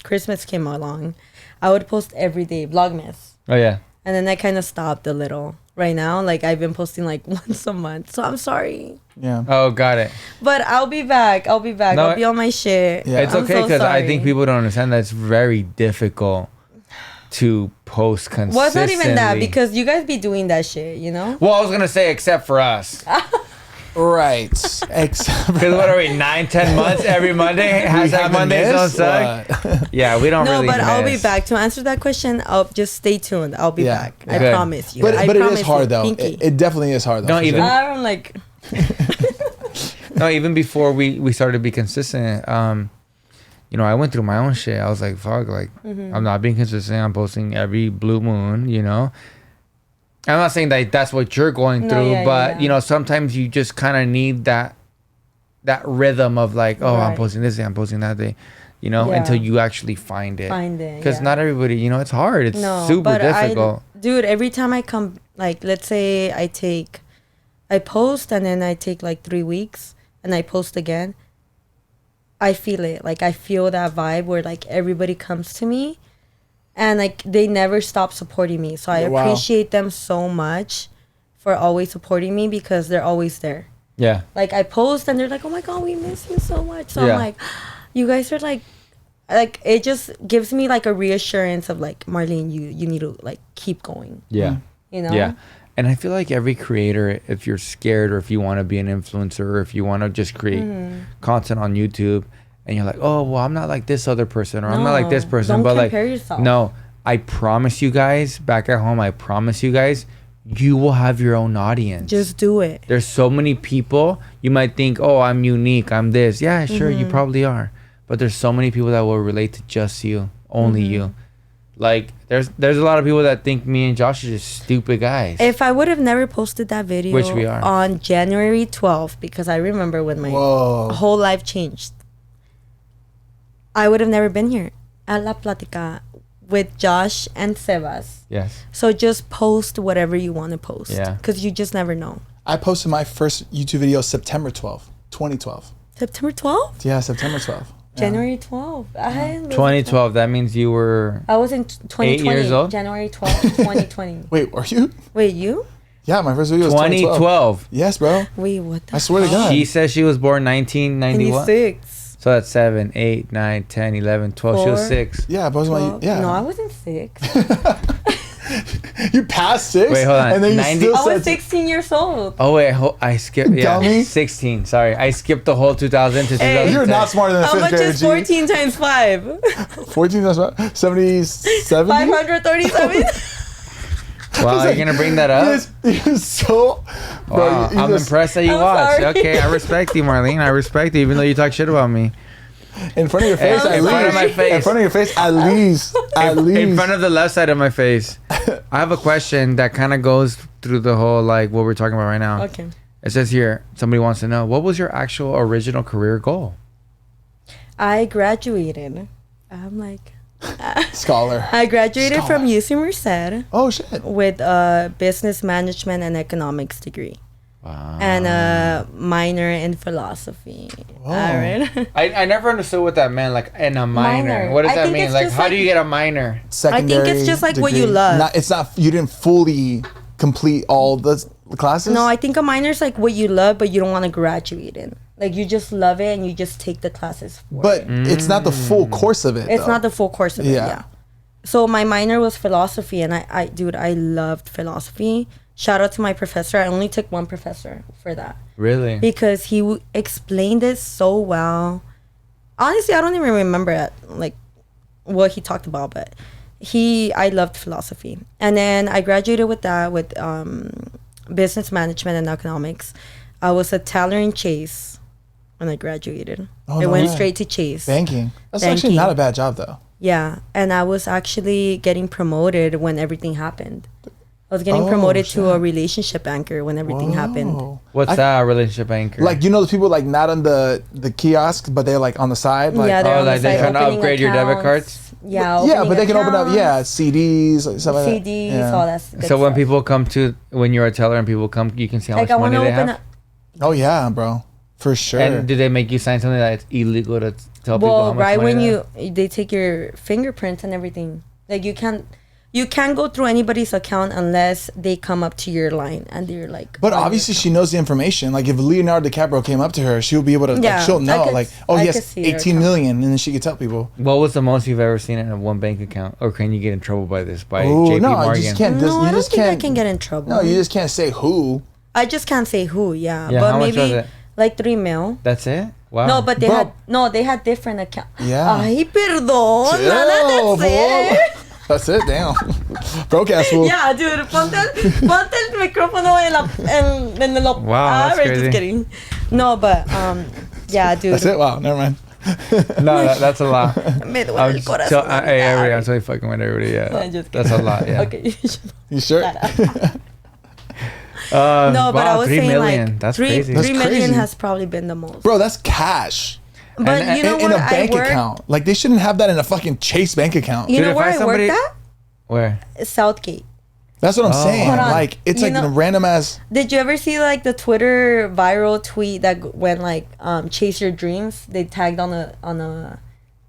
Christmas came along, I would post every day Vlogmas,
Oh yeah.
and then I kind of stopped a little. Right now, like I've been posting like once a month, so I'm sorry,
Yeah.
Oh, got it.
but I'll be back. I'll be back.
No,
I'll be on my shit.
Yeah.
It's
I'm
okay
so
because I think
sorry.
people don't understand that it's very difficult to post consistently.
Well, it's not even that because you guys be doing that shit, you know.
Well, I was gonna say except for us.
Right. Except
Because what are we, 9-10 months every Monday? Hashtag Mondays don't suck. Yeah, we don't
No,
really
but I'll be
miss.
back to answer that question. I'll just stay tuned. I'll be
Yeah.
back. I
Good.
promise you.
But
I
it
promise
is hard
you.
though.
Pinky.
It definitely is hard though.
Don't
for
even-
sure.
I don't like.
No, even before we started to be consistent, you know, I went through my own shit. I was like, fuck, like,
Mm-hmm.
I'm not being consistent. I'm posting every blue moon, you know. I'm not saying that that's what you're going
No,
through,
yeah,
but,
yeah.
you know, sometimes you just kind of need that rhythm of like, oh, I'm
Right.
posting this day, I'm posting that day, you know,
Yeah.
until you actually find it.
Find it,
Because
yeah.
not everybody, you know, it's hard. It's
No,
super
but
difficult.
dude, every time I come, like, let's say I post and then I take like 3 weeks and I post again. I feel it. Like, I feel that vibe where like everybody comes to me and like they never stop supporting me. So I
Wow.
appreciate them so much for always supporting me because they're always there.
Yeah.
Like I post and they're like, oh my God, we miss you so much. So
Yeah.
I'm like, you guys are like it just gives me like a reassurance of like, Marlene, you need to like keep going,
Yeah.
you know?
Yeah. And I feel like every creator, if you're scared or if you want to be an influencer or if you want to just create content on YouTube, and you're like, oh, well, I'm not like this other person, or I'm not like this person.
Don't
but
compare
like,
yourself.
no, I promise you guys, back at home, I promise you guys, you will have your own audience.
Just do it.
There's so many people. You might think, oh, I'm unique, I'm this. Yeah, sure, you probably are. But there's so many people that will relate to just you, only you. Like, there's a lot of people that think me and Josh are just stupid guys.
If I would have never posted that video
Which we are.
on January 12th, because I remember when my whole life changed, I would have never been here at La Platica with Josh and Sebas.
Yes.
So just post whatever you want to post.
Yeah.
Because you just never know.
I posted my first YouTube video September 12th, 2012.
September 12th?
Yeah, September 12th.
January 12th.
2012, that means you were...
I was in 2020.
8 years old?
January 12th, 2020.
Wait, were you?
Wait, you?
Yeah, my first video was
2012.
Yes, bro.
Wait, what the
I swear to God.
She says she was born 1991.
96.
So that's 7, 8, 9, 10, 11, 12. She was
4.
6.
Yeah, but yeah.
No, I wasn't 6.
You passed 6?
Wait, hold on.
And then you
90
still
I was
said
16 years old.
Oh, wait. I skipped. Yeah,
Dummy.
16. Sorry. I skipped the whole 2000 to 2010.
you're not smarter than a
How
fifth
much
grader.
is 14 times 5?
14, that's right. 77?
537?
Wow, you're going to bring that up?
You're so... Bro,
Wow,
you
I'm
just-
impressed that you
I'm
watched.
sorry.
Okay, I respect you, Marlene. I respect you, even though you talk shit about me.
In front of your face,
I'm
at
sorry.
least.
In front of my face.
In front of your face, at least. At least.
In front of the left side of my face. I have a question that kind of goes through the whole, like, what we're talking about right now.
Okay.
It says here, somebody wants to know, what was your actual original career goal?
I graduated. I'm like...
Scholar.
I graduated from UC Merced
Oh, shit.
with a business management and economics degree.
Wow.
And a minor in philosophy. All right.
I never understood what that meant, like, in a minor.
Minor.
What does
I
that
think
mean?
it's
Like,
just
how
like-
do you get a minor?
Secondary
it's just like what
degree.
you love.
It's not, you didn't fully complete all the classes?
No, I think a minor is like what you love, but you don't want to graduate in. Like, you just love it and you just take the classes for
But
it.
it's not the full course of it,
It's
though.
not the full course of it,
Yeah.
yeah. So my minor was philosophy, and I loved philosophy. Shout out to my professor. I only took one professor for that.
Really?
Because he explained it so well. Honestly, I don't even remember it, like what he talked about, but I loved philosophy. And then I graduated with that, with business management and economics. I was a teller in Chase when I graduated.
Oh,
I
no
went
way.
straight to Chase.
Banking. That's actually
Banking.
not a bad job, though.
Yeah, and I was actually getting promoted when everything happened. I was getting
Oh,
promoted to a
shit.
relationship anchor when everything happened.
Whoa.
What's that relationship anchor?
Like, you know the people, like, not on the kiosk, but they're, like, on the side? Like,
Yeah, they're
Oh,
on the
like they're
side
trying to
opening
upgrade your debit
accounts. Yeah,
yeah, but they can open up,
accounts,
CDs, like, stuff like that.
CDs,
Yeah.
all that good
so when
stuff.
people come to, when you're a teller and people come, you can see how
Like, I
much
want
money
to
they
open
have?
a...
Oh, yeah, bro. For sure.
And do they make you sign something that it's illegal to tell people how
Well,
much
right
money
when
they have?
they take your fingerprints and everything. Like, you can't go through anybody's account unless they come up to your line and they're like...
But
on your
obviously,
account.
she knows the information. Like, if Leonardo DiCaprio came up to her, she'll be able to,
Yeah,
like, she'll
I
know,
could-
like, oh,
I
he
could
has
see her
18
account.
million, and then she could tell people.
What was the most you've ever seen in a one bank account? Or can you get in trouble by this? By
Oh,
JP
no,
Morgan?
you just can't.
No,
you
I don't
just
think I
can't,
can get in trouble.
No, you just can't say who.
I just can't say who, yeah.
Yeah,
but
how much was
maybe
it?
like 3 mil.
That's it? Wow.
No, but
Bro.
they had different accounts.
Yeah.
Ay, perdón.
Chill,
Nada, that's it.
That's it, damn. Broke ass fool.
Yeah, dude, ponte el micrófono en el
Wow, that's crazy.
Just kidding. No, but yeah, dude.
That's it? Wow, never mind.
No, that's a lot.
Me duele el corazón.
I'm totally fucking with everybody. Yeah,
I'm just
that's a lot. Yeah.
Okay.
You sure?
No, but I was
3
saying
million.
like
That's
3
crazy.
That's
3 million
crazy.
has probably been the most.
Bro, that's cash.
But
and-
you know
in
what?
a bank
I worked,
account. Like, they shouldn't have that in a fucking Chase bank account.
You
Dude,
know
if
where
I
I
somebody-
worked at?
Where?
Southgate.
That's what I'm saying.
Hold on.
Like, it's
You
like
know-
the random ass.
Did you ever see like the Twitter viral tweet that went like chase your dreams? They tagged on a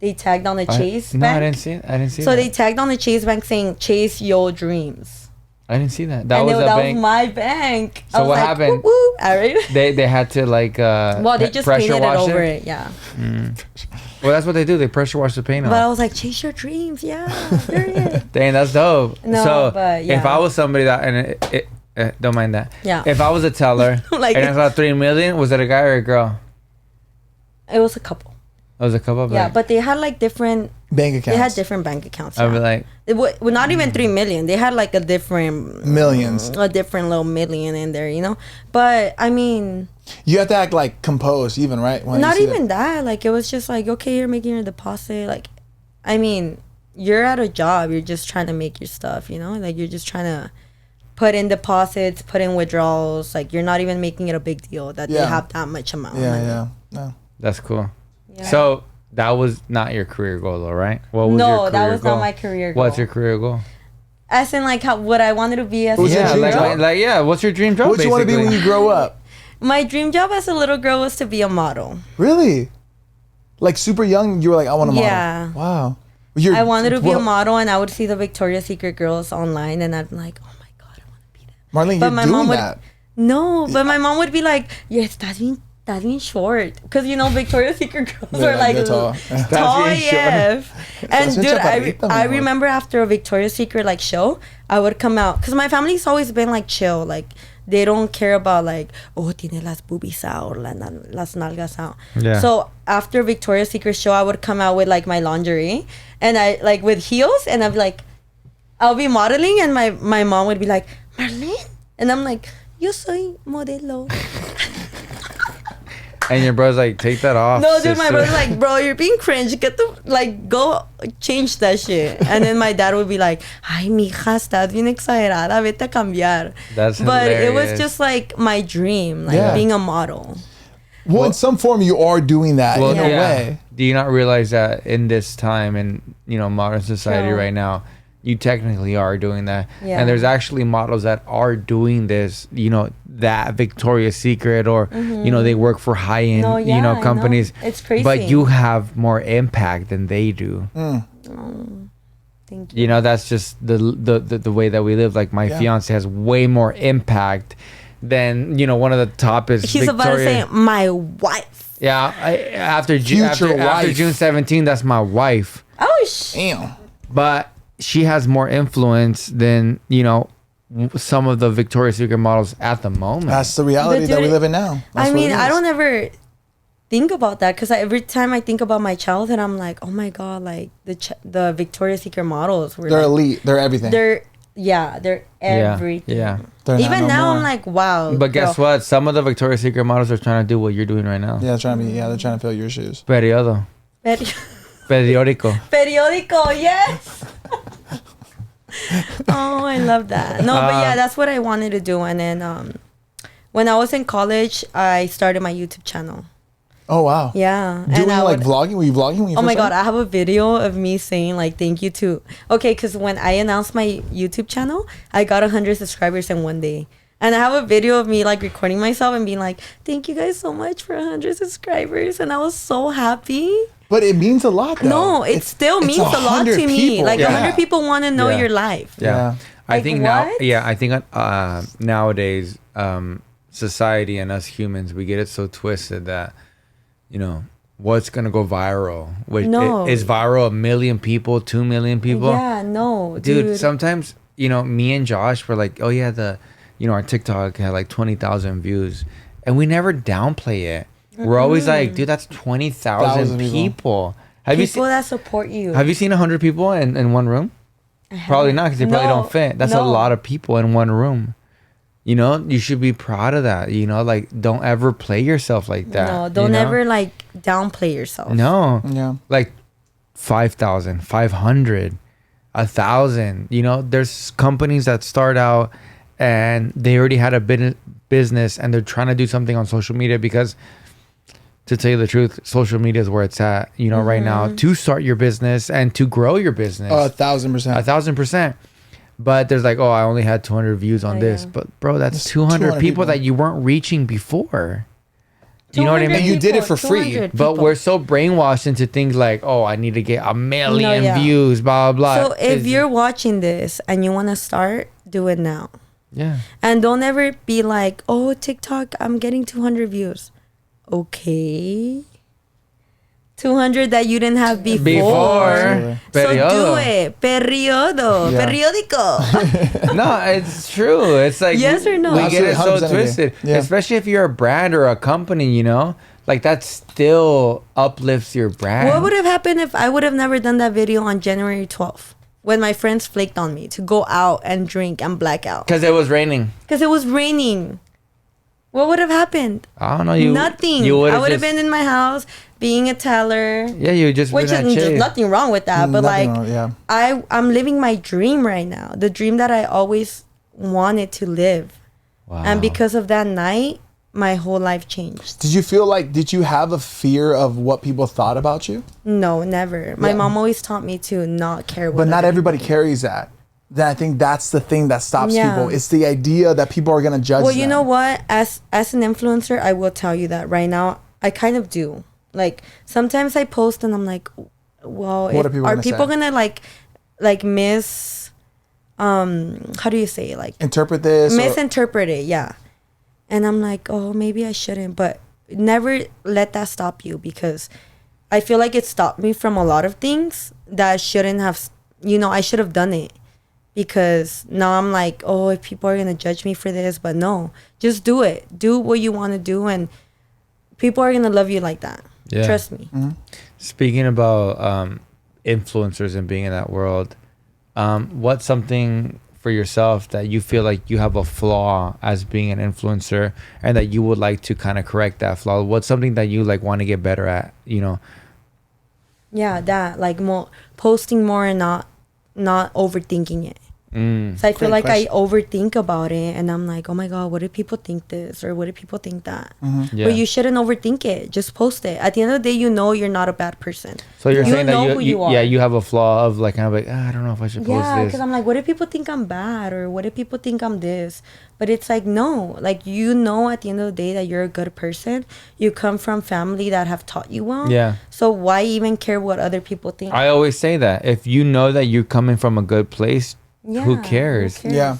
Chase
No,
bank.
I didn't see it. I didn't see
So
that.
they tagged on the Chase bank saying chase your dreams.
I didn't see that. That
And
was a
that
bank.
was my bank.
So
I was
what
like,
happened?
Woo, woo. All right.
They had to like
Well, they just
pressure
painted it
wash
over it. Yeah.
Well, that's what they do. They pressure wash the paint
But I
off.
was like, chase your dreams. Yeah. Period.
Dang, that's dope.
No,
so
but yeah.
if I was somebody that and don't mind that.
Yeah.
If I was a teller
Like-
and I saw 3 million, was it a guy or a girl?
It was a couple.
It was a couple.
Yeah, but they had like different
bank accounts.
They had different bank accounts.
I'd be like,
well, not even 3 million. They had like a different
millions,
a different little million in there, you know. But I mean,
you have to act like composed, even right? When
not even that. Like it was just like, okay, you're making your deposit. Like, I mean, you're at a job. You're just trying to make your stuff, you know. Like you're just trying to put in deposits, put in withdrawals. Like you're not even making it a big deal that they have that much amount.
Yeah.
That's cool.
Yeah.
So that was not your career goal, though, right? What was your career
that was
goal?
not my career goal.
What's your career goal?
As in, like, what I wanted to be as
What's your dream job?
What's your dream job?
What you want to be when you grow up?
My dream job as a little girl was to be a model.
Really? Like super young, you were like, I want to model.
Yeah.
Wow.
I wanted to be a model, and I would see the Victoria's Secret girls online, and I'd be like, oh my God, I want to be that.
Marlene,
But
you're
my
doing
mom would,
that.
No, but my mom would be like, yeah, estás bien short. Because, you know, Victoria's Secret girls are like
tall.
tall AF. And
Estás bien
dude,
chaparrita,
I
mi amor.
remember after a Victoria's Secret like show, I would come out. Because my family's always been like chill. Like, they don't care about like, oh, tiene las boobies out or las nalgas out.
Yeah.
So after Victoria's Secret show, I would come out with like my lingerie and I like with heels, and I'd be like, I'll be modeling, and my mom would be like, Marlene, and I'm like, yo soy modelo.
And your brother's like, take that off.
No, dude, my
sister.
brother's like, bro, you're being cringe. Get the, like, go change that shit. And then my dad would be like, ay, mija, estás bien exagerada, vete a cambiar.
That's
But it was
hilarious.
just like my dream, like being a model.
Well, in some form, you are doing that in a way.
Do you not realize that in this time in modern society
True.
right now, you technically are doing that,
Yeah.
and there's actually models that are doing this. That Victoria's Secret, or they work for high end
No, yeah, I know.
companies.
It's crazy.
But you have more impact than they do.
Thank you.
That's just the way that we live. Like my fiance has way more impact than one of the top is
He's
Victoria.
about to say, my wife.
Yeah, after
Future
after
wife.
June 17, that's my wife.
Oh,
Damn.
But she has more influence than some of the Victoria's Secret models at the moment.
That's the reality that we live in now. That's
I
what
mean,
it
I
is.
don't ever think about that, because every time I think about my childhood, I'm like, oh my God, like the Victoria's Secret models were
They're
like,
elite. They're everything.
they're everything.
Yeah.
They're
Even
no
now,
more.
I'm like, wow.
But guess what? Some of the Victoria's Secret models are trying to do what you're doing right now.
Yeah, they're trying to fill your shoes.
Periodo. Periódico.
Periódico, yes. Oh, I love that. No, but yeah, that's what I wanted to do. And then when I was in college, I started my YouTube channel.
Oh wow.
Yeah.
Doing
and I
like
would,
vlogging? Were you vlogging when you
oh
first
my God,
started?
I have a video of me saying like thank you to, okay, because when I announced my YouTube channel, I got 100 subscribers in one day. And I have a video of me like recording myself and being like, thank you guys so much for 100 subscribers. And I was so happy.
But it means a lot though.
No, it still means a lot
100
to me.
people.
Like
Yeah.
100 people want to know
Yeah.
your life.
Yeah. I
Like,
think now,
what?
I think nowadays, society and us humans, we get it so twisted that, what's going to go viral?
No.
Is viral 1 million people, 2 million people?
Yeah, no,
Dude, sometimes, me and Josh were like, oh yeah, our TikTok had like 20,000 views, and we never downplay it. We're always like, dude, that's 20,000 people. Have you
people
seen?
that support you.
Have you seen 100 people in one room? Probably not, because they probably
No,
don't fit. That's a
no.
lot of people in one room. You should be proud of that. Like, don't ever play yourself like that.
No, don't ever like downplay yourself.
No.
Yeah.
Like 5,000, 500, 1,000. There's companies that start out and they already had a business and they're trying to do something on social media because, to tell you the truth, social media is where it's at, right now, to start your business and to grow your business.
1,000%.
1,000%. But there's like, oh, I only had 200 views on this.
yeah.
But bro, that's 200 people that you weren't reaching before. You know what I
200
mean?
And you did it for free.
200
But
people.
we're so brainwashed into things like, oh, I need to get 1 million
yeah.
views, blah, blah, blah.
So if you're watching this and you want to start, do it now.
Yeah.
And don't ever be like, oh, TikTok, I'm getting 200 views. Okay. 200 that you didn't have before. So
Periodo.
do it. Periodo.
Yeah.
Periódico.
No, it's true. It's like
Yes or no?
we get it so
Absolutely, 100%
twisted.
agree. Yeah.
Especially if you're a brand or a company, like that still uplifts your brand.
What would have happened if I would have never done that video on January 12th when my friends flaked on me to go out and drink and black out?
Because it was raining.
Because it was raining. What would have happened?
I don't know.
Nothing. I would have been in my house being a teller.
Yeah, you just
which is there's nothing wrong with that, but like
wrong, yeah.
I'm living my dream right now. The dream that I always wanted to live.
Wow.
And because of that night, my whole life changed.
Did you have a fear of what people thought about you?
No, never. My mom always taught me to not care what.
But not everybody carries that. Then I think that's the thing that stops people. It's the idea that people are going to judge them.
Well, you know what? As an influencer, I will tell you that right now, I kind of do. Like, sometimes I post and I'm like, well, are people going to like how do you say it? Like,
interpret this?
Misinterpret it, yeah. And I'm like, oh, maybe I shouldn't. But never let that stop you, because I feel like it stopped me from a lot of things that shouldn't have, I should have done it. Because now I'm like, oh, if people are going to judge me for this. But no, just do it. Do what you want to do. And people are going to love you like that. Yeah. Trust me.
Mm-hmm.
Speaking about influencers and being in that world, what's something for yourself that you feel like you have a flaw as being an influencer and that you would like to kind of correct that flaw? What's something that you like want to get better at,
Yeah, that, like, more posting more and not overthinking it. So I feel like I overthink about it, and I'm like, oh my God, what if people think this, or what if people think that?
Mm-hmm.
Yeah.
But you shouldn't overthink it. Just post it. At the end of the day, you're not a bad person.
So you're saying
know
that
who you are.
you have a flaw of like, kind of like, I don't know if I should post
Yeah,
this.
because I'm like, what if people think I'm bad, or what if people think I'm this? But it's like, no, like, at the end of the day that you're a good person. You come from family that have taught you well.
Yeah.
So why even care what other people think?
I always say that if you know that you're coming from a good place, who cares?
Yeah.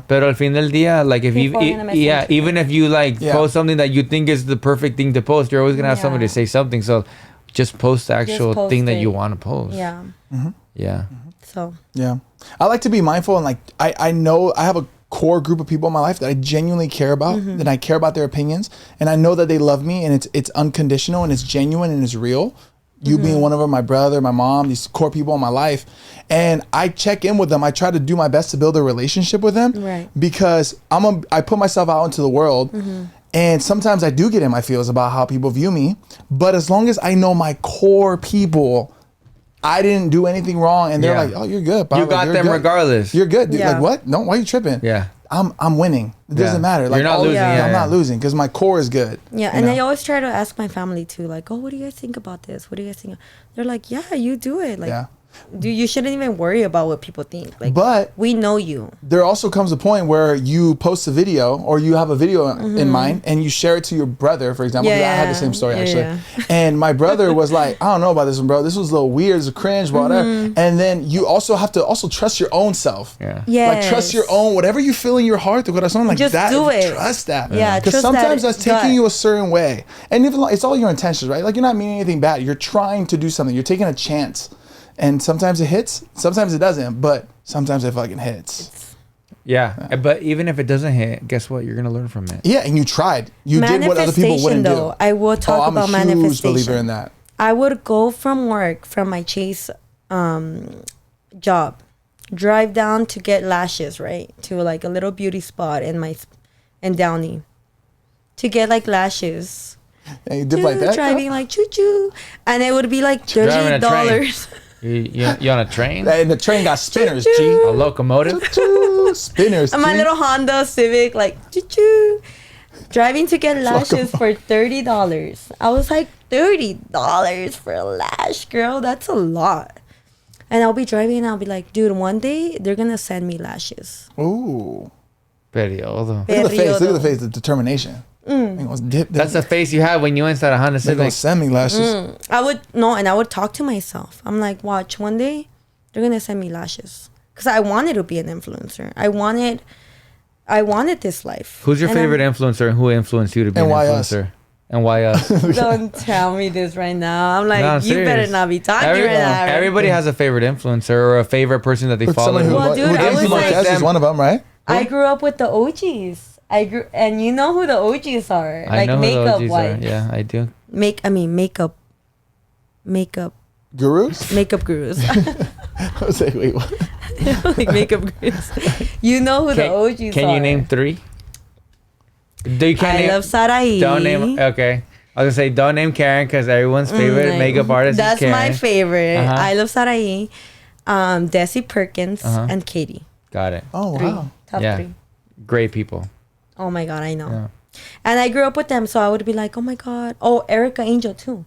But al fin del día, like, if even if you post something that you think is the perfect thing to post, you're always gonna have somebody to say something. So just post the actual thing that you want to post.
Yeah.
Mm-hmm.
Yeah.
So.
Yeah. I like to be mindful, and like I know I have a core group of people in my life that I genuinely care about, that I care about their opinions, and I know that they love me, and it's unconditional, and it's genuine, and it's real. You being one of them, my brother, my mom, these core people in my life. And I check in with them. I try to do my best to build a relationship with them.
Right.
Because I put myself out into the world. And sometimes I do get in my feels about how people view me. But as long as I know my core people, I didn't do anything wrong. And they're like, oh, you're good.
You got them regardless.
You're good. Dude.
Yeah.
Like, what? No, why are you tripping?
Yeah.
I'm winning. It doesn't matter. Like,
you're not losing.
I'm not losing because my core is good.
Yeah, and I always try to ask my family too, like, oh, what do you guys think about this? What do you guys think? They're like, yeah, you do it. Like, you shouldn't even worry about what people think. Like,
but
we know you.
There also comes a point where you post a video, or you have a video in mind, and you share it to your brother, for example. 'Cause I had the same story actually. And my brother was like, I don't know about this one, bro. This was a little weird. It's a cringe, whatever. And then you also have to trust your own self.
Yeah.
Like, trust your own, whatever you feel in your heart, to corazón, like
just
that.
do it.
Trust that.
Yeah.
Because sometimes that's taking you a certain way, and even it's all your intentions, right? Like, you're not meaning anything bad. You're trying to do something. You're taking a chance. And sometimes it hits, sometimes it doesn't, but sometimes it fucking hits.
Yeah, but even if it doesn't hit, guess what? You're gonna learn from it.
Yeah, and you tried. You did what other people wouldn't do.
I will talk about manifestation.
I'm a huge believer in that.
I would go from work, from my Chase job, drive down to get lashes, right? To like a little beauty spot in Downey, to get like lashes.
And you did like that?
Driving like choo choo, and it would be like $30.
You on a train?
And the train got spinners, G.
A locomotive?
Spinners,
and my little Honda Civic, like choo-choo. Driving to get lashes for $30. I was like, $30 for a lash, girl? That's a lot. And I'll be driving and I'll be like, dude, one day they're going to send me lashes.
Ooh.
Periodo.
Look at the face. Look at the face. The determination.
That's the face you have when you inside a Honda Civic.
They're gonna send me lashes.
I would talk to myself. I'm like, watch, one day they're gonna send me lashes, because I wanted to be an influencer. I wanted this life.
Who's your favorite influencer, and who influenced you to be an influencer? And why us?
Don't tell me this right now. I'm like, no, you better not be talking right now.
Everybody has a favorite influencer or a favorite person that they follow.
Well, dude, I was like,
is one of them, right?
I grew up with the OGs. And you know who the OGs are,
I know
makeup
who the OGs
wise.
are. Yeah, I do.
makeup
Gurus?
makeup gurus.
I was like, wait, what?
Like makeup gurus. You know who the OGs are.
Can you name 3?
I love Sarai.
Don't name. Okay. I was gonna say don't name Karen because everyone's favorite makeup artist is Karen.
That's my favorite.
Uh-huh.
I love Sarai, Desi Perkins, and Katie.
Got it.
Oh,
3.
wow.
Top 3.
Great people.
Oh my God, I know.
Yeah.
And I grew up with them, so I would be like, oh my God. Oh, Erica Angel too.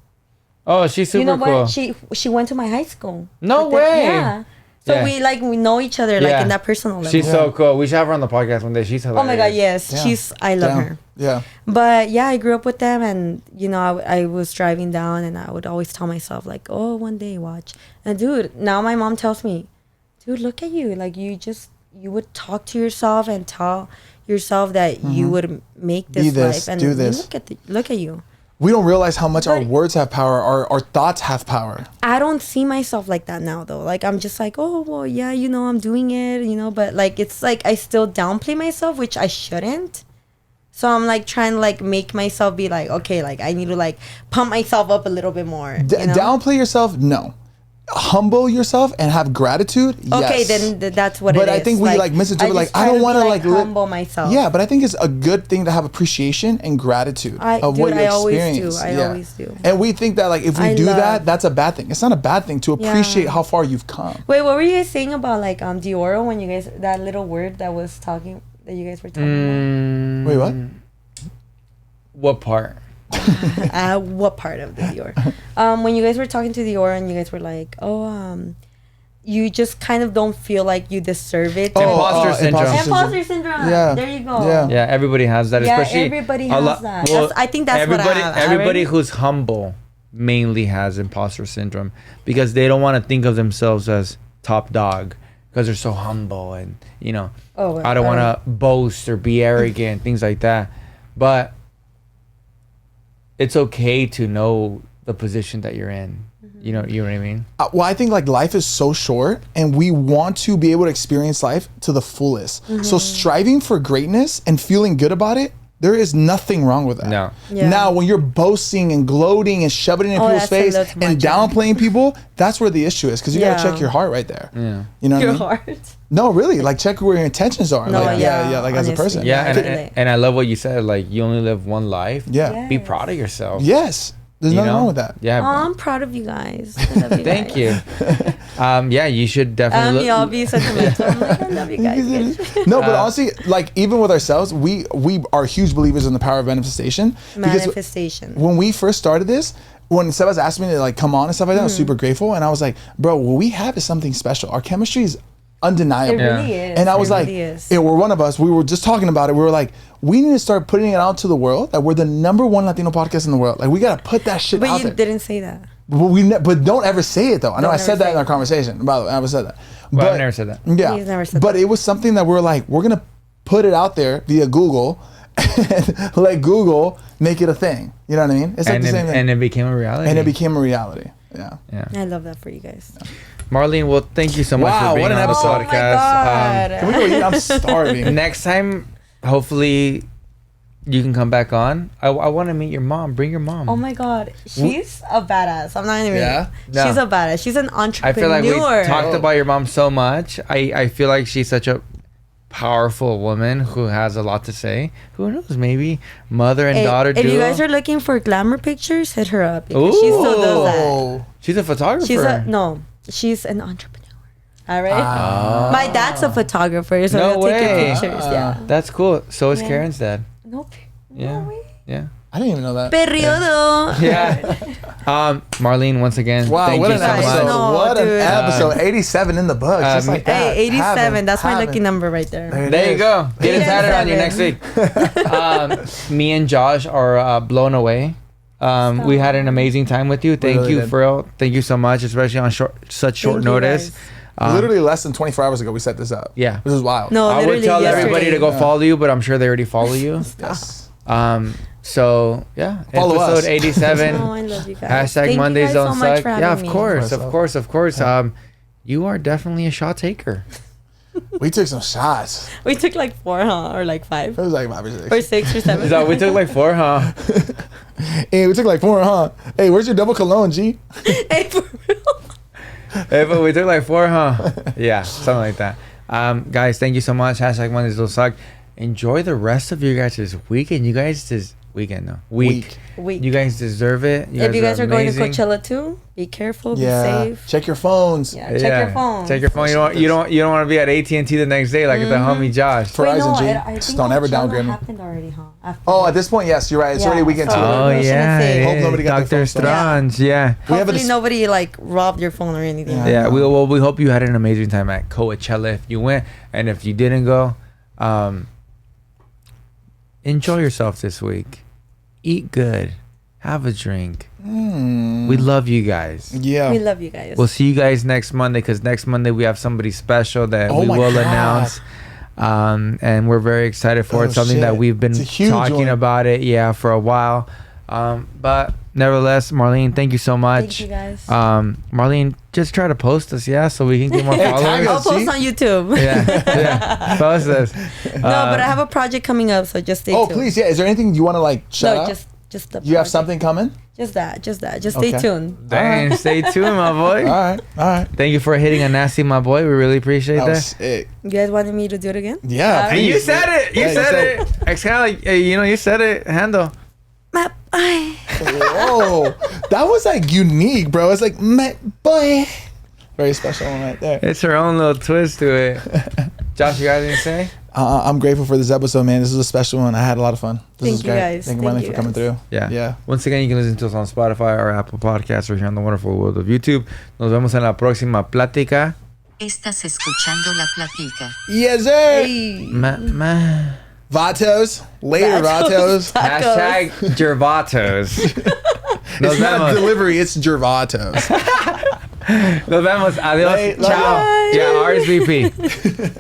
Oh, she's super
You know
cool.
what? She went to my high school.
No
With them.
way.
Yeah. So
Yeah.
we know each other like in that personal level.
She's so cool. We should have her on the podcast one day. She's hilarious.
Oh my God, yes.
Yeah.
I love
Damn.
her.
Yeah.
But yeah, I grew up with them, and I was driving down, and I would always tell myself like, oh, one day watch. And dude, now my mom tells me, dude, look at you. Like you would talk to yourself and tell yourself that you would make this, life, and
do this.
Look at you.
We don't realize how much our words have power, our thoughts have power.
I don't see myself like that now though. Like I'm just like, oh well, yeah, I'm doing it, but like it's like I still downplay myself, which I shouldn't. So I'm like trying to like make myself be like, okay, like I need to like pump myself up a little bit more.
Downplay yourself? No. Humble yourself and have gratitude.
Okay,
yes.
then that's what it is.
But I think we like misinterpret like I
try
don't want to like
humble myself.
Yeah, but I think it's a good thing to have appreciation and gratitude of what you experience.
I always do.
And we think that like if we do that, that's a bad thing. It's not a bad thing to appreciate how far you've come.
Wait, what were you guys saying about like Dioro when you guys that little word that was talking that you guys were talking about?
Wait, what?
What part?
What part of the Dior? When you guys were talking to Dior and you guys were like, you just kind of don't feel like you deserve it.
Imposter syndrome.
Imposter syndrome.
Yeah.
There you go.
Yeah.
Everybody has that.
Yeah,
Especially
everybody has that. I think that's what I have.
Everybody who's humble mainly has imposter syndrome because they don't want to think of themselves as top dog because they're so humble and I don't want to boast or be arrogant, things like that. But it's okay to know the position that you're in. You know what I mean?
Well, I think like life is so short and we want to be able to experience life to the fullest. So striving for greatness and feeling good about it, there is nothing wrong with that.
No.
Yeah.
Now, when you're boasting and gloating and shoving it in people's face and downplaying people, that's where the issue is because you got to check your heart right there.
Yeah.
You know what I mean?
heart.
No, really. Like check where your intentions are.
No,
like, like
honestly.
as a person.
Yeah, and I love what you said. Like you only live one life.
Yeah.
Be proud of yourself.
Yes. There's nothing wrong with that.
Yeah.
I'm proud of you guys. I love you
Thank
guys.
you. Yeah, you should definitely.
Y'all be sentimental. I'm like, I love you guys.
No, but honestly, like even with ourselves, we are huge believers in the power of manifestation.
Manifestation.
When we first started this, when Sebas asked me to like come on and stuff like that, I was super grateful, and I was like, bro, what we have is something special. Our chemistry is undeniable.
It really is.
And I was like,
really
we're one of us. We were just talking about it. We were like, we need to start putting it out to the world that we're the #1 Latino podcast in the world. Like we gotta put that shit out there.
But you didn't say that.
But don't ever say it though. I know I said that in our
it.
conversation. By the way, I never said that.
Well, I've never said that.
Yeah.
He's never said
but
that.
it was something that we're like, we're gonna put it out there via Google and let Google make it a thing. You know what I mean? It's like the same thing.
And it became a reality.
And it became a reality. Yeah.
I love that for you guys.
Marlene, well, thank you so much for being
what an
on the
episode.
Oh my
podcast.
God.
Can we go eat? I'm starving.
Next time, hopefully, you can come back on. I want to meet your mom. Bring your mom.
Oh my God. She's a badass. I'm not even.
Yeah?
No.
She's a badass. She's an
I
entrepreneur.
feel like we talked about your mom so much. I feel like she's such a powerful woman who has a lot to say. Who knows? Maybe mother and daughter duo.
If you guys are looking for glamour pictures, hit her up because she still does that.
She's a photographer.
She's an entrepreneur. All right. My dad's a photographer, so
No
he'll take your
way.
pictures. Yeah.
That's cool. So is Karen's dad.
Nope.
Yeah.
No way.
Yeah.
I didn't even know that.
Periodo.
Yeah. Marlene, once again,
Wow,
thank
what
you
an
so
episode.
much.
No,
What an
dude.
episode. 87 in the books. Just like that.
Hey, 87.
Haven't.
That's my lucky number right there.
There it
There you
is.
go. Get it tatted on you
87.
next week. Me and Josh are blown away. We had an amazing time with you. Thank
really
you,
did.
Frill. Thank you so much, especially on such short
Thank you,
notice.
guys.
Literally less than 24 hours ago, we set this up.
Yeah.
This is wild.
No,
I would
literally
tell
yesterday.
everybody to go follow you, but I'm sure they already follow you.
Yes.
So yeah,
Follow
episode
us.
87.
Oh, I love you guys.
Hashtag
Thank
Mondays
you guys
don't
so much
suck.
for
Yeah,
having
of
me.
course, of course. You are definitely a shot taker.
We took some shots.
We took like 4, huh? Or like 5?
It was like 5 or 6.
Or 6 or 7.
So we took like 4, huh?
Hey, we took like 4, huh? Hey, where's your double cologne, G?
Hey, for real.
Hey, but we took like 4, huh? Yeah, something like that. Guys, thank you so much. Hashtag Mondays Don't Suck. Enjoy the rest of your guys' weekend. You guys week.
Week.
You guys deserve it.
If you guys are going to
amazing.
Coachella too, be careful, be
Yeah.
safe.
Check your phones.
Yeah, check your phone.
Check your phone. You don't want to be at AT&T the next day like the homie Josh.
Verizon, G.
I
Just
think
don't ever
Coachella
downgrade me.
happened already, huh? After
Oh, at this point, yes, you're right. It's already weekend
so-
too.
Oh
Russian
yeah,
thing.
Hope nobody got their
Dr.
phone stolen.
Strange. Yeah.
We have a
Hopefully nobody like robbed your phone or anything.
Yeah.
Yeah, we hope you had an amazing time at Coachella if you went, and if you didn't go, enjoy yourself this week. Eat good. Have a drink. We love you guys.
Yeah.
We love you guys.
We'll see you guys next Monday because next Monday we have somebody special that
Oh
we
my
will
God.
announce. And we're very excited for
Oh,
it. Something
shit.
that we've been
It's a huge
talking
one.
about it, for a while. But nevertheless, Marlene, thank you so much.
Thank you guys.
Marlene, just try to post us, so we can get more
Hey, tag
followers.
I'll
us.
post
see?
on YouTube.
Yeah, post us.
No, but I have a project coming up, so just stay
Oh,
tuned.
please, yeah. Is there anything you want to like shout
No,
out?
just the.
You have
project.
something coming?
Just that. Just
Okay.
stay tuned.
Dang, stay tuned, my boy.
All right.
Thank you for hitting a nasty, my boy. We really appreciate
That
that.
was sick.
You guys wanted me to do it again?
Yeah.
And you
please.
said it. You
Yeah,
said it. It's kind of like, you said it. Handle.
Whoa. That was like unique, bro. It's like, boy. Very special one right there.
It's her own little twist to it. Josh, you got anything to say?
I'm grateful for this episode, man. This is a special one. I had a lot of fun. This
Thank
was
you,
great.
guys.
Thank you,
Thank
Marlene,
you,
for coming
guys.
through.
Yeah. Once again, you can listen to us on Spotify or Apple Podcasts or here on the wonderful world of YouTube. Nos vemos en la próxima plática.
Estás escuchando la platica.
Yes, sir.
Hey.
Vatos. Later, Vatos.
Hashtag Gervatos. Nos
It's not
vemos.
delivery, it's Gervatos.
Nos vemos. Adios.
Bye. Love
Ciao.
y'all.
Yeah, RSVP.